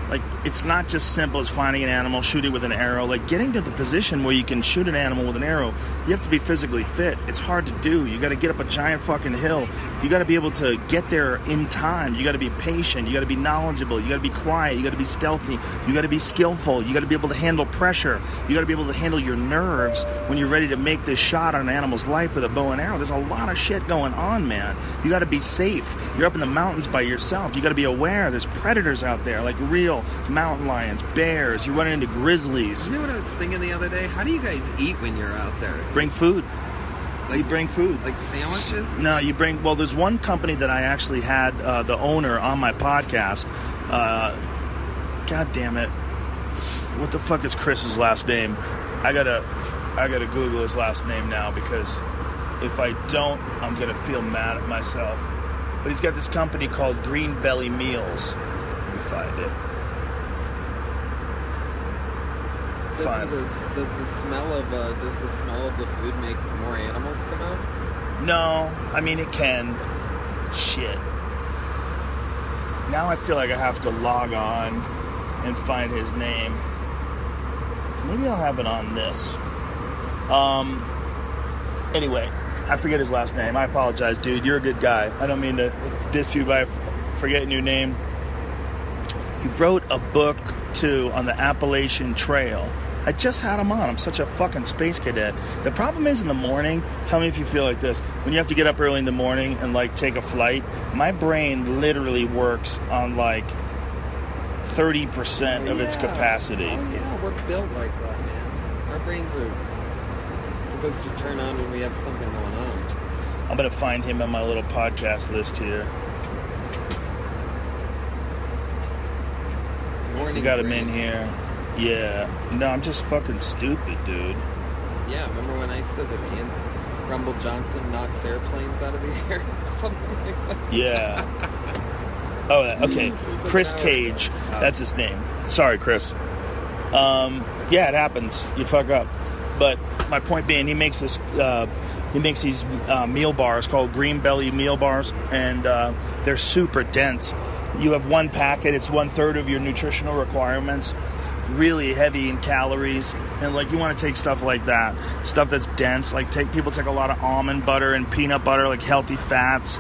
Speaker 4: Like, it's not just simple as finding an animal, shoot it with an arrow. Like, getting to the position where you can shoot an animal with an arrow, you have to be physically fit. It's hard to do. You got to get up a giant fucking hill. You got to be able to get there in time. You got to be patient. You got to be knowledgeable. You got to be quiet. You got to be stealthy. You got to be skillful. You got to be able to handle pressure. You got to be able to handle your nerves when you're ready to make this shot on an animal's life with a bow and arrow. There's a lot of shit going on, man. You got to be safe. You're up in the mountains by yourself. You got to be aware. There's predators out there, like real mountain lions, bears. You're running into grizzlies.
Speaker 5: You know what I was thinking the other day? How do you guys eat when you're out there?
Speaker 4: Bring food. You bring food.
Speaker 5: Like sandwiches?
Speaker 4: No, you bring... Well, there's one company that I actually had the owner on my podcast. God damn it. What the fuck is Chris's last name? I gotta Google his last name now, because if I don't, I'm gonna feel mad at myself. But he's got this company called Green Belly Meals. Let me find it.
Speaker 5: Does the smell of the food make more animals come out?
Speaker 4: No, I mean it can. Shit. Now I feel like I have to log on and find his name. Maybe I'll have it on this. Anyway, I forget his last name. I apologize, dude. You're a good guy. I don't mean to diss you by forgetting your name. He wrote a book too on the Appalachian Trail. I just had him on. I'm such a fucking space cadet. The problem is in the morning, tell me if you feel like this, when you have to get up early in the morning and like take a flight, my brain literally works on like 30% of its capacity.
Speaker 5: Oh yeah, we're built like that, man. Our brains are supposed to turn on when we have something going on.
Speaker 4: I'm going to find him on my little podcast list here. You got him in here. Yeah. No, I'm just fucking stupid, dude.
Speaker 5: Yeah, remember when I said that Rumble Johnson knocks airplanes out of the air or something like that?
Speaker 4: Yeah. Oh, okay. Chris Cage. That's his name. Sorry, Chris. Yeah, it happens. You fuck up. But my point being, he makes these meal bars called Green Belly meal bars, and they're super dense. You have one packet, it's 1/3 of your nutritional requirements, really heavy in calories, and like you want to take stuff like that, stuff that's dense. Like people take a lot of almond butter and peanut butter, like healthy fats.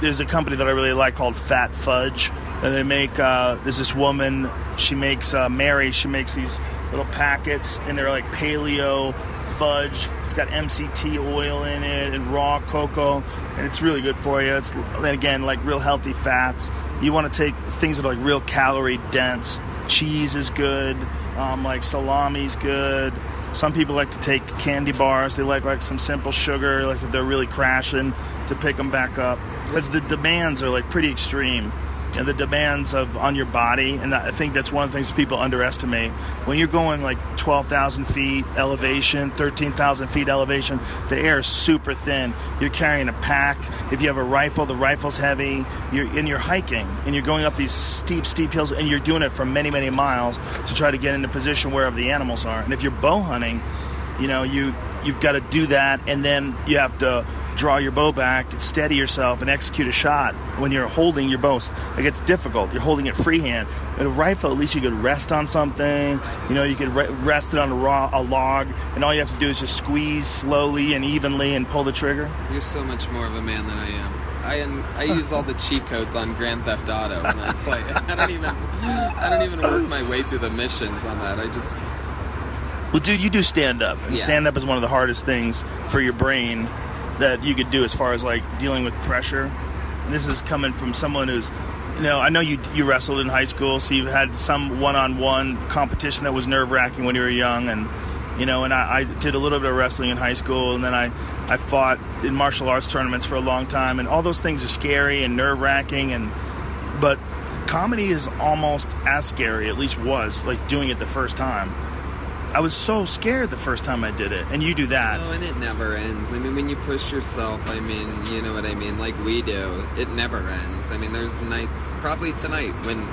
Speaker 4: There's a company that I really like called Fat Fudge, and they make. There's this woman, she makes Mary. She makes these little packets, and they're like paleo fudge. It's got MCT oil in it and raw cocoa, and it's really good for you. It's, again, like real healthy fats. You want to take things that are like real calorie dense. Cheese is good, like salami's good. Some people like to take candy bars. They like some simple sugar, like if they're really crashing, to pick them back up, because the demands are like pretty extreme. And the demands on your body, and I think that's one of the things people underestimate. When you're going like 12,000 feet elevation, 13,000 feet elevation, the air is super thin. You're carrying a pack. If you have a rifle, the rifle's heavy. You're hiking, and you're going up these steep hills, and you're doing it for many, many miles to try to get into position wherever the animals are. And if you're bow hunting, you've got to do that, and then you have to draw your bow back, steady yourself, and execute a shot when you're holding your bow. Like, it's difficult. You're holding it freehand. With a rifle, at least you could rest on something. You could rest it on a log, and all you have to do is just squeeze slowly and evenly and pull the trigger.
Speaker 5: You're so much more of a man than I am. I use all the cheat codes on Grand Theft Auto when I play. I don't even work my way through the missions on that.
Speaker 4: Well, dude, you do stand up, and stand up is one of the hardest things for your brain that you could do as far as like dealing with pressure. And this is coming from someone who's, I know you wrestled in high school, so you've had some one-on-one competition that was nerve-wracking when you were young, and and I did a little bit of wrestling in high school, and then I fought in martial arts tournaments for a long time, and all those things are scary and nerve-wracking, but comedy is almost as scary, at least was, like doing it the first time. I was so scared the first time I did it, and you do that.
Speaker 5: Oh, and it never ends. I mean, when you push yourself, you know what I mean, like we do, it never ends. I mean, there's nights, probably tonight, when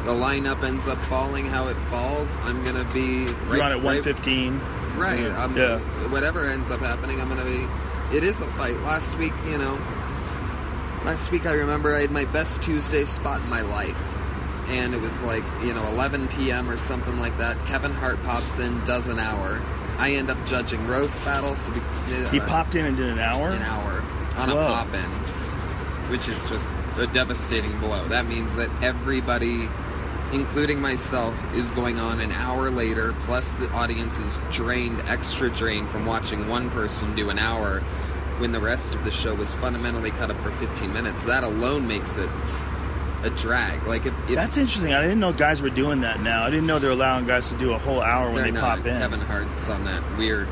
Speaker 5: the lineup ends up falling how it falls, I'm going to be
Speaker 4: You're on at 115.
Speaker 5: Right.
Speaker 4: Yeah.
Speaker 5: Whatever ends up happening, I'm going to be... It is a fight. Last week, I remember I had my best Tuesday spot in my life. And it was 11 p.m. or something like that. Kevin Hart pops in, does an hour. I end up judging roast battles.
Speaker 4: He popped in and did an hour?
Speaker 5: An hour on a pop-in, which is just a devastating blow. That means that everybody, including myself, is going on an hour later, plus the audience is extra drained from watching one person do an hour when the rest of the show was fundamentally cut up for 15 minutes. That alone makes it a drag. That's
Speaker 4: interesting. I didn't know guys were doing that now. I didn't know they're allowing guys to do a whole hour when they pop in.
Speaker 5: Kevin Hart's on that weird...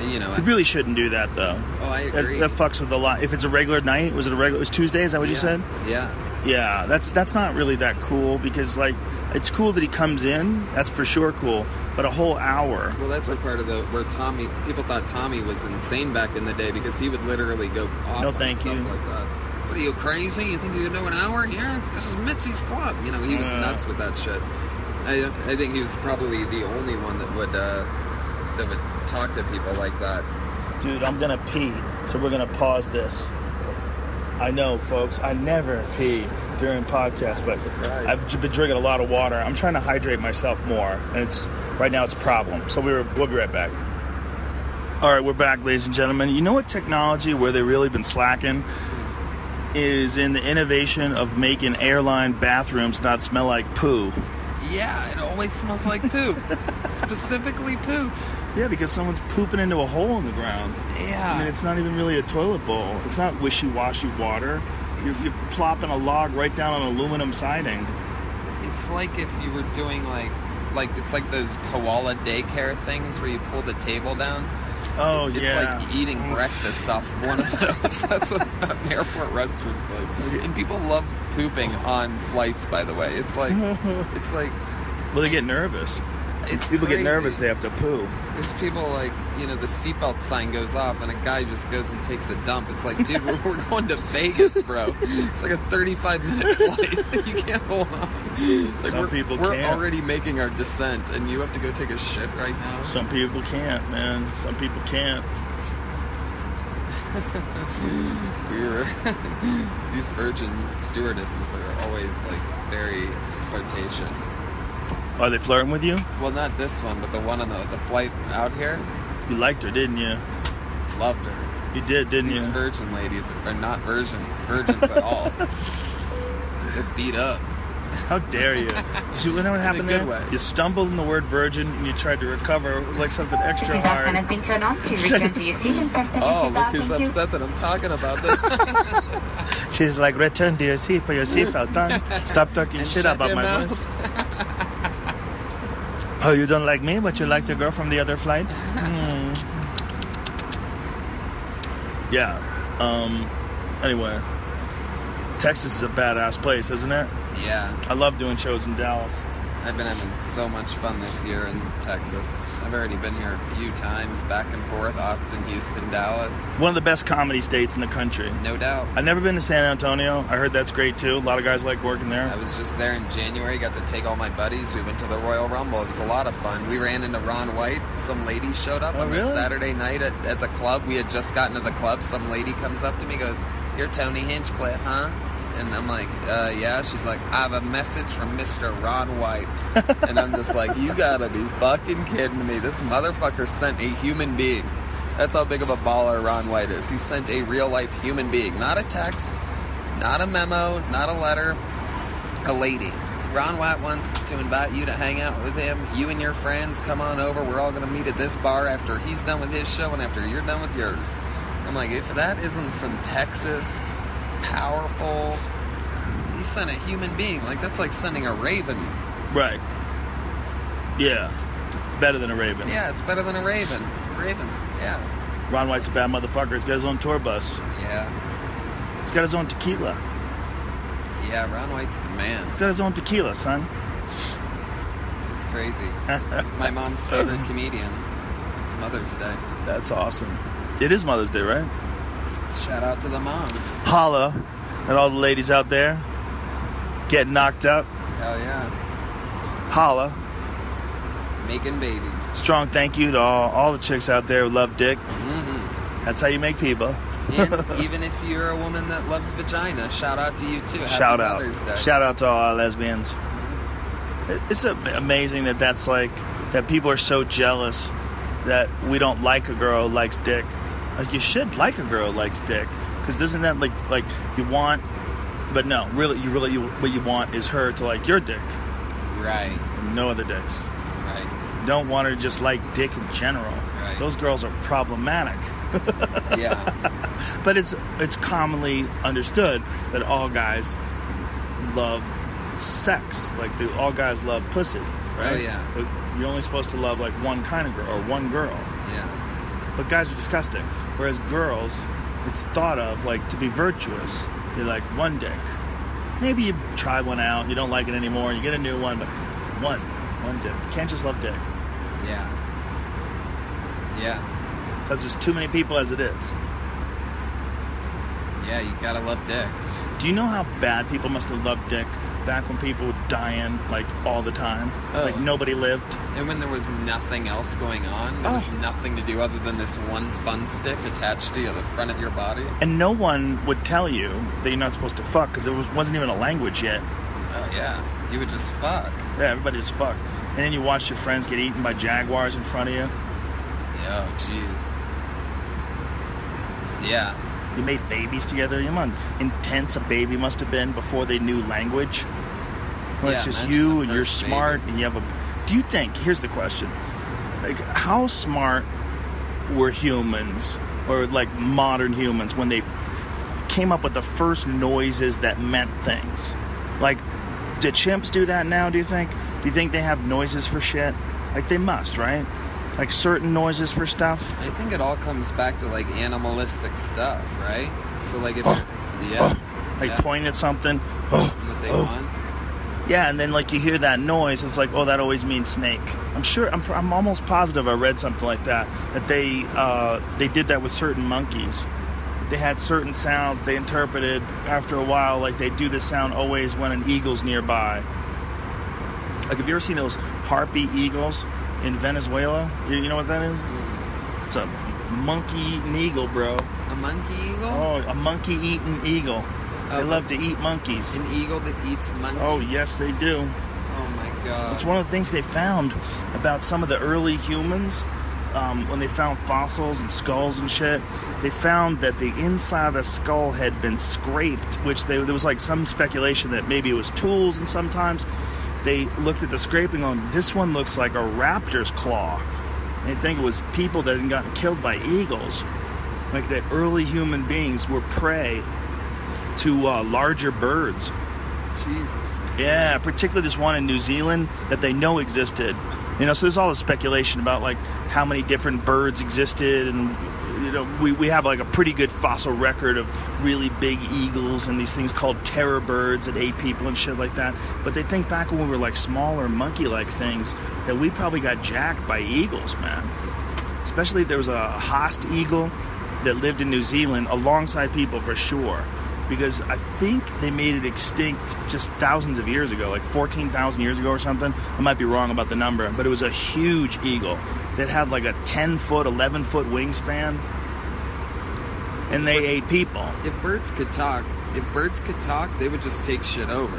Speaker 4: You really shouldn't do that, though.
Speaker 5: Oh, I agree.
Speaker 4: That fucks with a lot. If it's a regular night, it was Tuesday, is that what you said?
Speaker 5: Yeah.
Speaker 4: Yeah, that's not really that cool, because, it's cool that he comes in. That's for sure cool. But a whole hour.
Speaker 5: Well, that's the part of where people thought Tommy was insane back in the day, because he would literally go off on stuff like that. What are you, crazy? You think you can do an hour here? This is Mitzi's club. He was nuts with that shit. I think he was probably the only one that would talk to people like that.
Speaker 4: Dude, I'm gonna pee, so we're gonna pause this. I know, folks, I never pee during podcasts, but I've been drinking a lot of water. I'm trying to hydrate myself more, and right now it's a problem. So we'll be right back. All right, we're back, ladies and gentlemen. You know what technology where they've really been slacking is in the innovation of making airline bathrooms not smell like poo.
Speaker 5: Yeah, it always smells like poop. Specifically poop.
Speaker 4: Yeah, because someone's pooping into a hole in the ground.
Speaker 5: Yeah.
Speaker 4: I mean, it's not even really a toilet bowl. It's not wishy-washy water. You're plopping a log right down on aluminum siding.
Speaker 5: It's like if you were doing it's like those koala daycare things where you pull the table down.
Speaker 4: Oh,
Speaker 5: it's
Speaker 4: yeah.
Speaker 5: It's like eating breakfast off of one of those. That's what an airport restaurant's like. And people love pooping on flights, by the way. It's like...
Speaker 4: Well, they get nervous. People
Speaker 5: crazy.
Speaker 4: Get nervous, they have to poo.
Speaker 5: There's people the seatbelt sign goes off and a guy just goes and takes a dump. It's like, dude, we're going to Vegas, bro. It's like a 35-minute flight. You can't hold on.
Speaker 4: Some people
Speaker 5: we're
Speaker 4: can't.
Speaker 5: Already making our descent and you have to go take a shit right now.
Speaker 4: Some people can't, man. Some people can't.
Speaker 5: These Virgin stewardesses are always very flirtatious.
Speaker 4: Are they flirting with you?
Speaker 5: Well, not this one, but the one on the flight out here.
Speaker 4: You liked her, didn't you?
Speaker 5: Loved her.
Speaker 4: You did, didn't you?
Speaker 5: These virgin ladies are not virgins at all. They're beat up.
Speaker 4: How dare you? You know what happened there?
Speaker 5: Way.
Speaker 4: You stumbled in the word virgin and you tried to recover like something extra hard.
Speaker 6: Has been turned on. Please return to your seat and press the
Speaker 5: Oh,
Speaker 6: seatbelt.
Speaker 5: look who's upset that I'm talking about this.
Speaker 4: She's like, return to your seat, put your seatbelt on. Stop talking
Speaker 5: and
Speaker 4: shit about my voice. Oh, you don't like me, but you like the girl from the other flight? Yeah. Anyway, Texas is a badass place, isn't it?
Speaker 5: Yeah.
Speaker 4: I love doing shows in Dallas.
Speaker 5: I've been having so much fun this year in Texas. I've already been here a few times, back and forth, Austin, Houston, Dallas.
Speaker 4: One of the best comedy states in the country.
Speaker 5: No doubt.
Speaker 4: I've never been to San Antonio. I heard that's great, too. A lot of guys like working there.
Speaker 5: I was just there in January, got to take all my buddies. We went to the Royal Rumble. It was a lot of fun. We ran into Ron White. Some lady showed up on this Saturday night at the club. We had just gotten to the club. Some lady comes up to me, goes, "You're Tony Hinchcliffe, huh?" And I'm like, yeah. She's like, "I have a message from Mr. Ron White." And I'm just like, you gotta be fucking kidding me. This motherfucker sent a human being. That's how big of a baller Ron White is. He sent a real-life human being. Not a text, not a memo, not a letter. A lady. Ron White wants to invite you to hang out with him. You and your friends, come on over. We're all gonna meet at this bar after he's done with his show and after you're done with yours. I'm like, if that isn't some Texas... powerful. He sent a human being. That's like sending a raven.
Speaker 4: Right. Yeah. It's better than a raven.
Speaker 5: Yeah, it's better than a raven. Raven, yeah.
Speaker 4: Ron White's a bad motherfucker. He's got his own tour bus.
Speaker 5: Yeah.
Speaker 4: He's got his own tequila.
Speaker 5: Yeah, Ron White's the man.
Speaker 4: He's got his own tequila, son.
Speaker 5: It's crazy. It's my mom's favorite comedian. It's Mother's Day.
Speaker 4: That's awesome. It is Mother's Day, right?
Speaker 5: Shout out to the moms.
Speaker 4: Holla at all the ladies out there getting knocked up.
Speaker 5: Hell yeah.
Speaker 4: Holla.
Speaker 5: making babies.
Speaker 4: Strong thank you to all the chicks out there who love dick.
Speaker 5: Mm-hmm.
Speaker 4: That's how you make people.
Speaker 5: And even if you're a woman that loves vagina, shout out to you too.
Speaker 4: Shout out.
Speaker 5: Happy Mother's Day.
Speaker 4: Shout out to all our lesbians. It's amazing that people are so jealous that we don't like a girl who likes dick. Like, you should like a girl who likes dick, because isn't that like you want? But no, really, what you want is her to like your dick.
Speaker 5: Right.
Speaker 4: No other dicks.
Speaker 5: Right.
Speaker 4: You don't want her to just like dick in general.
Speaker 5: Right.
Speaker 4: Those girls are problematic.
Speaker 5: Yeah.
Speaker 4: But it's commonly understood that all guys love sex. Like, all guys love pussy, right?
Speaker 5: Oh, yeah.
Speaker 4: But you're only supposed to love like one kind of girl or one girl.
Speaker 5: Yeah.
Speaker 4: But guys are disgusting. Whereas girls, it's thought of like to be virtuous. You're like one dick. Maybe you try one out, you don't like it anymore, you get a new one, but one dick. You can't just love dick.
Speaker 5: Yeah. Yeah.
Speaker 4: Because there's too many people as it is.
Speaker 5: Yeah, you gotta love dick.
Speaker 4: Do you know how bad people must have loved dick back when people were dying like all the time?
Speaker 5: Oh.
Speaker 4: Like nobody lived.
Speaker 5: And when there was nothing else going on, there was nothing to do other than this one fun stick attached to the front of your body.
Speaker 4: And no one would tell you that you're not supposed to fuck, because there wasn't even a language yet.
Speaker 5: Oh yeah, you would just fuck.
Speaker 4: Yeah, everybody just fuck. And then you watch your friends get eaten by jaguars in front of you.
Speaker 5: Oh jeez. Yeah.
Speaker 4: You made babies together. You know how intense a baby must have been before they knew language? Well,
Speaker 5: Yeah,
Speaker 4: it's just
Speaker 5: imagine
Speaker 4: you
Speaker 5: the
Speaker 4: and you're
Speaker 5: first
Speaker 4: smart
Speaker 5: baby.
Speaker 4: and you have a... Do you think... Here's the question. Like, how smart were humans, or like modern humans, when they came up with the first noises that meant things? Like, did chimps do that now, do you think? Do you think they have noises for shit? Like, they must, right? Like certain noises for stuff?
Speaker 5: I think it all comes back to like animalistic stuff, right? So like if
Speaker 4: Like
Speaker 5: yeah.
Speaker 4: pointing at something.
Speaker 5: What they want.
Speaker 4: Yeah, and then like you hear that noise, it's like, oh, that always means snake. I'm almost positive I read something like that they did that with certain monkeys. They had certain sounds they interpreted after a while, like they do this sound always when an eagle's nearby. Like, have you ever seen those harpy eagles in Venezuela? You know what that is? It's a monkey-eating eagle, bro.
Speaker 5: A monkey eagle?
Speaker 4: Oh, a monkey-eating eagle. They love to eat monkeys.
Speaker 5: An eagle that eats monkeys?
Speaker 4: Oh, yes, they do.
Speaker 5: Oh my god.
Speaker 4: It's one of the things they found about some of the early humans, when they found fossils and skulls and shit. They found that the inside of the skull had been scraped, which there was like some speculation that maybe it was tools, and sometimes they looked at the scraping on, this one looks like a raptor's claw. And they think it was people that had gotten killed by eagles. Like that early human beings were prey to larger birds.
Speaker 5: Jesus.
Speaker 4: Yeah, particularly this one in New Zealand that they know existed. You know, so there's all this speculation about like how many different birds existed, and you know, we have like a pretty good fossil record of really big eagles and these things called terror birds that ate people and shit like that. But they think back when we were like smaller monkey-like things that we probably got jacked by eagles, man. Especially there was a Haast eagle that lived in New Zealand alongside people for sure. Because I think they made it extinct just thousands of years ago, like 14,000 years ago or something. I might be wrong about the number, but it was a huge eagle that had like a 10-foot, 11-foot wingspan, and they ate people.
Speaker 5: If birds could talk, they would just take shit over.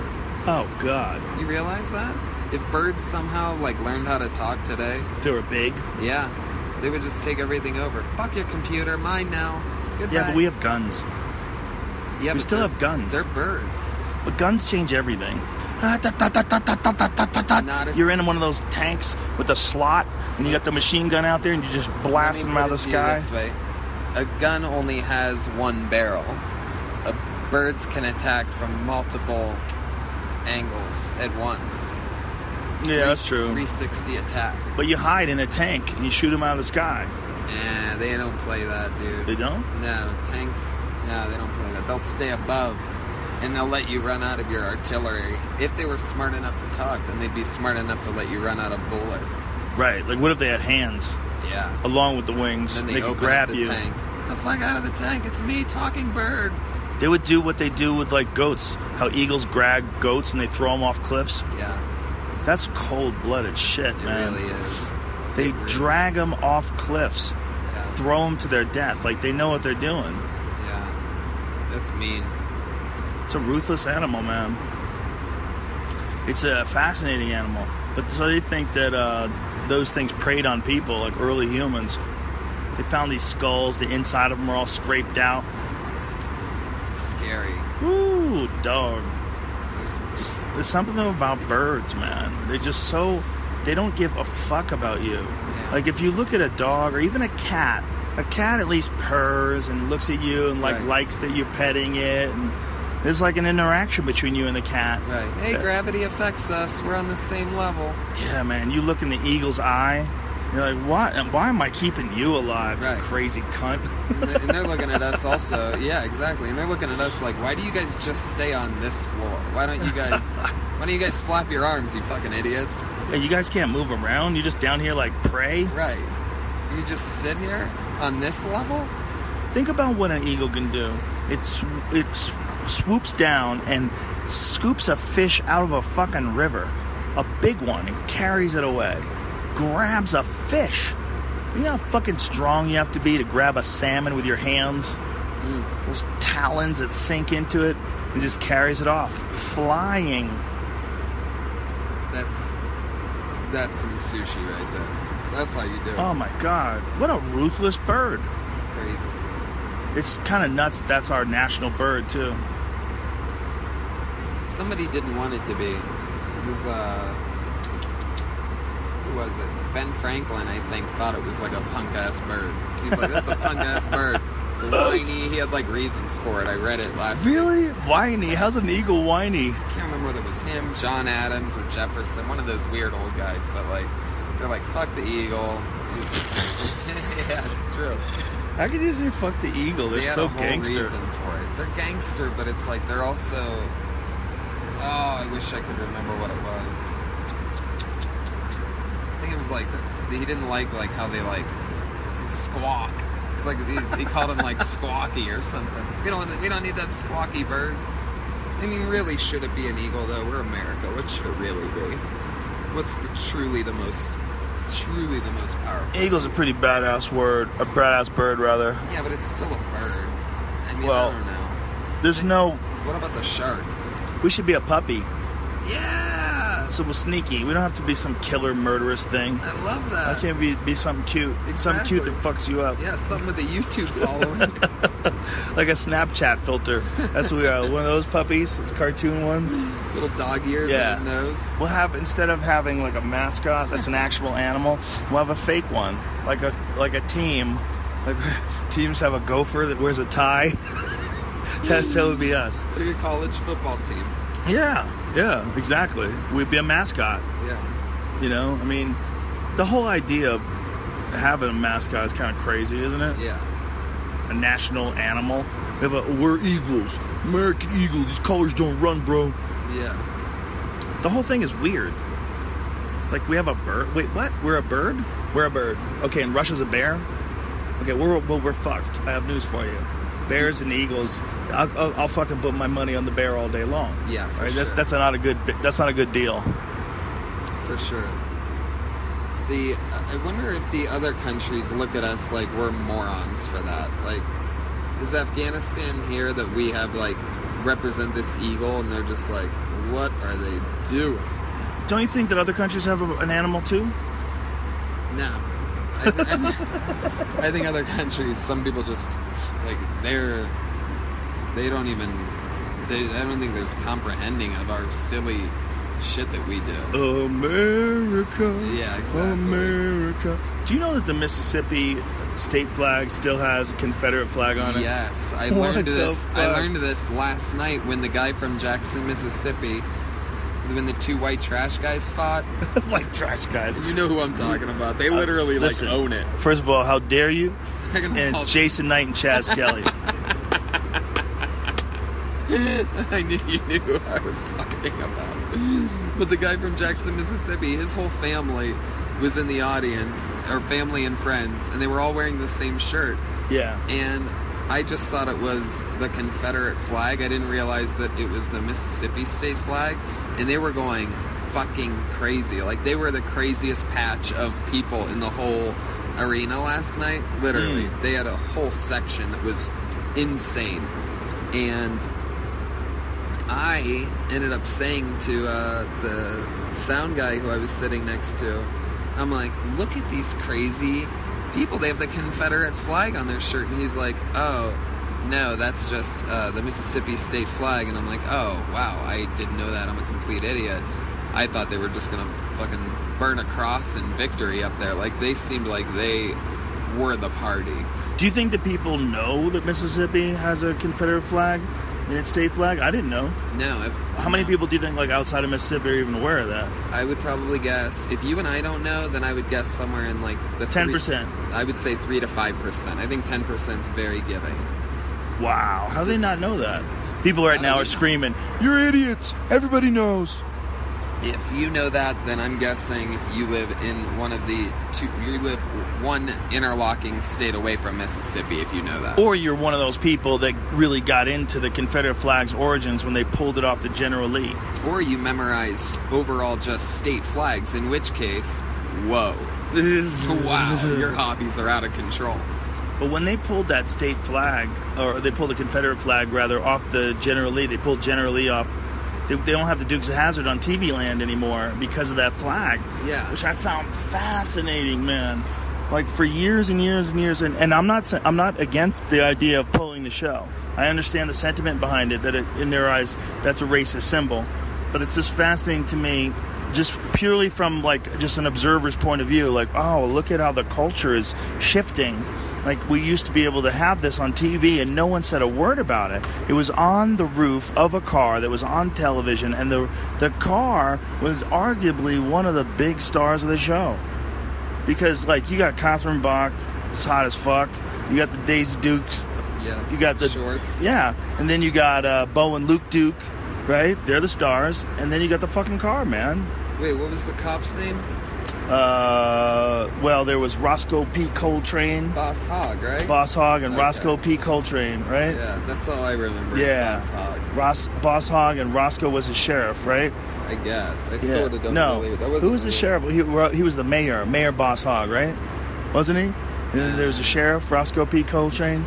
Speaker 4: Oh, God.
Speaker 5: You realize that? If birds somehow like learned how to talk today,
Speaker 4: If they were big.
Speaker 5: yeah, they would just take everything over. Fuck your computer, mine now. Goodbye.
Speaker 4: Yeah, but we have guns.
Speaker 5: Yeah,
Speaker 4: we
Speaker 5: but
Speaker 4: still
Speaker 5: they're-
Speaker 4: have guns.
Speaker 5: They're birds.
Speaker 4: But guns change everything.
Speaker 5: Not if-
Speaker 4: You're in one of those tanks with a slot, and you got the machine gun out there, and you just blast
Speaker 5: Let me
Speaker 4: them out of
Speaker 5: put
Speaker 4: the
Speaker 5: it to you
Speaker 4: sky.
Speaker 5: this way. A gun only has one barrel. Birds can attack from multiple angles at once.
Speaker 4: Yeah, that's true.
Speaker 5: 360 attack.
Speaker 4: But you hide in a tank, and you shoot them out of the sky.
Speaker 5: Yeah, they don't play that, dude.
Speaker 4: They don't?
Speaker 5: No, tanks. No, they don't play that. They'll stay above, and they'll let you run out of your artillery. If they were smart enough to talk, then they'd be smart enough to let you run out of bullets.
Speaker 4: Right. Like, what if they had hands
Speaker 5: Yeah.
Speaker 4: along with the wings?
Speaker 5: Then
Speaker 4: They
Speaker 5: they
Speaker 4: could
Speaker 5: open
Speaker 4: grab
Speaker 5: up the
Speaker 4: you.
Speaker 5: tank. Get the fuck out of the tank! It's me, talking bird.
Speaker 4: They would do what they do with like goats. How eagles grab goats and they throw them off cliffs.
Speaker 5: Yeah.
Speaker 4: That's cold-blooded shit, man.
Speaker 5: It really is.
Speaker 4: They drag them off cliffs, throw them to their death. Like, they know what they're doing.
Speaker 5: Yeah. That's mean.
Speaker 4: It's a ruthless animal, man. It's a fascinating animal. But so they think that those things preyed on people, like early humans. They found these skulls. The inside of them are all scraped out.
Speaker 5: Scary.
Speaker 4: Ooh, dog. There's something about birds, man. They're just so... They don't give a fuck about you.
Speaker 5: Yeah.
Speaker 4: Like, if you look at a dog or even a cat at least purrs and looks at you and, like, likes that you're petting it. And there's, like, an interaction between you and the cat.
Speaker 5: Right. Hey, gravity affects us. We're on the same level.
Speaker 4: Yeah, man. You look in the eagle's eye. You're like, why am I keeping you alive, you crazy cunt?
Speaker 5: And they're looking at us also. Yeah, exactly. And they're looking at us like, why do you guys just stay on this floor? Why don't you guys flap your arms, you fucking idiots?
Speaker 4: Yeah, you guys can't move around. You're just down here like prey.
Speaker 5: Right. You just sit here on this level?
Speaker 4: Think about what an eagle can do. It swoops down and scoops a fish out of a fucking river, a big one, and carries it away. Grabs a fish. You know how fucking strong you have to be to grab a salmon with your hands? Those talons that sink into it and just carries it off. Flying.
Speaker 5: That's some sushi right there. That's how you do it.
Speaker 4: Oh my god. What a ruthless bird.
Speaker 5: Crazy.
Speaker 4: It's kind of nuts that's our national bird, too.
Speaker 5: Somebody didn't want it to be. It was, who was it? Ben Franklin, I think, thought it was like a punk-ass bird. He's like, that's a punk-ass bird. It's whiny. He had, like, reasons for it. I read it last week.
Speaker 4: Really? Whiny? How's an eagle whiny?
Speaker 5: I can't remember whether it was him, John Adams, or Jefferson. One of those weird old guys. But, like, they're like, fuck the eagle. Yeah, it's true.
Speaker 4: How can you say fuck the eagle? They're so gangster.
Speaker 5: They had a whole reason for it. They're gangster, but it's like they're also... Oh, I wish I could remember what it was. I think it was like he didn't like how they like squawk. It's like he called him like squawky or something. We don't need that squawky bird. I mean, really, should it be an eagle though? We're America. What should it really be? What's truly the most powerful?
Speaker 4: Eagle's a pretty badass word. A badass bird, rather.
Speaker 5: Yeah, but it's still a bird. I mean,
Speaker 4: well,
Speaker 5: I don't know.
Speaker 4: There's no...
Speaker 5: What about the shark?
Speaker 4: We should be a puppy.
Speaker 5: Yeah!
Speaker 4: So we're sneaky. We don't have to be some killer, murderous thing.
Speaker 5: I love that.
Speaker 4: I can't be something cute.
Speaker 5: Exactly.
Speaker 4: Something cute that fucks you up.
Speaker 5: Yeah, something with a YouTube following.
Speaker 4: Like a Snapchat filter. That's what we are. One of those puppies, those cartoon ones.
Speaker 5: Little dog ears on his nose.
Speaker 4: We'll have, instead of having like a mascot that's an actual animal, we'll have a fake one. Like a team. Like teams have a gopher that wears a tie. That would be us.
Speaker 5: Like a college football team.
Speaker 4: Yeah, exactly. We'd be a mascot.
Speaker 5: Yeah.
Speaker 4: You know, I mean, the whole idea of having a mascot is kind of crazy, isn't it?
Speaker 5: Yeah.
Speaker 4: A national animal. We're eagles. American eagle. These colors don't run, bro.
Speaker 5: Yeah.
Speaker 4: The whole thing is weird. It's like we have a bird. Wait, what? We're a bird? We're a bird. Okay, and Russia's a bear? Okay, we're fucked. I have news for you. Bears and eagles. I'll fucking put my money on the bear all day long.
Speaker 5: Yeah, for sure.
Speaker 4: That's not a good deal.
Speaker 5: For sure. I wonder if the other countries look at us like we're morons for that. Like, is Afghanistan here that we have like represent this eagle, and they're just like, what are they doing?
Speaker 4: Don't you think that other countries have an animal too?
Speaker 5: No. I think other countries, some people just like I don't think there's comprehending of our silly shit that we do.
Speaker 4: America.
Speaker 5: Yeah, exactly.
Speaker 4: America. Do you know that the Mississippi state flag still has a Confederate flag on it?
Speaker 5: Yes, I learned this last night when the guy from Jackson, Mississippi, when the two white trash guys fought.
Speaker 4: White trash guys.
Speaker 5: You know who I'm talking about. They literally
Speaker 4: listen,
Speaker 5: own it.
Speaker 4: First of all, how dare you?
Speaker 5: Second
Speaker 4: and
Speaker 5: of all,
Speaker 4: it's Jason Knight and Chaz Kelly.
Speaker 5: I knew you knew who I was talking about. But the guy from Jackson, Mississippi, his whole family was in the audience, or family and friends, and they were all wearing the same shirt.
Speaker 4: Yeah.
Speaker 5: And I just thought it was the Confederate flag. I didn't realize that it was the Mississippi state flag. And they were going fucking crazy. Like, they were the craziest patch of people in the whole arena last night. Literally. They had a whole section that was insane. And I ended up saying to the sound guy who I was sitting next to, I'm like, look at these crazy people. They have the Confederate flag on their shirt. And he's like, oh, no, that's just the Mississippi state flag. And I'm like, oh, wow, I didn't know that. I'm a complete idiot. I thought they were just going to fucking burn a cross in victory up there. Like, they seemed like they were the party.
Speaker 4: Do you think that people know that Mississippi has a Confederate flag in its state flag? I didn't know.
Speaker 5: No.
Speaker 4: How many people do you think, like, outside of Mississippi are even aware of that?
Speaker 5: I would probably guess, if you and I don't know, then I would guess somewhere in, like, the
Speaker 4: 10%.
Speaker 5: I would say 3 to 5%. I think 10% is very giving.
Speaker 4: Wow. How do they not know that? People right now are screaming, "You're idiots! Everybody knows."
Speaker 5: If you know that, then I'm guessing you live in one of the two. You live one interlocking state away from Mississippi. If you know that,
Speaker 4: or you're one of those people that really got into the Confederate flag's origins when they pulled it off the General Lee,
Speaker 5: or you memorized overall just state flags. In which case, whoa, wow, your hobbies are out of control.
Speaker 4: But when they pulled that state flag, or they pulled the Confederate flag rather, off the General Lee, they pulled General Lee off. They don't have the Dukes of Hazzard on TV land anymore because of that flag.
Speaker 5: Yeah.
Speaker 4: Which I found fascinating, man. Like, for years and years and years, and I'm not against the idea of pulling the show. I understand the sentiment behind it, that in their eyes, that's a racist symbol. But it's just fascinating to me, just purely from, like, just an observer's point of view. Like, oh, look at how the culture is shifting. Like, we used to be able to have this on TV and no one said a word about it. It was on the roof of a car that was on television, and the car was arguably one of the big stars of the show. Because, like, you got Catherine Bach, it's hot as fuck. You got the Daisy Dukes.
Speaker 5: Yeah.
Speaker 4: You got the
Speaker 5: Shorts.
Speaker 4: Yeah. And then you got Bo and Luke Duke, right? They're the stars. And then you got the fucking car, man.
Speaker 5: Wait, what was the cop's name?
Speaker 4: Well, there was Roscoe P. Coltrane.
Speaker 5: Boss Hogg, right?
Speaker 4: Boss Hogg and
Speaker 5: Okay.
Speaker 4: Roscoe P. Coltrane, right?
Speaker 5: Yeah, that's all I remember.
Speaker 4: Yeah.
Speaker 5: Is Boss Hogg.
Speaker 4: Boss Hogg and Roscoe was the sheriff, right?
Speaker 5: I guess. I
Speaker 4: Yeah.
Speaker 5: sort of don't
Speaker 4: No.
Speaker 5: believe it.
Speaker 4: Who was the sheriff? He was the mayor. Mayor Boss Hogg, right? Wasn't he? And then there was the sheriff, Roscoe P. Coltrane.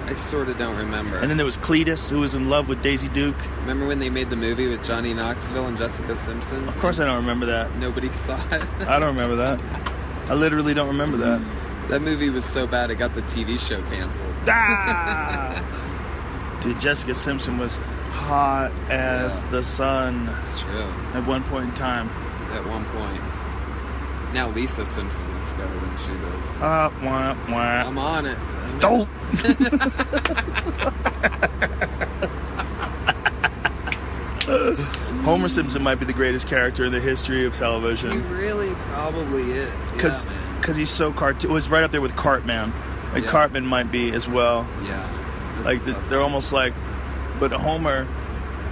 Speaker 5: I sort of don't remember.
Speaker 4: And then there was Cletus, who was in love with Daisy Duke.
Speaker 5: Remember when they made the movie with Johnny Knoxville and Jessica Simpson?
Speaker 4: Of course I don't remember that.
Speaker 5: Nobody saw it.
Speaker 4: I don't remember that. I literally don't remember that.
Speaker 5: That movie was so bad it got the TV show canceled.
Speaker 4: Ah! Dude, Jessica Simpson was hot as the sun
Speaker 5: That's true.
Speaker 4: at one point in time.
Speaker 5: At one point. Now Lisa Simpson looks better than she does.
Speaker 4: Wah, wah.
Speaker 5: I'm on it.
Speaker 4: Don't. Homer Simpson might be the greatest character in the history of
Speaker 5: He
Speaker 4: television
Speaker 5: really probably is.
Speaker 4: because
Speaker 5: Yeah, man.
Speaker 4: he's so cartoon. It was right up there with Cartman. Like
Speaker 5: Yeah.
Speaker 4: Cartman might be as well.
Speaker 5: Yeah. That's
Speaker 4: Like
Speaker 5: tough.
Speaker 4: they're almost like, but Homer,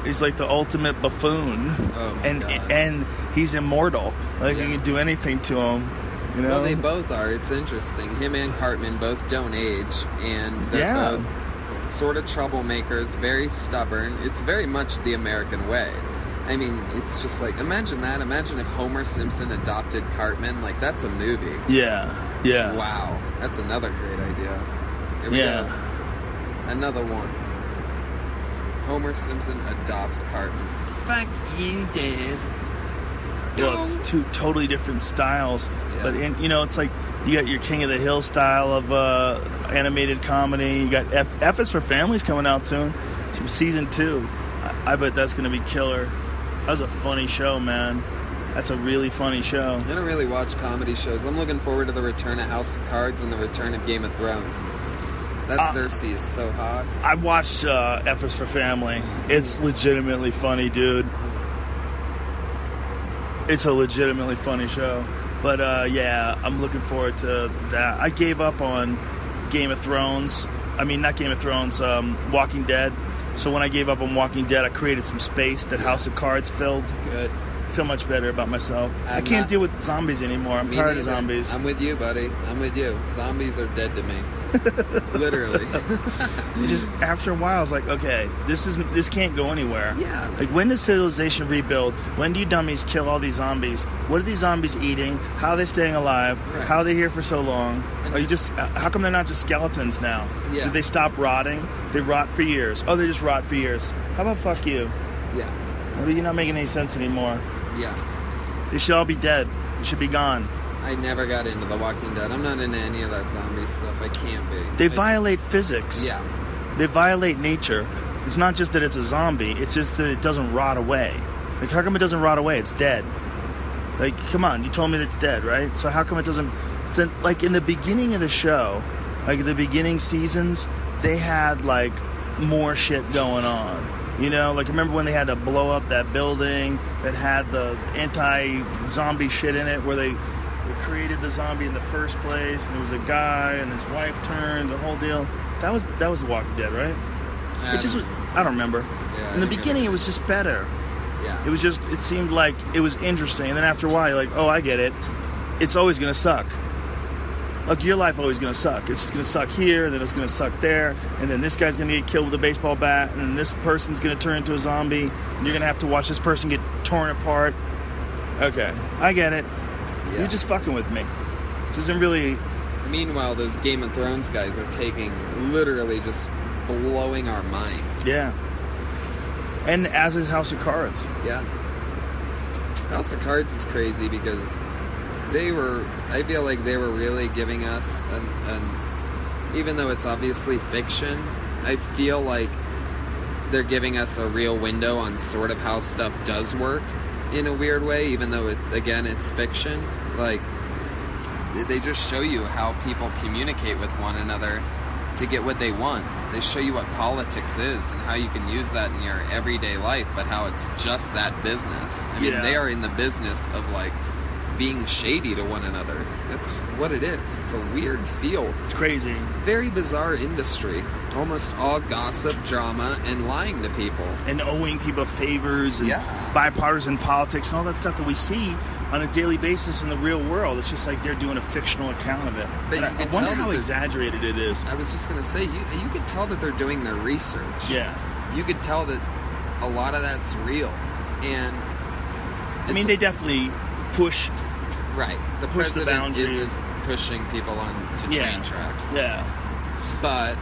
Speaker 4: he's like the ultimate buffoon,
Speaker 5: Oh my God.
Speaker 4: and he's immortal. Like
Speaker 5: Yeah.
Speaker 4: you can do anything to him. You know.
Speaker 5: Well, they both are. It's interesting. Him and Cartman both don't age, and they're both sort of troublemakers, very stubborn. It's very much the American way. I mean, it's just like, imagine that. Imagine if Homer Simpson adopted Cartman. Like, that's a movie.
Speaker 4: Yeah. Yeah.
Speaker 5: Wow. That's another great idea. Here we
Speaker 4: Yeah.
Speaker 5: go. Another one. Homer Simpson adopts Cartman. Fuck you, Dad.
Speaker 4: Well, it's two totally different styles,
Speaker 5: Yeah.
Speaker 4: but it's like you got your King of the Hill style of animated comedy. You got F is for Families coming out soon, season 2. I bet that's gonna be killer. That was a funny show, man. That's a really funny show.
Speaker 5: I don't really watch comedy shows. I'm looking forward to the return of House of Cards and the return of Game of Thrones. That Cersei is so hot.
Speaker 4: I watched F is for Family. It's legitimately funny, dude. It's a legitimately funny show. But yeah, I'm looking forward to that. I gave up on Game of Thrones. I mean, not Game of Thrones, Walking Dead. So when I gave up on Walking Dead, I created some space that House of Cards filled.
Speaker 5: Good.
Speaker 4: I feel much better about myself. I
Speaker 5: I'm
Speaker 4: can't
Speaker 5: not-
Speaker 4: deal with zombies anymore. I'm
Speaker 5: Me
Speaker 4: tired of
Speaker 5: neither.
Speaker 4: zombies.
Speaker 5: I'm with you, buddy. I'm with you. Zombies are dead to me. Literally.
Speaker 4: It just after a while, it's like, okay, this can't go anywhere.
Speaker 5: Yeah.
Speaker 4: Like, when does civilization rebuild? When do you dummies kill all these zombies? What are these zombies eating? How are they staying alive?
Speaker 5: Right.
Speaker 4: How are they here for so long? Are you just? How come they're not just skeletons now?
Speaker 5: Yeah.
Speaker 4: Did they stop rotting? They rot for years. Oh, they just rot for years. How about fuck you?
Speaker 5: Yeah.
Speaker 4: Maybe you're not making any sense anymore.
Speaker 5: Yeah.
Speaker 4: They should all be dead. They should be gone.
Speaker 5: I never got into The Walking Dead. I'm not into any of that zombie stuff. I can't be.
Speaker 4: They violate physics.
Speaker 5: Yeah.
Speaker 4: They violate nature. It's not just that it's a zombie. It's just that it doesn't rot away. Like, how come it doesn't rot away? It's dead. Like, come on. You told me that it's dead, right? So how come it doesn't... Like, in the beginning of the show, like, the beginning seasons, they had, like, more shit going on. You know, like, remember when they had to blow up that building that had the anti-zombie shit in it, where they created the zombie in the first place, and there was a guy and his wife turned, the whole deal. That was The Walking Dead, right? It just was... I don't remember.
Speaker 5: Yeah,
Speaker 4: in the beginning, it was just better.
Speaker 5: Yeah.
Speaker 4: It was just... It seemed like it was interesting, and then after a while, you're like, oh, I get it. It's always going to suck. Like, your life always going to suck. It's just going to suck here, then it's going to suck there, and then this guy's going to get killed with a baseball bat, and then this person's going to turn into a zombie, and you're going to have to watch this person get torn apart. Okay, I get it.
Speaker 5: Yeah.
Speaker 4: You're just fucking with me. This isn't really...
Speaker 5: Meanwhile, those Game of Thrones guys are taking, literally just blowing our minds.
Speaker 4: Yeah. And as is House of Cards.
Speaker 5: Yeah. House of Cards is crazy because I feel like they were really giving us even though it's obviously fiction, I feel like they're giving us a real window on sort of how stuff does work in a weird way, even though it's fiction. Like, they just show you how people communicate with one another to get what they want. They show you what politics is and how you can use that in your everyday life, but how it's just that business. I mean,
Speaker 4: Yeah.
Speaker 5: they are in the business of, like, being shady to one another. That's what it is. It's a weird field.
Speaker 4: It's crazy.
Speaker 5: Very bizarre industry. Almost all gossip, drama, and lying to people.
Speaker 4: And owing people favors and
Speaker 5: Yeah.
Speaker 4: bipartisan politics and all that stuff that we see on a daily basis in the real world. It's just like they're doing a fictional account of it.
Speaker 5: But
Speaker 4: And
Speaker 5: you
Speaker 4: I
Speaker 5: can
Speaker 4: wonder
Speaker 5: tell
Speaker 4: how
Speaker 5: that
Speaker 4: exaggerated it is.
Speaker 5: I was just going to say, you could tell that they're doing their research.
Speaker 4: Yeah.
Speaker 5: You could tell that a lot of that's real. And
Speaker 4: I mean, they definitely push...
Speaker 5: right. The
Speaker 4: push the
Speaker 5: president
Speaker 4: boundaries.
Speaker 5: isn't pushing people onto
Speaker 4: Yeah.
Speaker 5: train tracks.
Speaker 4: Yeah.
Speaker 5: But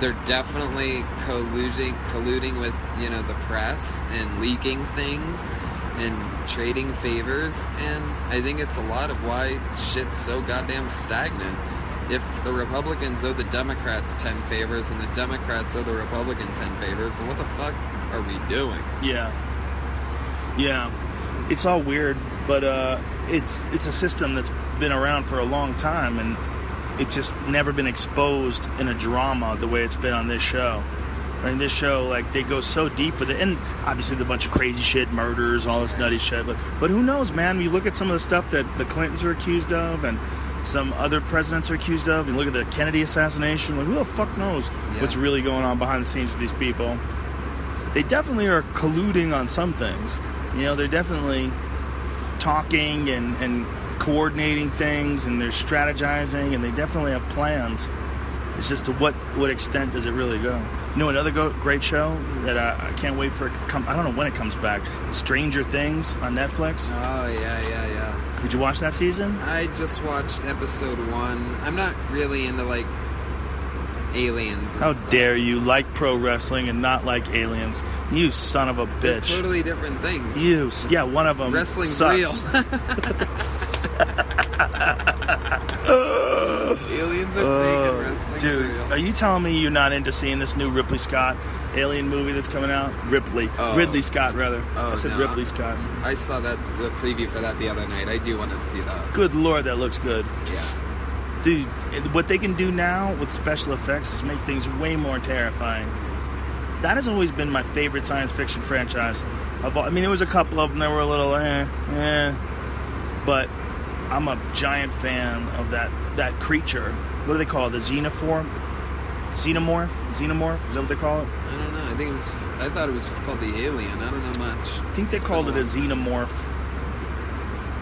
Speaker 5: they're definitely colluding with, the press and leaking things and trading favors, and I think it's a lot of why shit's so goddamn stagnant. If the Republicans owe the Democrats 10 favors and the Democrats owe the Republicans 10 favors, then what the fuck are we doing?
Speaker 4: Yeah. Yeah. It's all weird, but it's a system that's been around for a long time, and it's just never been exposed in a drama the way it's been on this show. In this show, like, they go so deep with it, and obviously the bunch of crazy shit, murders, all this nutty shit, but who knows, man? You look at some of the stuff that the Clintons are accused of, and some other presidents are accused of, and look at the Kennedy assassination, like, who the fuck knows what's really going on behind the scenes with these people? They definitely are colluding on some things. They're definitely talking and coordinating things, and they're strategizing, and they definitely have plans. It's just to what extent does it really go? Another great show that I can't wait for it to come. I don't know when it comes back. Stranger Things on Netflix.
Speaker 5: Oh, yeah.
Speaker 4: Did you watch that season?
Speaker 5: I just watched episode 1. I'm not really into, like, aliens and
Speaker 4: How
Speaker 5: stuff.
Speaker 4: dare you like pro wrestling and not like aliens? You son of a
Speaker 5: They're
Speaker 4: bitch.
Speaker 5: totally different things.
Speaker 4: One of them
Speaker 5: Wrestling's
Speaker 4: sucks.
Speaker 5: real. Aliens are fake and wrestling's
Speaker 4: Dude,
Speaker 5: real.
Speaker 4: are you telling me you're not into seeing this new Ripley Scott alien movie that's coming out? Ridley Scott, rather.
Speaker 5: Oh,
Speaker 4: I said
Speaker 5: no.
Speaker 4: Ripley Scott.
Speaker 5: I saw the preview for that the other night. I do want to see that.
Speaker 4: Good Lord, that looks good.
Speaker 5: Yeah.
Speaker 4: Dude, what they can do now with special effects is make things way more terrifying. That has always been my favorite science fiction franchise. There was a couple of them that were a little but I'm a giant fan of that creature. What do they call it? The xenomorph? Xenomorph? Is that what they call it?
Speaker 5: I don't know. I thought it was just called the alien. I don't know much.
Speaker 4: I think they called it a xenomorph.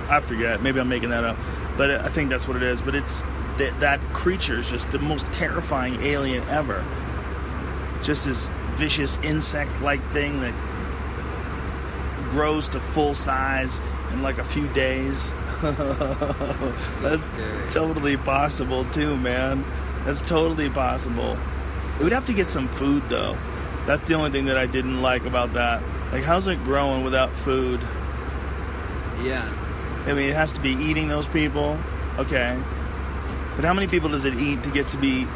Speaker 4: I forget. Maybe I'm making that up. But I think that's what it is. But it's that creature is just the most terrifying alien ever. Just this vicious insect-like thing that grows to full size in like a few days. That's
Speaker 5: scary.
Speaker 4: totally possible too, man. That's totally possible. We'd have to get some food though. That's the only thing that I didn't like about that. Like, how's it growing without food?
Speaker 5: Yeah.
Speaker 4: I mean, it has to be eating those people. Okay. But how many people does it eat to get to be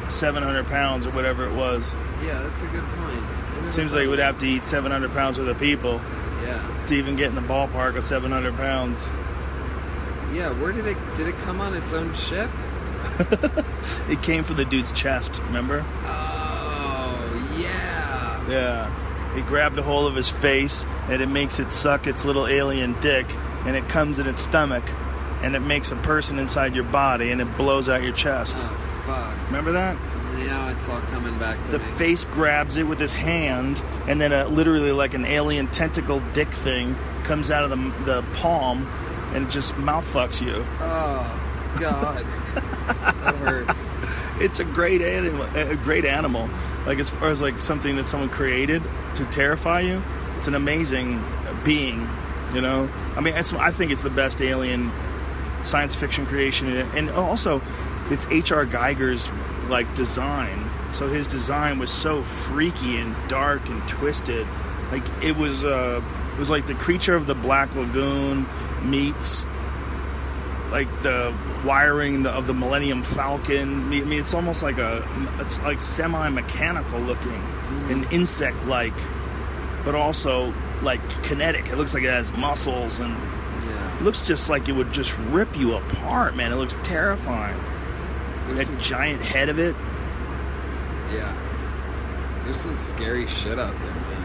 Speaker 4: 700 pounds or whatever it was?
Speaker 5: Yeah, that's a good point.
Speaker 4: Seems like it would have to eat 700 pounds of the people
Speaker 5: Yeah.
Speaker 4: to even get in the ballpark of 700 pounds.
Speaker 5: Yeah, where did it come on its own ship?
Speaker 4: It came from the dude's chest, remember?
Speaker 5: Oh, yeah.
Speaker 4: Yeah. It grabbed a hold of his face, and it makes it suck its little alien dick, and it comes in its stomach, and it makes a person inside your body, and it blows out your chest.
Speaker 5: Oh, fuck.
Speaker 4: Remember that?
Speaker 5: Now it's all coming back to
Speaker 4: The
Speaker 5: me.
Speaker 4: face grabs it with his hand, and then literally like an alien tentacle dick thing comes out of the palm, and just mouth fucks you.
Speaker 5: Oh, God. That hurts.
Speaker 4: It's a great animal. Like, as far as like something that someone created to terrify you, it's an amazing being. You know, I mean, I think it's the best alien science fiction creation, and also it's H.R. Geiger's like design. So his design was so freaky and dark and twisted. Like, it was like the Creature of the Black Lagoon meets like the wiring of the Millennium Falcon. I mean, it's almost like it's like semi-mechanical looking and insect-like, but also like kinetic. It looks like it has muscles, and
Speaker 5: Yeah.
Speaker 4: it looks just like it would just rip you apart, man. It looks terrifying.
Speaker 5: There's
Speaker 4: That giant head of it.
Speaker 5: Yeah. There's some scary shit out there, man.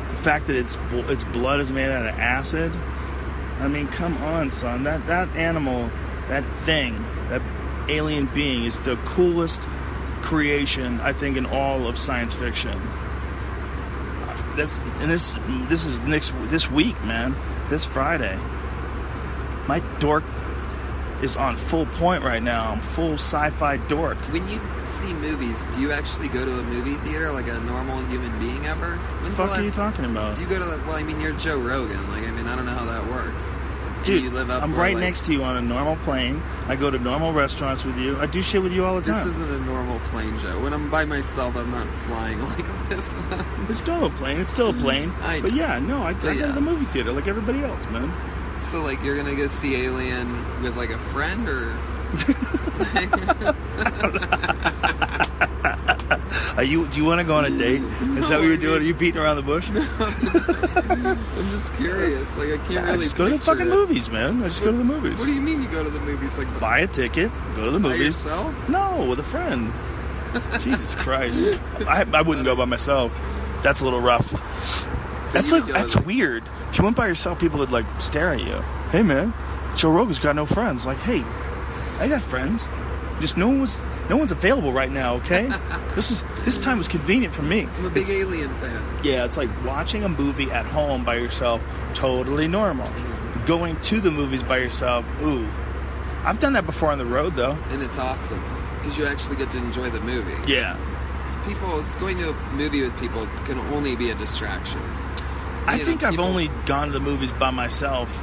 Speaker 4: The fact that its blood is made out of acid. I mean, come on, son. That animal, that thing, that alien being is the coolest creation, I think, in all of science fiction. This is this week, man. This Friday. My dork is on full point right now. I'm full sci-fi dork.
Speaker 5: When you see movies, do you actually go to a movie theater like a normal human being ever?
Speaker 4: What the fuck are you talking about?
Speaker 5: Do you go to well, I mean, you're Joe Rogan. Like, I mean, I don't know how that works. And
Speaker 4: Dude,
Speaker 5: you live up
Speaker 4: I'm
Speaker 5: where,
Speaker 4: right
Speaker 5: like,
Speaker 4: next to you on a normal plane. I go to normal restaurants with you. I do shit with you all the
Speaker 5: This
Speaker 4: time.
Speaker 5: isn't a normal plane, Joe. When I'm by myself, I'm not flying like this.
Speaker 4: It's still a plane. It's still a plane.
Speaker 5: I
Speaker 4: But
Speaker 5: know.
Speaker 4: yeah, no, I go
Speaker 5: yeah.
Speaker 4: to the movie theater like everybody else, man.
Speaker 5: So, like, you're gonna go see Alien with, like, a friend, or...
Speaker 4: Do you want to go on a date? Is that what you're doing? Are you beating around the bush?
Speaker 5: I'm just curious. Like, I can't really
Speaker 4: Just go to the
Speaker 5: picture
Speaker 4: fucking
Speaker 5: it.
Speaker 4: movies, man. I just go to the movies.
Speaker 5: What do you mean you go to the movies? Like,
Speaker 4: Buy a ticket, go to the
Speaker 5: by
Speaker 4: movies.
Speaker 5: yourself?
Speaker 4: No, with a friend. Jesus Christ. I wouldn't go by myself. That's a little rough. That's
Speaker 5: you
Speaker 4: like
Speaker 5: go,
Speaker 4: that's
Speaker 5: like-
Speaker 4: weird. If you went by yourself, people would like stare at you. Hey man, Joe Rogan's got no friends. Like, hey, I got friends. Just no one's available right now, okay? This time was convenient for me.
Speaker 5: I'm a big Alien fan.
Speaker 4: Yeah, it's like watching a movie at home by yourself, totally normal. Going to the movies by yourself, ooh. I've done that before on the road though.
Speaker 5: And it's awesome. Because you actually get to enjoy the movie.
Speaker 4: Yeah.
Speaker 5: Going to a movie with people can only be a distraction.
Speaker 4: I
Speaker 5: You know,
Speaker 4: think I've
Speaker 5: people-
Speaker 4: only gone to the movies by myself,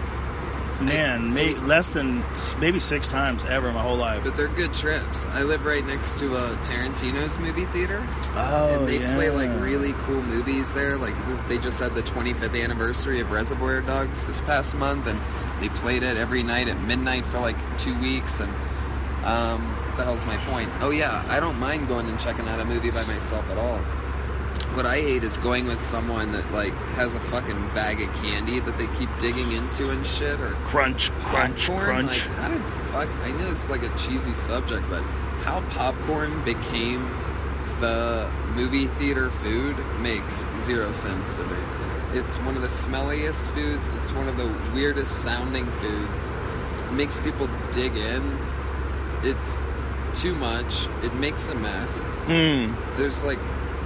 Speaker 4: man, less than maybe 6 times ever in my whole life.
Speaker 5: But they're good trips. I live right next to Tarantino's movie theater.
Speaker 4: Oh,
Speaker 5: And they
Speaker 4: yeah.
Speaker 5: play, like, really cool movies there. Like, they just had the 25th anniversary of Reservoir Dogs this past month, and they played it every night at midnight for, like, 2 weeks, and, what the hell's my point? Oh, yeah, I don't mind going and checking out a movie by myself at all. What I hate is going with someone that, like, has a fucking bag of candy that they keep digging into and shit, or
Speaker 4: Crunch, crunch,
Speaker 5: popcorn.
Speaker 4: crunch.
Speaker 5: Like, how did fuck? I know it's like a cheesy subject, but how popcorn became the movie theater food makes 0 sense to me. It's one of the smelliest foods. It's one of the weirdest sounding foods. It makes people dig in. It's too much. It makes a mess. There's like,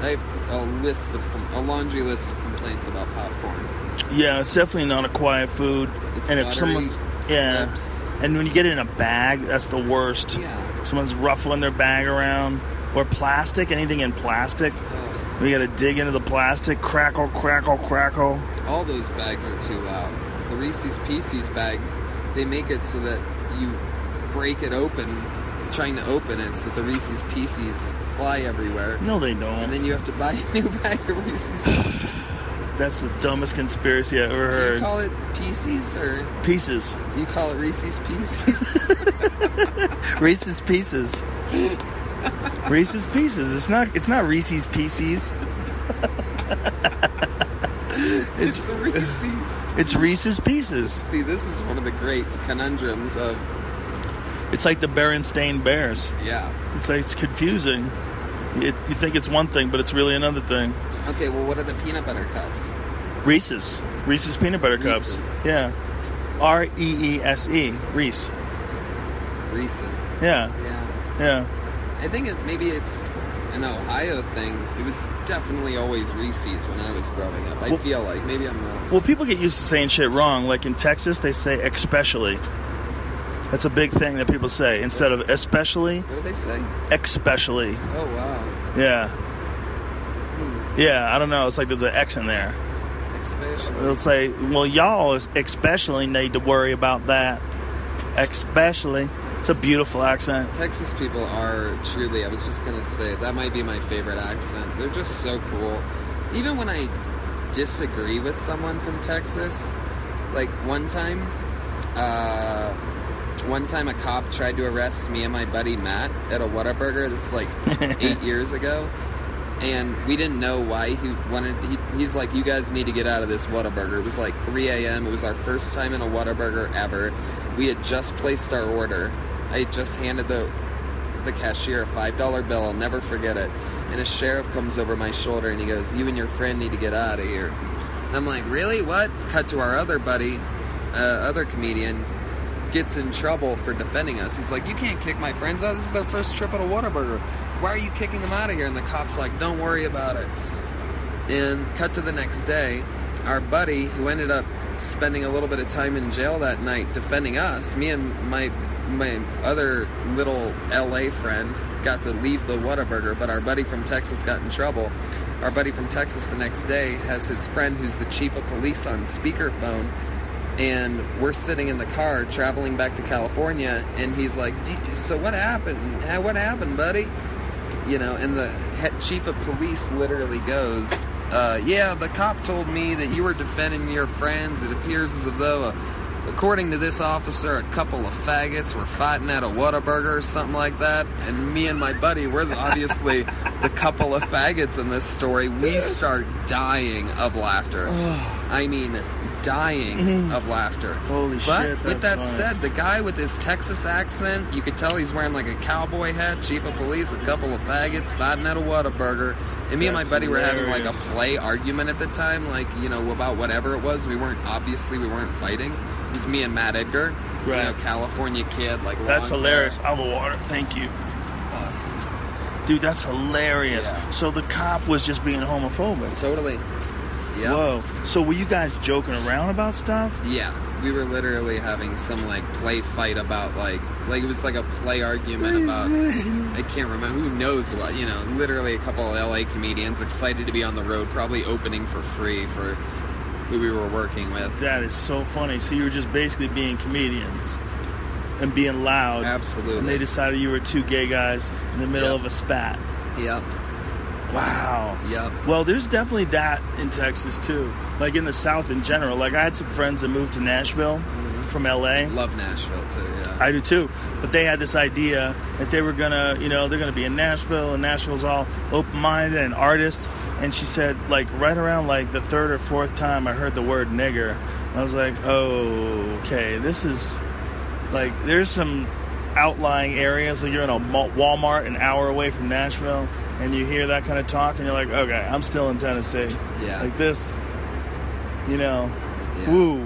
Speaker 5: I have a laundry list of complaints about popcorn.
Speaker 4: Yeah, it's definitely not a quiet food.
Speaker 5: It's
Speaker 4: And if
Speaker 5: buttery,
Speaker 4: someone's, yeah,
Speaker 5: slips.
Speaker 4: And when you get it in a bag, that's the worst.
Speaker 5: Yeah.
Speaker 4: Someone's ruffling their bag around. Or plastic, anything in plastic.
Speaker 5: Oh.
Speaker 4: We got to dig into the plastic. Crackle, crackle, crackle.
Speaker 5: All those bags are too loud. The Reese's Pieces bag, they make it so that you break it open, trying to open it, so the Reese's Pieces fly everywhere.
Speaker 4: No, they don't.
Speaker 5: And then you have to buy a new bag of Reese's.
Speaker 4: That's the dumbest conspiracy I've ever
Speaker 5: Do
Speaker 4: heard.
Speaker 5: you call it Pieces or
Speaker 4: Pieces.
Speaker 5: you call it Reese's Pieces?
Speaker 4: Reese's Pieces. Reese's Pieces. It's not Reese's Pieces.
Speaker 5: It's Reese's.
Speaker 4: It's Reese's Pieces.
Speaker 5: See, this is one of the great conundrums of
Speaker 4: It's like the Berenstain Bears.
Speaker 5: yeah.
Speaker 4: It's like it's confusing. You think it's one thing, but it's really another thing.
Speaker 5: Okay, well, what are the peanut butter cups?
Speaker 4: Reese's peanut butter cups.
Speaker 5: Reese's.
Speaker 4: Yeah. Reese. Reese.
Speaker 5: Reese's.
Speaker 4: Yeah.
Speaker 5: Yeah.
Speaker 4: Yeah.
Speaker 5: I think maybe it's an Ohio thing. It was definitely always Reese's when I was growing up. I feel like. Maybe I'm wrong.
Speaker 4: Well, people get used to saying shit wrong. Like in Texas, they say especially. That's a big thing that people say. Instead of especially,
Speaker 5: What do they say?
Speaker 4: especially.
Speaker 5: Oh, wow.
Speaker 4: Yeah. Yeah, I don't know. It's like there's an X in there.
Speaker 5: Especially.
Speaker 4: They'll say, well, y'all especially need to worry about that. Especially. It's a beautiful accent.
Speaker 5: Texas people are truly, I was just going to say, that might be my favorite accent. They're just so cool. Even when I disagree with someone from Texas, like one time a cop tried to arrest me and my buddy Matt at a Whataburger. This is like 8 years ago. And we didn't know why he's like, you guys need to get out of this Whataburger. It was like 3 a.m. It was our first time in a Whataburger ever. We had just placed our order. I had just handed the cashier a $5 bill. I'll never forget it. And a sheriff comes over my shoulder and he goes, you and your friend need to get out of here. And I'm like, really? What? Cut to our other buddy, other comedian, gets in trouble for defending us. He's like, you can't kick my friends out. This is their first trip at a Whataburger. Why are you kicking them out of here? And the cop's like, don't worry about it. And cut to the next day, our buddy, who ended up spending a little bit of time in jail that night defending us, me and my other little LA friend got to leave the Whataburger, but our buddy from Texas got in trouble. Our buddy from Texas the next day has his friend who's the chief of police on speakerphone, and we're sitting in the car traveling back to California, and he's like, so what happened? What happened, buddy? You know, and the chief of police literally goes, yeah, the cop told me that you were defending your friends. It appears as though, according to this officer, a couple of faggots were fighting at a Whataburger or something like that. And me and my buddy, we're obviously the couple of faggots in this story. We start dying of laughter. I mean, dying of laughter.
Speaker 4: Holy shit,
Speaker 5: But with that
Speaker 4: that's funny.
Speaker 5: said, the guy with his Texas accent, you could tell he's wearing like a cowboy hat, chief of police, a couple of faggots fighting at a Whataburger. And me and my
Speaker 4: That's
Speaker 5: buddy were having like a
Speaker 4: hilarious.
Speaker 5: play argument at the time, like, you know, about whatever it was. We weren't fighting. It was me and Matt Edgar,
Speaker 4: Right.
Speaker 5: you know, California kid, like
Speaker 4: That's
Speaker 5: long
Speaker 4: hilarious.
Speaker 5: hair.
Speaker 4: Out of the water. Thank you.
Speaker 5: Awesome.
Speaker 4: Dude, that's hilarious.
Speaker 5: Yeah.
Speaker 4: So the cop was just being homophobic.
Speaker 5: Totally. Yeah.
Speaker 4: Whoa. So were you guys joking around about stuff?
Speaker 5: Yeah. We were literally having some like play fight about like it was like a play argument about I can't remember, who knows what, you know, literally a couple of LA comedians excited to be on the road, probably opening for free for who we were working with.
Speaker 4: That is so funny. So you were just basically being comedians and being loud.
Speaker 5: Absolutely.
Speaker 4: And they decided you were two gay guys in the middle
Speaker 5: Yep.
Speaker 4: of a spat.
Speaker 5: Yep.
Speaker 4: Wow.
Speaker 5: Yep.
Speaker 4: Well, there's definitely that in Texas too. Like in the South in general. Like I had some friends that moved to Nashville from LA.
Speaker 5: Love Nashville too, yeah.
Speaker 4: I do too. But they had this idea that they were gonna, you know, they're gonna be in Nashville, and Nashville's all open-minded and artists. And she said, like, right around like the third or fourth time I heard the word nigger, I was like, oh, okay, this is like, there's some outlying areas. Like you're in a Walmart an hour away from Nashville, and you hear that kind of talk, and you're like, okay, I'm still in Tennessee.
Speaker 5: Yeah.
Speaker 4: Like this, you know,
Speaker 5: Yeah.
Speaker 4: woo.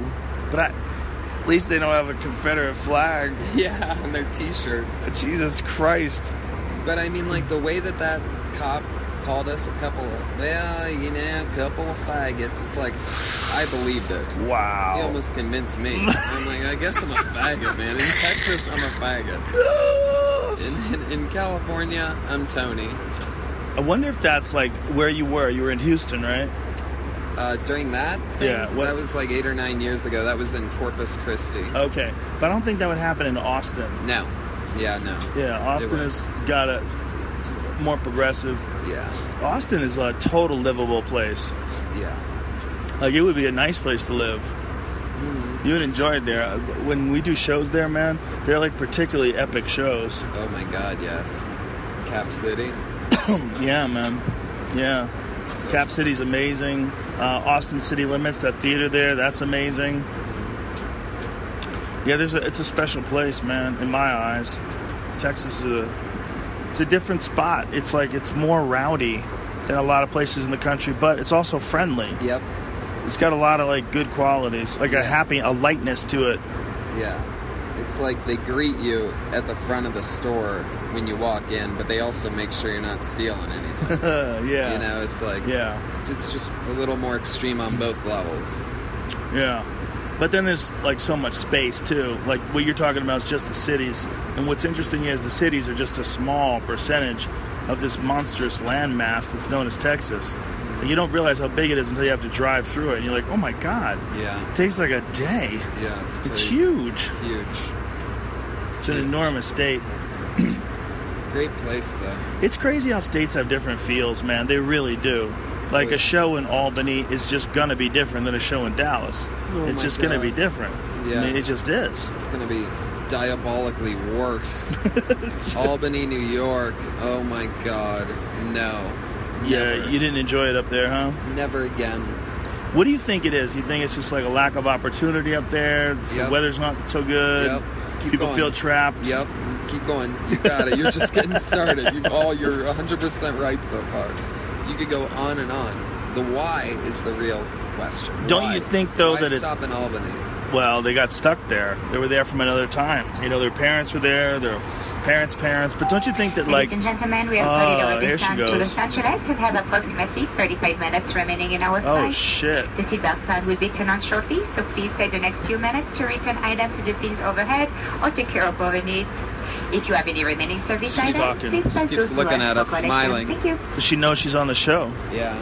Speaker 4: But at least they don't have a Confederate flag.
Speaker 5: Yeah, on their t-shirts.
Speaker 4: Jesus Christ.
Speaker 5: But I mean, like, the way that cop called us a couple of faggots. It's like, I believed it.
Speaker 4: Wow.
Speaker 5: He almost convinced me. I'm like, I guess I'm a faggot, man. In Texas, I'm a faggot. In California, I'm Tony.
Speaker 4: I wonder if that's like where you were. You were in Houston, right?
Speaker 5: During that thing,
Speaker 4: Yeah, what-
Speaker 5: that was like 8 or 9 years ago. That was in Corpus Christi.
Speaker 4: Okay. But I don't think that would happen in Austin.
Speaker 5: No. Yeah, no.
Speaker 4: Yeah, Austin has got it's more progressive.
Speaker 5: Yeah.
Speaker 4: Austin is a total livable place.
Speaker 5: Yeah.
Speaker 4: Like, it would be a nice place to live.
Speaker 5: Mm-hmm.
Speaker 4: You would enjoy it there. When we do shows there, man, they're like particularly epic shows.
Speaker 5: Oh my God, yes. Cap City.
Speaker 4: Yeah, man. Yeah.
Speaker 5: So,
Speaker 4: Cap City's amazing. Austin City Limits, that theater there, that's amazing. Yeah, it's a special place, man, in my eyes. Texas it's a different spot. It's like, it's more rowdy than a lot of places in the country, but it's also friendly.
Speaker 5: Yep.
Speaker 4: It's got a lot of like good qualities, like a lightness to it.
Speaker 5: Yeah. It's like they greet you at the front of the store when you walk in, but they also make sure you're not stealing anything.
Speaker 4: Yeah.
Speaker 5: You know, it's like, it's just a little more extreme on both levels.
Speaker 4: Yeah. But then there's like so much space too. Like what you're talking about is just the cities. And what's interesting is the cities are just a small percentage of this monstrous landmass that's known as Texas. And you don't realize how big it is until you have to drive through it. And you're like, oh my God.
Speaker 5: Yeah.
Speaker 4: It takes like a day.
Speaker 5: Yeah, it's crazy.
Speaker 4: It's huge.
Speaker 5: Huge.
Speaker 4: It's an enormous state.
Speaker 5: Great place, though.
Speaker 4: It's crazy how states have different feels, man. They really do. Like a show in Albany is just going to be different than a show in Dallas. It's just going to be different.
Speaker 5: Yeah.
Speaker 4: I mean, it just is.
Speaker 5: It's going to be diabolically worse. Albany, New York. Oh my God. No.
Speaker 4: Yeah,
Speaker 5: Never.
Speaker 4: you didn't enjoy it up there, huh?
Speaker 5: Never again.
Speaker 4: What do you think it is? You think it's just like a lack of opportunity up there? The weather's not so good?
Speaker 5: Yep. Keep
Speaker 4: People
Speaker 5: going.
Speaker 4: feel trapped?
Speaker 5: Yep. Keep going. You got it. You're just getting started. You're 100% right so far. You could go on and on. The why is the real question.
Speaker 4: Don't
Speaker 5: Why?
Speaker 4: you think, though,
Speaker 5: Why
Speaker 4: that
Speaker 5: stop in Albany?
Speaker 4: Well, they got stuck there. They were there from another time. You know, their parents were there, their parents' parents. But don't you think that, like...
Speaker 7: Ladies and gentlemen, we have $30
Speaker 4: here she
Speaker 7: discount to
Speaker 4: goes.
Speaker 7: Los Angeles and have approximately 35 minutes remaining in our flight.
Speaker 4: Oh, shit.
Speaker 7: The seatbelt sign will be turned on shortly, so please take the next few minutes to return items to the bins overhead or take care of our needs. If you have any remaining service
Speaker 4: She's
Speaker 7: items,
Speaker 4: talking.
Speaker 7: please send
Speaker 5: Keeps
Speaker 7: those to
Speaker 5: looking
Speaker 7: us
Speaker 5: at
Speaker 7: for
Speaker 5: us,
Speaker 7: collection.
Speaker 5: smiling.
Speaker 7: Thank you.
Speaker 4: Does she know she's on the show?
Speaker 5: Yeah.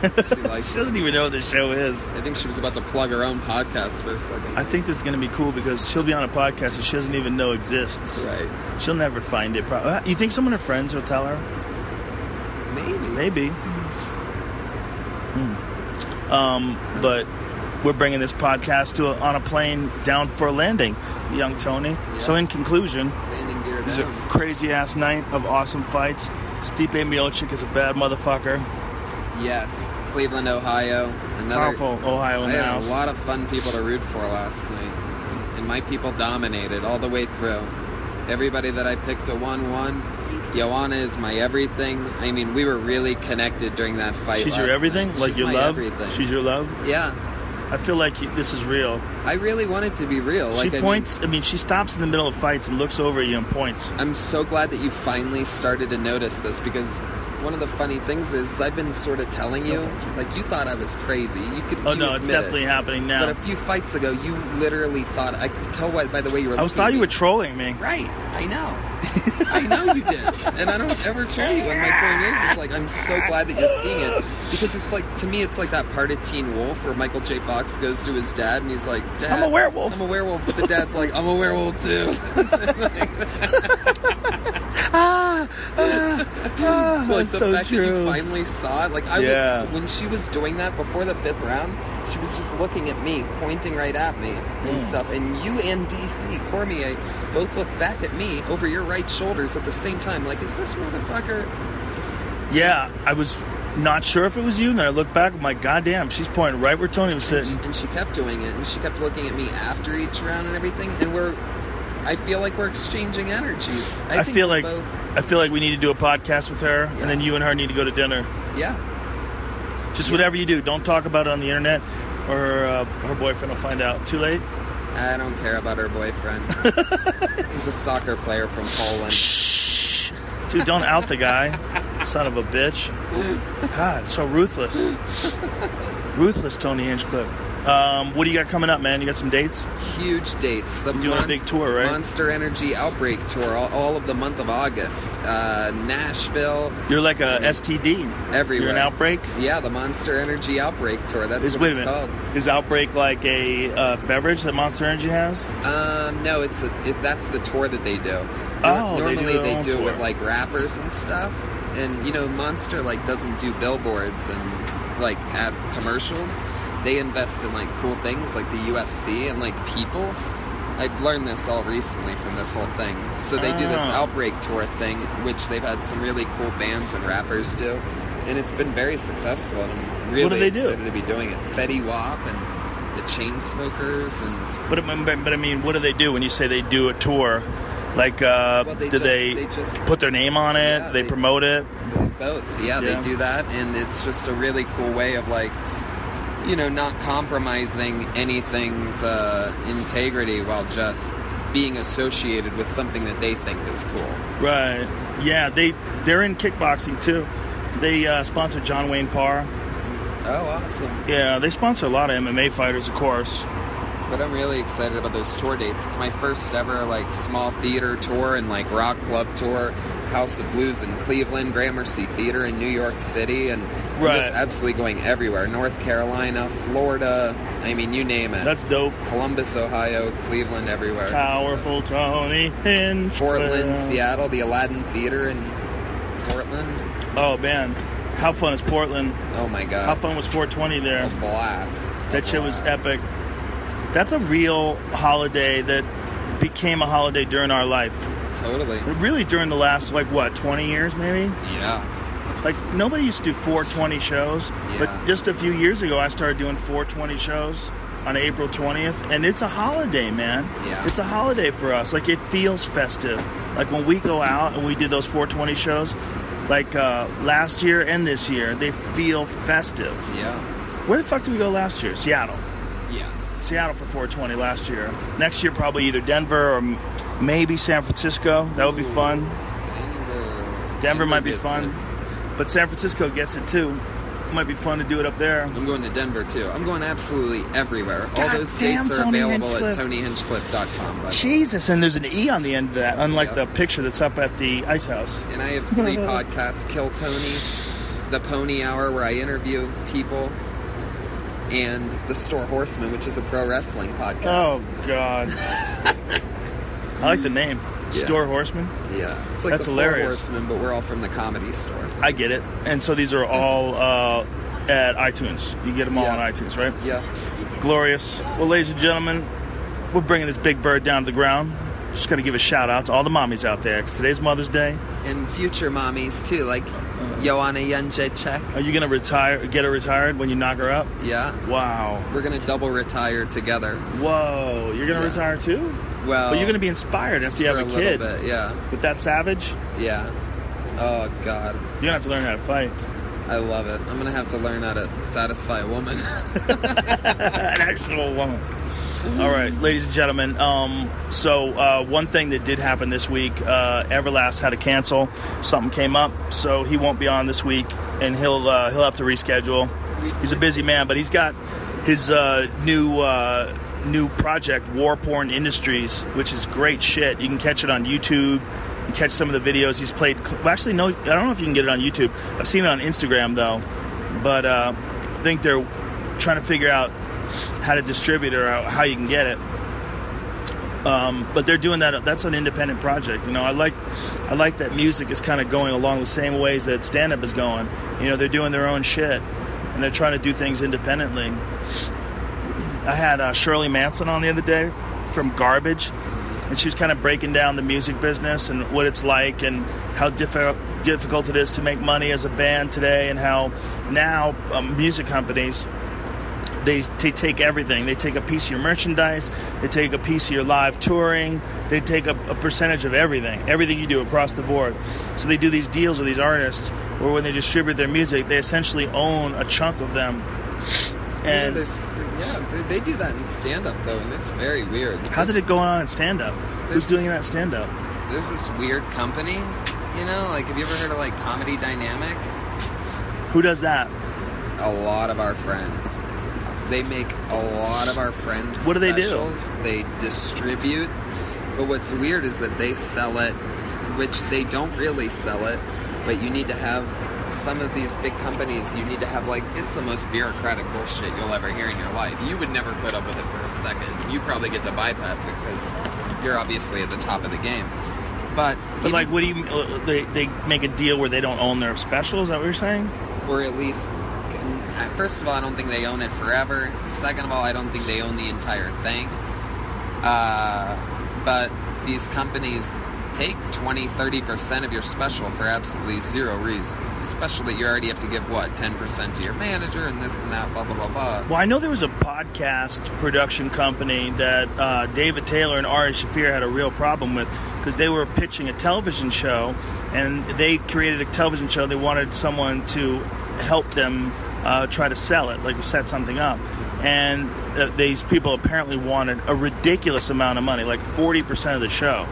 Speaker 5: She likes
Speaker 4: She
Speaker 5: it.
Speaker 4: doesn't even know what the show is.
Speaker 5: I think she was about to plug her own podcast for a second.
Speaker 4: I think this is going to be cool because she'll be on a podcast that she doesn't even know exists.
Speaker 5: Right.
Speaker 4: She'll never find it. You think some of her friends will tell her? Maybe. But we're bringing this podcast on a plane down for a landing, young Tony.
Speaker 5: Yeah.
Speaker 4: So in conclusion,
Speaker 5: Landing gear
Speaker 4: it was a
Speaker 5: down.
Speaker 4: crazy-ass night of awesome fights. Stipe Miocic is a bad motherfucker.
Speaker 5: Yes. Cleveland, Ohio.
Speaker 4: Powerful Ohio in
Speaker 5: I
Speaker 4: the
Speaker 5: had
Speaker 4: house.
Speaker 5: a lot of fun people to root for last night. And my people dominated all the way through. Everybody that I picked to 1-1. Joanna is my everything. I mean, we were really connected during that fight.
Speaker 4: She's your
Speaker 5: last
Speaker 4: everything?
Speaker 5: night.
Speaker 4: Like
Speaker 5: She's
Speaker 4: your
Speaker 5: my
Speaker 4: love?
Speaker 5: Everything.
Speaker 4: She's your love?
Speaker 5: Yeah.
Speaker 4: I feel like this is real.
Speaker 5: I really want it to be real.
Speaker 4: She
Speaker 5: Like,
Speaker 4: points, she stops in the middle of fights and looks over at you and points.
Speaker 5: I'm so glad that you finally started to notice this, because one of the funny things is I've been sort of telling you, like, you thought I was crazy. You
Speaker 4: It's
Speaker 5: admit
Speaker 4: definitely
Speaker 5: it.
Speaker 4: happening now.
Speaker 5: But a few fights ago, you literally thought, I could tell by the way you were looking
Speaker 4: thought
Speaker 5: at
Speaker 4: you
Speaker 5: me.
Speaker 4: were trolling me.
Speaker 5: Right, I know. I know you did. And I don't ever troll you. And my point is like, I'm so glad that you're seeing it. Because it's like, to me, it's like that part of Teen Wolf where Michael J. Fox goes to his dad and he's like, Dad,
Speaker 4: I'm a werewolf.
Speaker 5: I'm a werewolf. But the dad's like, I'm a werewolf too. Like the
Speaker 4: so
Speaker 5: fact that
Speaker 4: true.
Speaker 5: you finally saw it. Like when she was doing that before the 5th round, she was just looking at me, pointing right at me and stuff. And you and DC Cormier both looked back at me over your right shoulders at the same time. Like, is this motherfucker?
Speaker 4: Yeah, I was not sure if it was you, and then I looked back, I'm like, God damn, she's pointing right where Tony was sitting.
Speaker 5: And she kept doing it, and she kept looking at me after each round and everything. And I feel like we're exchanging energies.
Speaker 4: I feel like we need to do a podcast with her, and then you and her need to go to dinner.
Speaker 5: Yeah.
Speaker 4: Just whatever you do, don't talk about it on the internet, or her boyfriend will find out. Too late?
Speaker 5: I don't care about her boyfriend. He's a soccer player from Poland.
Speaker 4: Shh. Dude, don't out the guy. Son of a bitch. God, so ruthless. Ruthless, Tony Hinchcliffe. What do you got coming up, man? You got some dates?
Speaker 5: Huge dates. The
Speaker 4: You're doing a big tour, right?
Speaker 5: Monster Energy Outbreak Tour, all of the month of August. Nashville.
Speaker 4: You're like a STD.
Speaker 5: Everywhere.
Speaker 4: You're an Outbreak?
Speaker 5: Yeah, the Monster Energy Outbreak Tour. That's what it's called.
Speaker 4: Is Outbreak like a beverage that Monster Energy has?
Speaker 5: No, that's the tour that they do. Normally they do it with like rappers and stuff. And you know, Monster like doesn't do billboards and like ad commercials. They invest in like cool things like the UFC and like people. I've learned this all recently from this whole thing. So they do this Outbreak Tour thing, which they've had some really cool bands and rappers do, and it's been very successful. And I'm really excited to be doing it. Fetty Wap and the Chainsmokers and.
Speaker 4: But I mean, what do they do when you say they do a tour? Like, they just put their name on it? Yeah, they promote it?
Speaker 5: Both. Yeah, they do that, and it's just a really cool way of like, you know, not compromising anything's integrity while just being associated with something that they think is cool.
Speaker 4: Right. Yeah, they're in kickboxing too. They sponsor John Wayne Parr.
Speaker 5: Oh, awesome.
Speaker 4: Yeah, they sponsor a lot of MMA fighters, of course.
Speaker 5: But I'm really excited about those tour dates. It's my first ever like small theater tour and like rock club tour. House of Blues in Cleveland, Gramercy Theater in New York City, and I'm just absolutely going everywhere. North Carolina, Florida, I mean, you name it.
Speaker 4: That's dope.
Speaker 5: Columbus, Ohio, Cleveland, everywhere.
Speaker 4: Powerful Tony Hinchcliffe.
Speaker 5: Portland, Seattle, the Aladdin Theater in Portland.
Speaker 4: Oh, man. How fun is Portland?
Speaker 5: Oh, my God.
Speaker 4: How fun was 420 there?
Speaker 5: A blast.
Speaker 4: That shit was epic. That's a real holiday that became a holiday during our life.
Speaker 5: Totally.
Speaker 4: Really during the last, 20 years maybe?
Speaker 5: Yeah.
Speaker 4: Like, nobody used to do 420 shows, but just a few years ago I started doing 420 shows on April 20th, and it's a holiday, man.
Speaker 5: Yeah.
Speaker 4: It's a holiday for us. Like, it feels festive. Like, when we go out and we did those 420 shows, like last year and this year, they feel festive.
Speaker 5: Yeah.
Speaker 4: Where the fuck did we go last year? Seattle.
Speaker 5: Yeah.
Speaker 4: Seattle for 420 last year. Next year, probably either Denver or maybe San Francisco. That would be fun. Denver might be fun. But San Francisco gets it too. It might be fun to do it up there.
Speaker 5: I'm going to Denver too. I'm going absolutely everywhere. All those dates are available at TonyHinchcliffe.com.
Speaker 4: Jesus, and there's an E on the end of that, unlike the picture that's up at the Ice House.
Speaker 5: And I have 3 podcasts: Kill Tony, The Pony Hour, where I interview people, and The Store Horseman, which is a pro wrestling podcast.
Speaker 4: Oh, God. I like the name. Store Horseman?
Speaker 5: Yeah. It's like
Speaker 4: That's
Speaker 5: the
Speaker 4: hilarious.
Speaker 5: Four Horsemen, but we're all from the Comedy Store.
Speaker 4: I get it. And so these are all at iTunes. You get them all on iTunes, right?
Speaker 5: Yeah.
Speaker 4: Glorious. Well, ladies and gentlemen, we're bringing this big bird down to the ground. Just going to give a shout out to all the mommies out there, because today's Mother's Day.
Speaker 5: And future mommies, too, like Joanna Jędrzejczyk.
Speaker 4: Are you going to get her retired when you knock her up?
Speaker 5: Yeah.
Speaker 4: Wow.
Speaker 5: We're going to double retire together.
Speaker 4: Whoa. You're going to retire too?
Speaker 5: Well,
Speaker 4: but you're going to be inspired after you have a kid.
Speaker 5: Bit, yeah.
Speaker 4: With that savage?
Speaker 5: Yeah. Oh, God.
Speaker 4: You're going to have to learn how to fight.
Speaker 5: I love it. I'm going to have to learn how to satisfy a woman.
Speaker 4: An actual woman. All right, ladies and gentlemen. So one thing that did happen this week, Everlast had to cancel. Something came up, so he won't be on this week, and he'll have to reschedule. He's a busy man, but he's got his new project, War Porn Industries, which is great shit. You can catch it on YouTube. You can catch some of the videos he's played. Well, actually, no, I don't know if you can get it on YouTube. I've seen it on Instagram, though. But I think they're trying to figure out how to distribute it or how you can get it. But they're doing that. That's an independent project. You know, I like that music is kind of going along the same ways that stand-up is going. You know, they're doing their own shit, and they're trying to do things independently. I had Shirley Manson on the other day from Garbage, and she was kind of breaking down the music business and what it's like and how difficult it is to make money as a band today, and how now music companies, they take everything. They take a piece of your merchandise, they take a piece of your live touring, they take a percentage of everything you do across the board. So they do these deals with these artists where when they distribute their music, they essentially own a chunk of them. And
Speaker 5: they do that in stand-up, though, and it's very weird.
Speaker 4: How's it going on in stand-up? Who's doing that stand-up?
Speaker 5: There's this weird company You know, like, have you ever heard of, like, Comedy Dynamics?
Speaker 4: Who does that?
Speaker 5: A lot of our friends. They make a lot of our friends
Speaker 4: What do they do?
Speaker 5: specials. They distribute. But what's weird is that they sell it, which they don't really sell it, but you need to have some of these big companies, you need to have, like, it's the most bureaucratic bullshit you'll ever hear in your life. You would never put up with it for a second. You probably get to bypass it because you're obviously at the top of the game. But
Speaker 4: like, what do you? They make a deal where they don't own their special? Is that what you're saying?
Speaker 5: Or at least, first of all, I don't think they own it forever. Second of all, I don't think they own the entire thing. But these companies take 20-30% of your special for absolutely zero reason. Especially, you already have to give, 10% to your manager and this and that, blah, blah, blah, blah.
Speaker 4: Well, I know there was a podcast production company that David Taylor and Ari Shaffir had a real problem with because they were pitching a television show, and they created a television show. They wanted someone to help them try to sell it, like to set something up. And these people apparently wanted a ridiculous amount of money, like 40% of the show.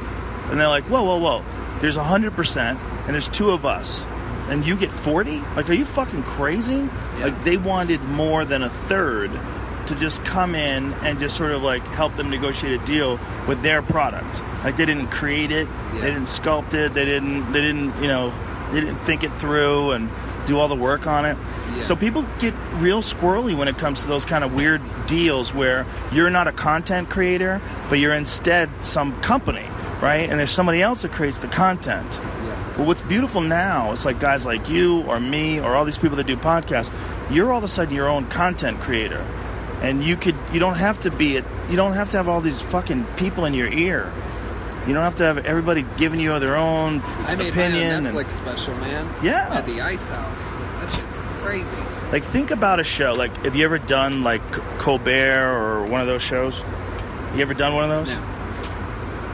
Speaker 4: And they're like, whoa. There's 100%, and there's two of us. And you get 40? Like, are you fucking crazy?
Speaker 5: Yeah.
Speaker 4: Like, they wanted more than a third to just come in and just sort of, like, help them negotiate a deal with their product. Like, they didn't create it.
Speaker 5: Yeah.
Speaker 4: They didn't sculpt it. They didn't think it through and do all the work on it.
Speaker 5: Yeah.
Speaker 4: So people get real squirrely when it comes to those kind of weird deals where you're not a content creator, but you're instead some company, right? And there's somebody else that creates the content. Well, what's beautiful now is like guys like you or me or all these people that do podcasts, you're all of a sudden your own content creator. And you don't have to have all these fucking people in your ear. You don't have to have everybody giving you their own
Speaker 5: I made
Speaker 4: opinion.
Speaker 5: my own Netflix special, man.
Speaker 4: Yeah.
Speaker 5: At the Ice House. That shit's crazy.
Speaker 4: Like, think about a show. Like, have you ever done, like, Colbert or one of those shows? You ever done one of those?
Speaker 5: No.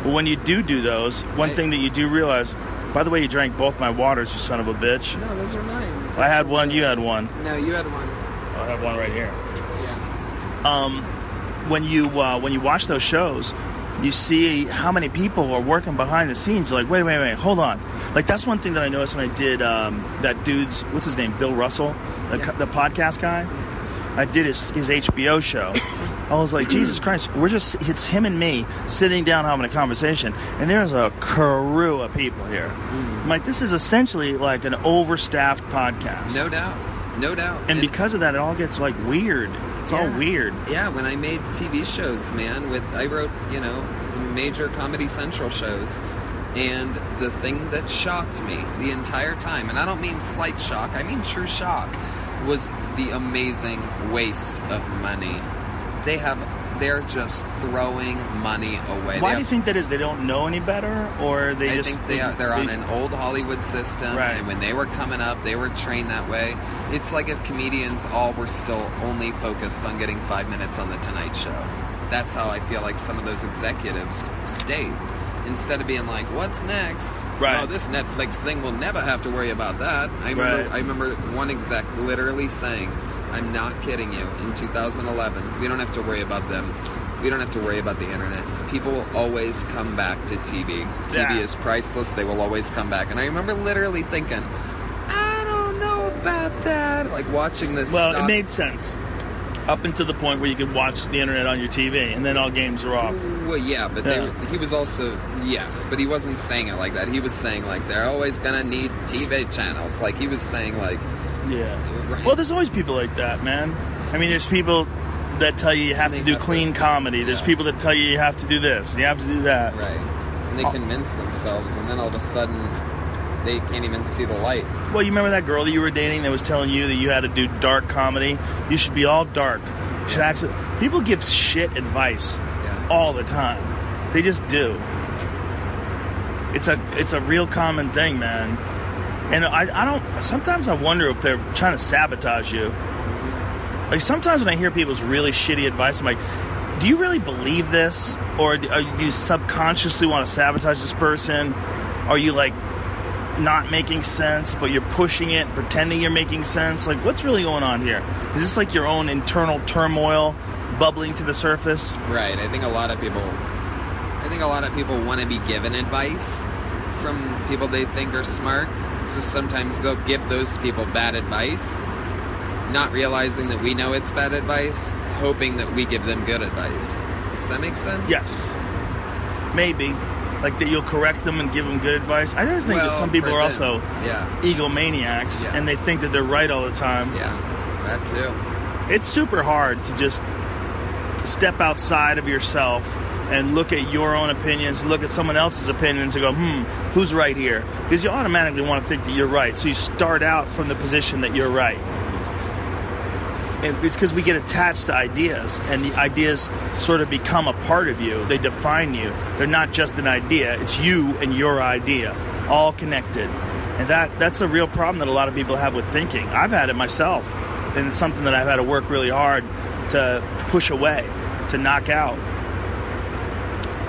Speaker 4: Well, when you do those, one thing that you do realize... By the way, you drank both my waters, you son of a bitch.
Speaker 5: No, those are mine.
Speaker 4: I had one, you had one.
Speaker 5: No, you had one.
Speaker 4: I have one right here.
Speaker 5: Yeah.
Speaker 4: When you watch those shows, you see how many people are working behind the scenes. You're like, wait, hold on. Like, that's one thing that I noticed when I did that dude's, what's his name, Bill Russell, the podcast guy. I did his HBO show. I was like, Jesus Christ, it's him and me sitting down having a conversation, and there's a crew of people here. I'm like, this is essentially like an overstaffed podcast.
Speaker 5: No doubt.
Speaker 4: And because of that, it all gets like weird. It's all weird.
Speaker 5: Yeah, when I made TV shows, man, I wrote, some major Comedy Central shows, and the thing that shocked me the entire time, and I don't mean slight shock, I mean true shock, was the amazing waste of money. They're just throwing money away.
Speaker 4: Why do you think that is? They don't know any better, or
Speaker 5: I think they're on an old Hollywood system,
Speaker 4: right.
Speaker 5: And when they were coming up, they were trained that way. It's like if comedians all were still only focused on getting 5 minutes on The Tonight Show. That's how I feel like some of those executives stayed. Instead of being like, what's next?
Speaker 4: Right.
Speaker 5: Oh, this Netflix thing, we'll never have to worry about that. I remember one exec literally saying, I'm not kidding you, in 2011, we don't have to worry about them. We don't have to worry about the internet. People will always come back to TV. TV is priceless. They will always come back. And I remember literally thinking, I don't know about that. Like watching this
Speaker 4: Well,
Speaker 5: stuff.
Speaker 4: it made sense. Up until the point where you could watch the internet on your TV, and then all games are off.
Speaker 5: Well, yeah, but he was also, yes, but he wasn't saying it like that. He was saying, like, they're always going to need TV channels. Like, he was saying, like...
Speaker 4: Yeah.
Speaker 5: Right.
Speaker 4: Well, there's always people like that, man. I mean, there's people that tell you have to do clean comedy. There's people that tell you have to do this, you have to do that.
Speaker 5: Right. And they convince themselves, and then all of a sudden, they can't even see the light.
Speaker 4: Well, you remember that girl that you were dating that was telling you that you had to do dark comedy? You should be all dark. You should actually... People give shit advice all the time. They just do. It's a real common thing, man. And I don't... Sometimes I wonder if they're trying to sabotage you. Like, sometimes when I hear people's really shitty advice, I'm like, do you really believe this? Or do you subconsciously want to sabotage this person? Are you, like, not making sense, but you're pushing it, pretending you're making sense? Like, what's really going on here? Is this like your own internal turmoil bubbling to the surface?
Speaker 5: Right. I think a lot of people want to be given advice from people they think are smart. So sometimes they'll give those people bad advice, not realizing that we know it's bad advice, hoping that we give them good advice. Does that make sense?
Speaker 4: Yes. Maybe. Like that you'll correct them and give them good advice. I just think that some people are also egomaniacs, and they think that they're right all the time.
Speaker 5: Yeah, that too.
Speaker 4: It's super hard to just step outside of yourself and look at your own opinions, look at someone else's opinions and go, who's right here? Because you automatically want to think that you're right. So you start out from the position that you're right. And it's because we get attached to ideas, and the ideas sort of become a part of you. They define you. They're not just an idea. It's you and your idea, all connected. And that's a real problem that a lot of people have with thinking. I've had it myself, and it's something that I've had to work really hard to push away, to knock out.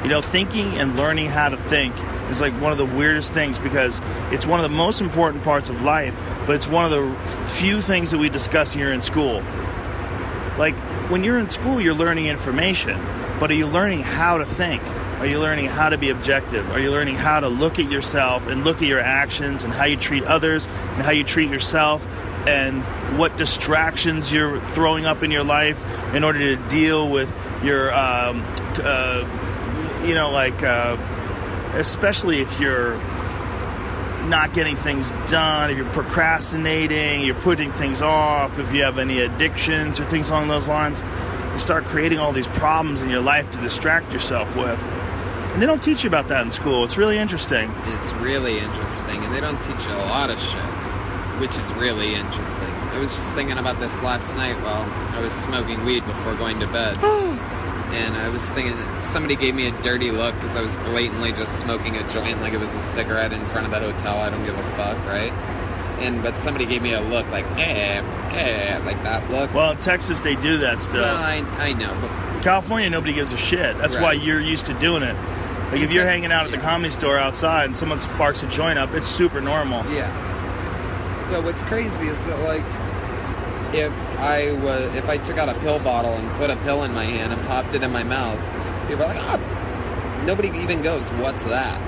Speaker 4: You know, thinking and learning how to think is like one of the weirdest things, because it's one of the most important parts of life, but it's one of the few things that we discuss here in school. Like, when you're in school, you're learning information, but are you learning how to think? Are you learning how to be objective? Are you learning how to look at yourself and look at your actions and how you treat others and how you treat yourself and what distractions you're throwing up in your life in order to deal with your, especially if you're not getting things done, if you're procrastinating, you're putting things off, if you have any addictions or things along those lines, you start creating all these problems in your life to distract yourself with. And they don't teach you about that in school. It's really interesting.
Speaker 5: It's really interesting, and they don't teach you a lot of shit, which is really interesting. I was just thinking about this last night while I was smoking weed before going to bed. And I was thinking that somebody gave me a dirty look because I was blatantly just smoking a joint like it was a cigarette in front of the hotel. I don't give a fuck, right? But somebody gave me a look like, like that look.
Speaker 4: Well, in Texas, they do that still.
Speaker 5: Well, I know. But
Speaker 4: California, nobody gives a shit. That's why you're used to doing it. Like, if you're hanging out at the Comedy Store outside and someone sparks a joint up, it's super normal.
Speaker 5: Yeah. But what's crazy is that, like, if I took out a pill bottle and put a pill in my hand and popped it in my mouth, people are like, nobody even goes, what's that?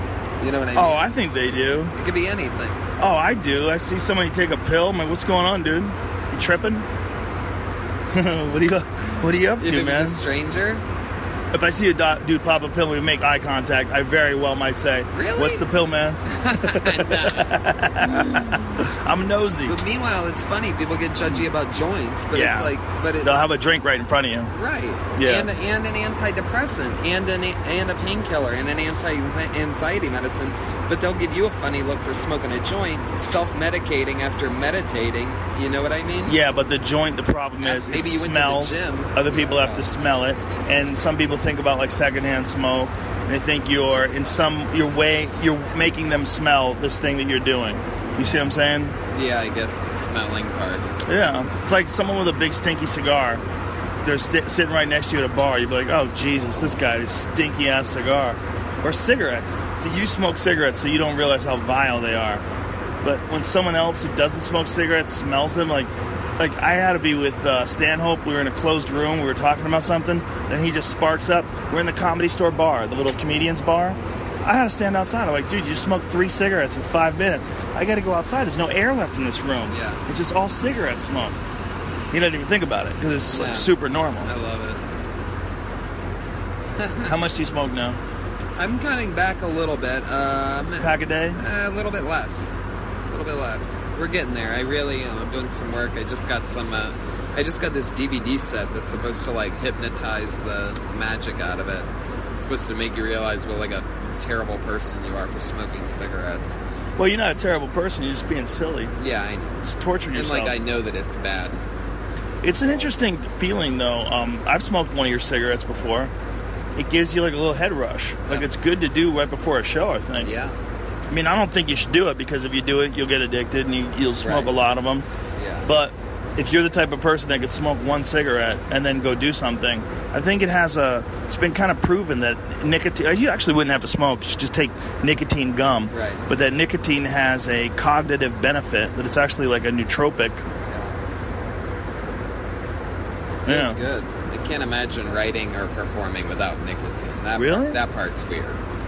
Speaker 5: You know what I mean?
Speaker 4: Oh, I think they do.
Speaker 5: It could be anything.
Speaker 4: Oh, I do. I see somebody take a pill. I'm like, what's going on, dude? You tripping? What are you up to,
Speaker 5: if it
Speaker 4: man?
Speaker 5: was a stranger?
Speaker 4: If I see a dude pop a pill and we make eye contact, I very well might say,
Speaker 5: really?
Speaker 4: What's the pill, man? I'm nosy.
Speaker 5: But meanwhile, it's funny. People get judgy about joints, but it's like...
Speaker 4: they'll have a drink right in front of you.
Speaker 5: Right.
Speaker 4: Yeah.
Speaker 5: And an antidepressant, and a painkiller, and an anti-anxiety medicine. But they'll give you a funny look for smoking a joint, self-medicating after meditating. You know what I mean?
Speaker 4: Yeah, but the joint, the problem is it smells. Other people have to smell it. And some people think about like secondhand smoke. And they think you're making them smell this thing that you're doing. You see what I'm saying?
Speaker 5: Yeah, I guess the smelling part is...
Speaker 4: Yeah. It's like someone with a big stinky cigar. They're sitting right next to you at a bar. You'd be like, oh, Jesus, this guy is stinky-ass cigar. Or cigarettes. So you smoke cigarettes so you don't realize how vile they are. But when someone else who doesn't smoke cigarettes smells them, like I had to be with Stanhope. We were in a closed room. We were talking about something. Then he just sparks up. We're in the Comedy Store bar, the little comedian's bar. I had to stand outside. I'm like, dude, you just smoked 3 cigarettes in 5 minutes. I got to go outside. There's no air left in this room.
Speaker 5: Yeah.
Speaker 4: It's just all cigarette smoke. He doesn't even think about it because it's like super normal.
Speaker 5: I love it.
Speaker 4: How much do you smoke now?
Speaker 5: I'm cutting back a little bit.
Speaker 4: Pack a day?
Speaker 5: A little bit less. We're getting there. I really, I'm doing some work. I just got this DVD set that's supposed to like hypnotize the magic out of it. It's supposed to make you realize what like a terrible person you are for smoking cigarettes.
Speaker 4: Well, you're not a terrible person. You're just being silly.
Speaker 5: Yeah, I know.
Speaker 4: Just torturing yourself.
Speaker 5: And like I know that it's bad.
Speaker 4: It's an interesting feeling though. I've smoked one of your cigarettes before. It gives you like a little head rush. Like it's good to do right before a show, I think.
Speaker 5: Yeah.
Speaker 4: I mean, I don't think you should do it because if you do it, you'll get addicted and you'll smoke a lot of them.
Speaker 5: Yeah.
Speaker 4: But if you're the type of person that could smoke one cigarette and then go do something, I think it's been kind of proven that nicotine, you actually wouldn't have to smoke, you should just take nicotine gum.
Speaker 5: Right.
Speaker 4: But that nicotine has a cognitive benefit, that it's actually like a nootropic.
Speaker 5: Yeah. It's good. I can't imagine writing or performing without nicotine.
Speaker 4: Really?
Speaker 5: That part's weird.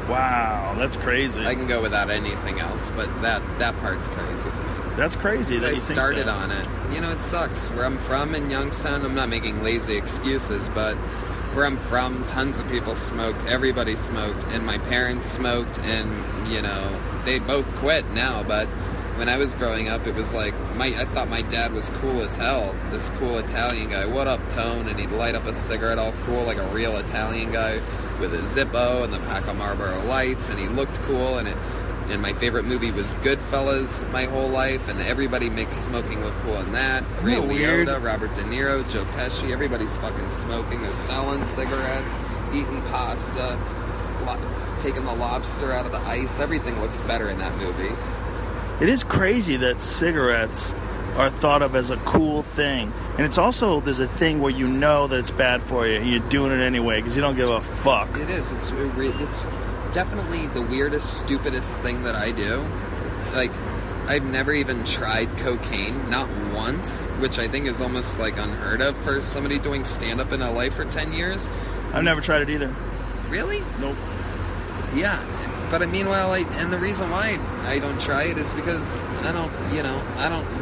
Speaker 4: Wow, that's crazy.
Speaker 5: I can go without anything else, but that part's crazy.
Speaker 4: That's crazy that
Speaker 5: I
Speaker 4: you think
Speaker 5: started
Speaker 4: that.
Speaker 5: on it. You know, it sucks. Where I'm from in Youngstown, I'm not making lazy excuses, but where I'm from, tons of people smoked. Everybody smoked, and my parents smoked, and, you know, they both quit now, but when I was growing up, it was like, I thought my dad was cool as hell. This cool Italian guy. What up, Tone? And he'd light up a cigarette all cool, like a real Italian guy, with a Zippo and the pack of Marlboro Lights, and he looked cool, and my favorite movie was Goodfellas my whole life, and everybody makes smoking look cool in that. Ray
Speaker 4: Isn't that weird?
Speaker 5: Liotta, Robert De Niro, Joe Pesci, everybody's fucking smoking. They're selling cigarettes, eating pasta, taking the lobster out of the ice. Everything looks better in that movie.
Speaker 4: It is crazy that cigarettes are thought of as a cool thing. And it's also, there's a thing where you know that it's bad for you, and you're doing it anyway because you don't give a fuck.
Speaker 5: It is. It's definitely the weirdest, stupidest thing that I do. Like, I've never even tried cocaine, not once, which I think is almost like unheard of for somebody doing stand-up in LA for 10 years.
Speaker 4: I've never tried it either.
Speaker 5: Really?
Speaker 4: Nope.
Speaker 5: Yeah. But meanwhile, and the reason why I don't try it is because I don't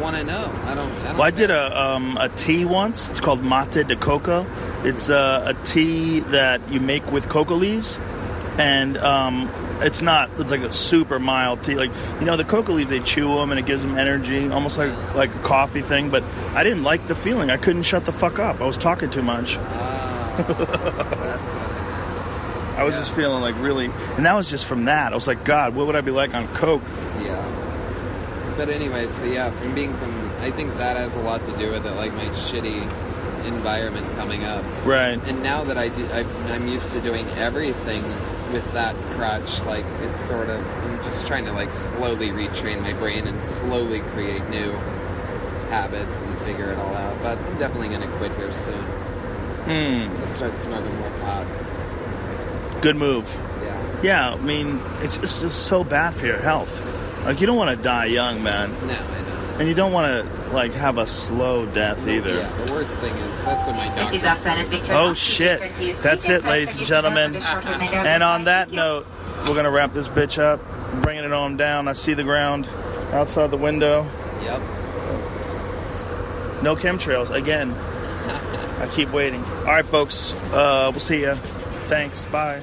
Speaker 5: want to know. I don't.
Speaker 4: Well, I did a tea once. It's called mate de coco. It's a tea that you make with coca leaves, and it's like a super mild tea. Like, you know, the coca leaves, they chew them and it gives them energy, almost like a coffee thing. But I didn't like the feeling. I couldn't shut the fuck up. I was talking too much.
Speaker 5: That's what it is.
Speaker 4: I was just feeling like really, and that was just from that. I was like, God, what would I be like on coke?
Speaker 5: Yeah. But anyway, so yeah, I think that has a lot to do with it, like my shitty environment coming up.
Speaker 4: Right.
Speaker 5: And now that I'm used to doing everything with that crutch, like it's sort of, I'm just trying to like slowly retrain my brain and slowly create new habits and figure it all out. But I'm definitely going to quit here soon. I'll start smoking more pot.
Speaker 4: Good move.
Speaker 5: Yeah.
Speaker 4: Yeah, I mean, it's just so bad for your health. Like, you don't want to die young, man.
Speaker 5: No, I know.
Speaker 4: And you don't want to, like, have a slow death either.
Speaker 5: Yeah, the worst thing is, that's what my doctor said.
Speaker 4: Oh, shit. That's it, ladies and gentlemen. And on that note, we're going to wrap this bitch up, bringing it on down. I see the ground outside the window.
Speaker 5: Yep.
Speaker 4: No chemtrails, again. I keep waiting. All right, folks. We'll see ya. Thanks. Bye.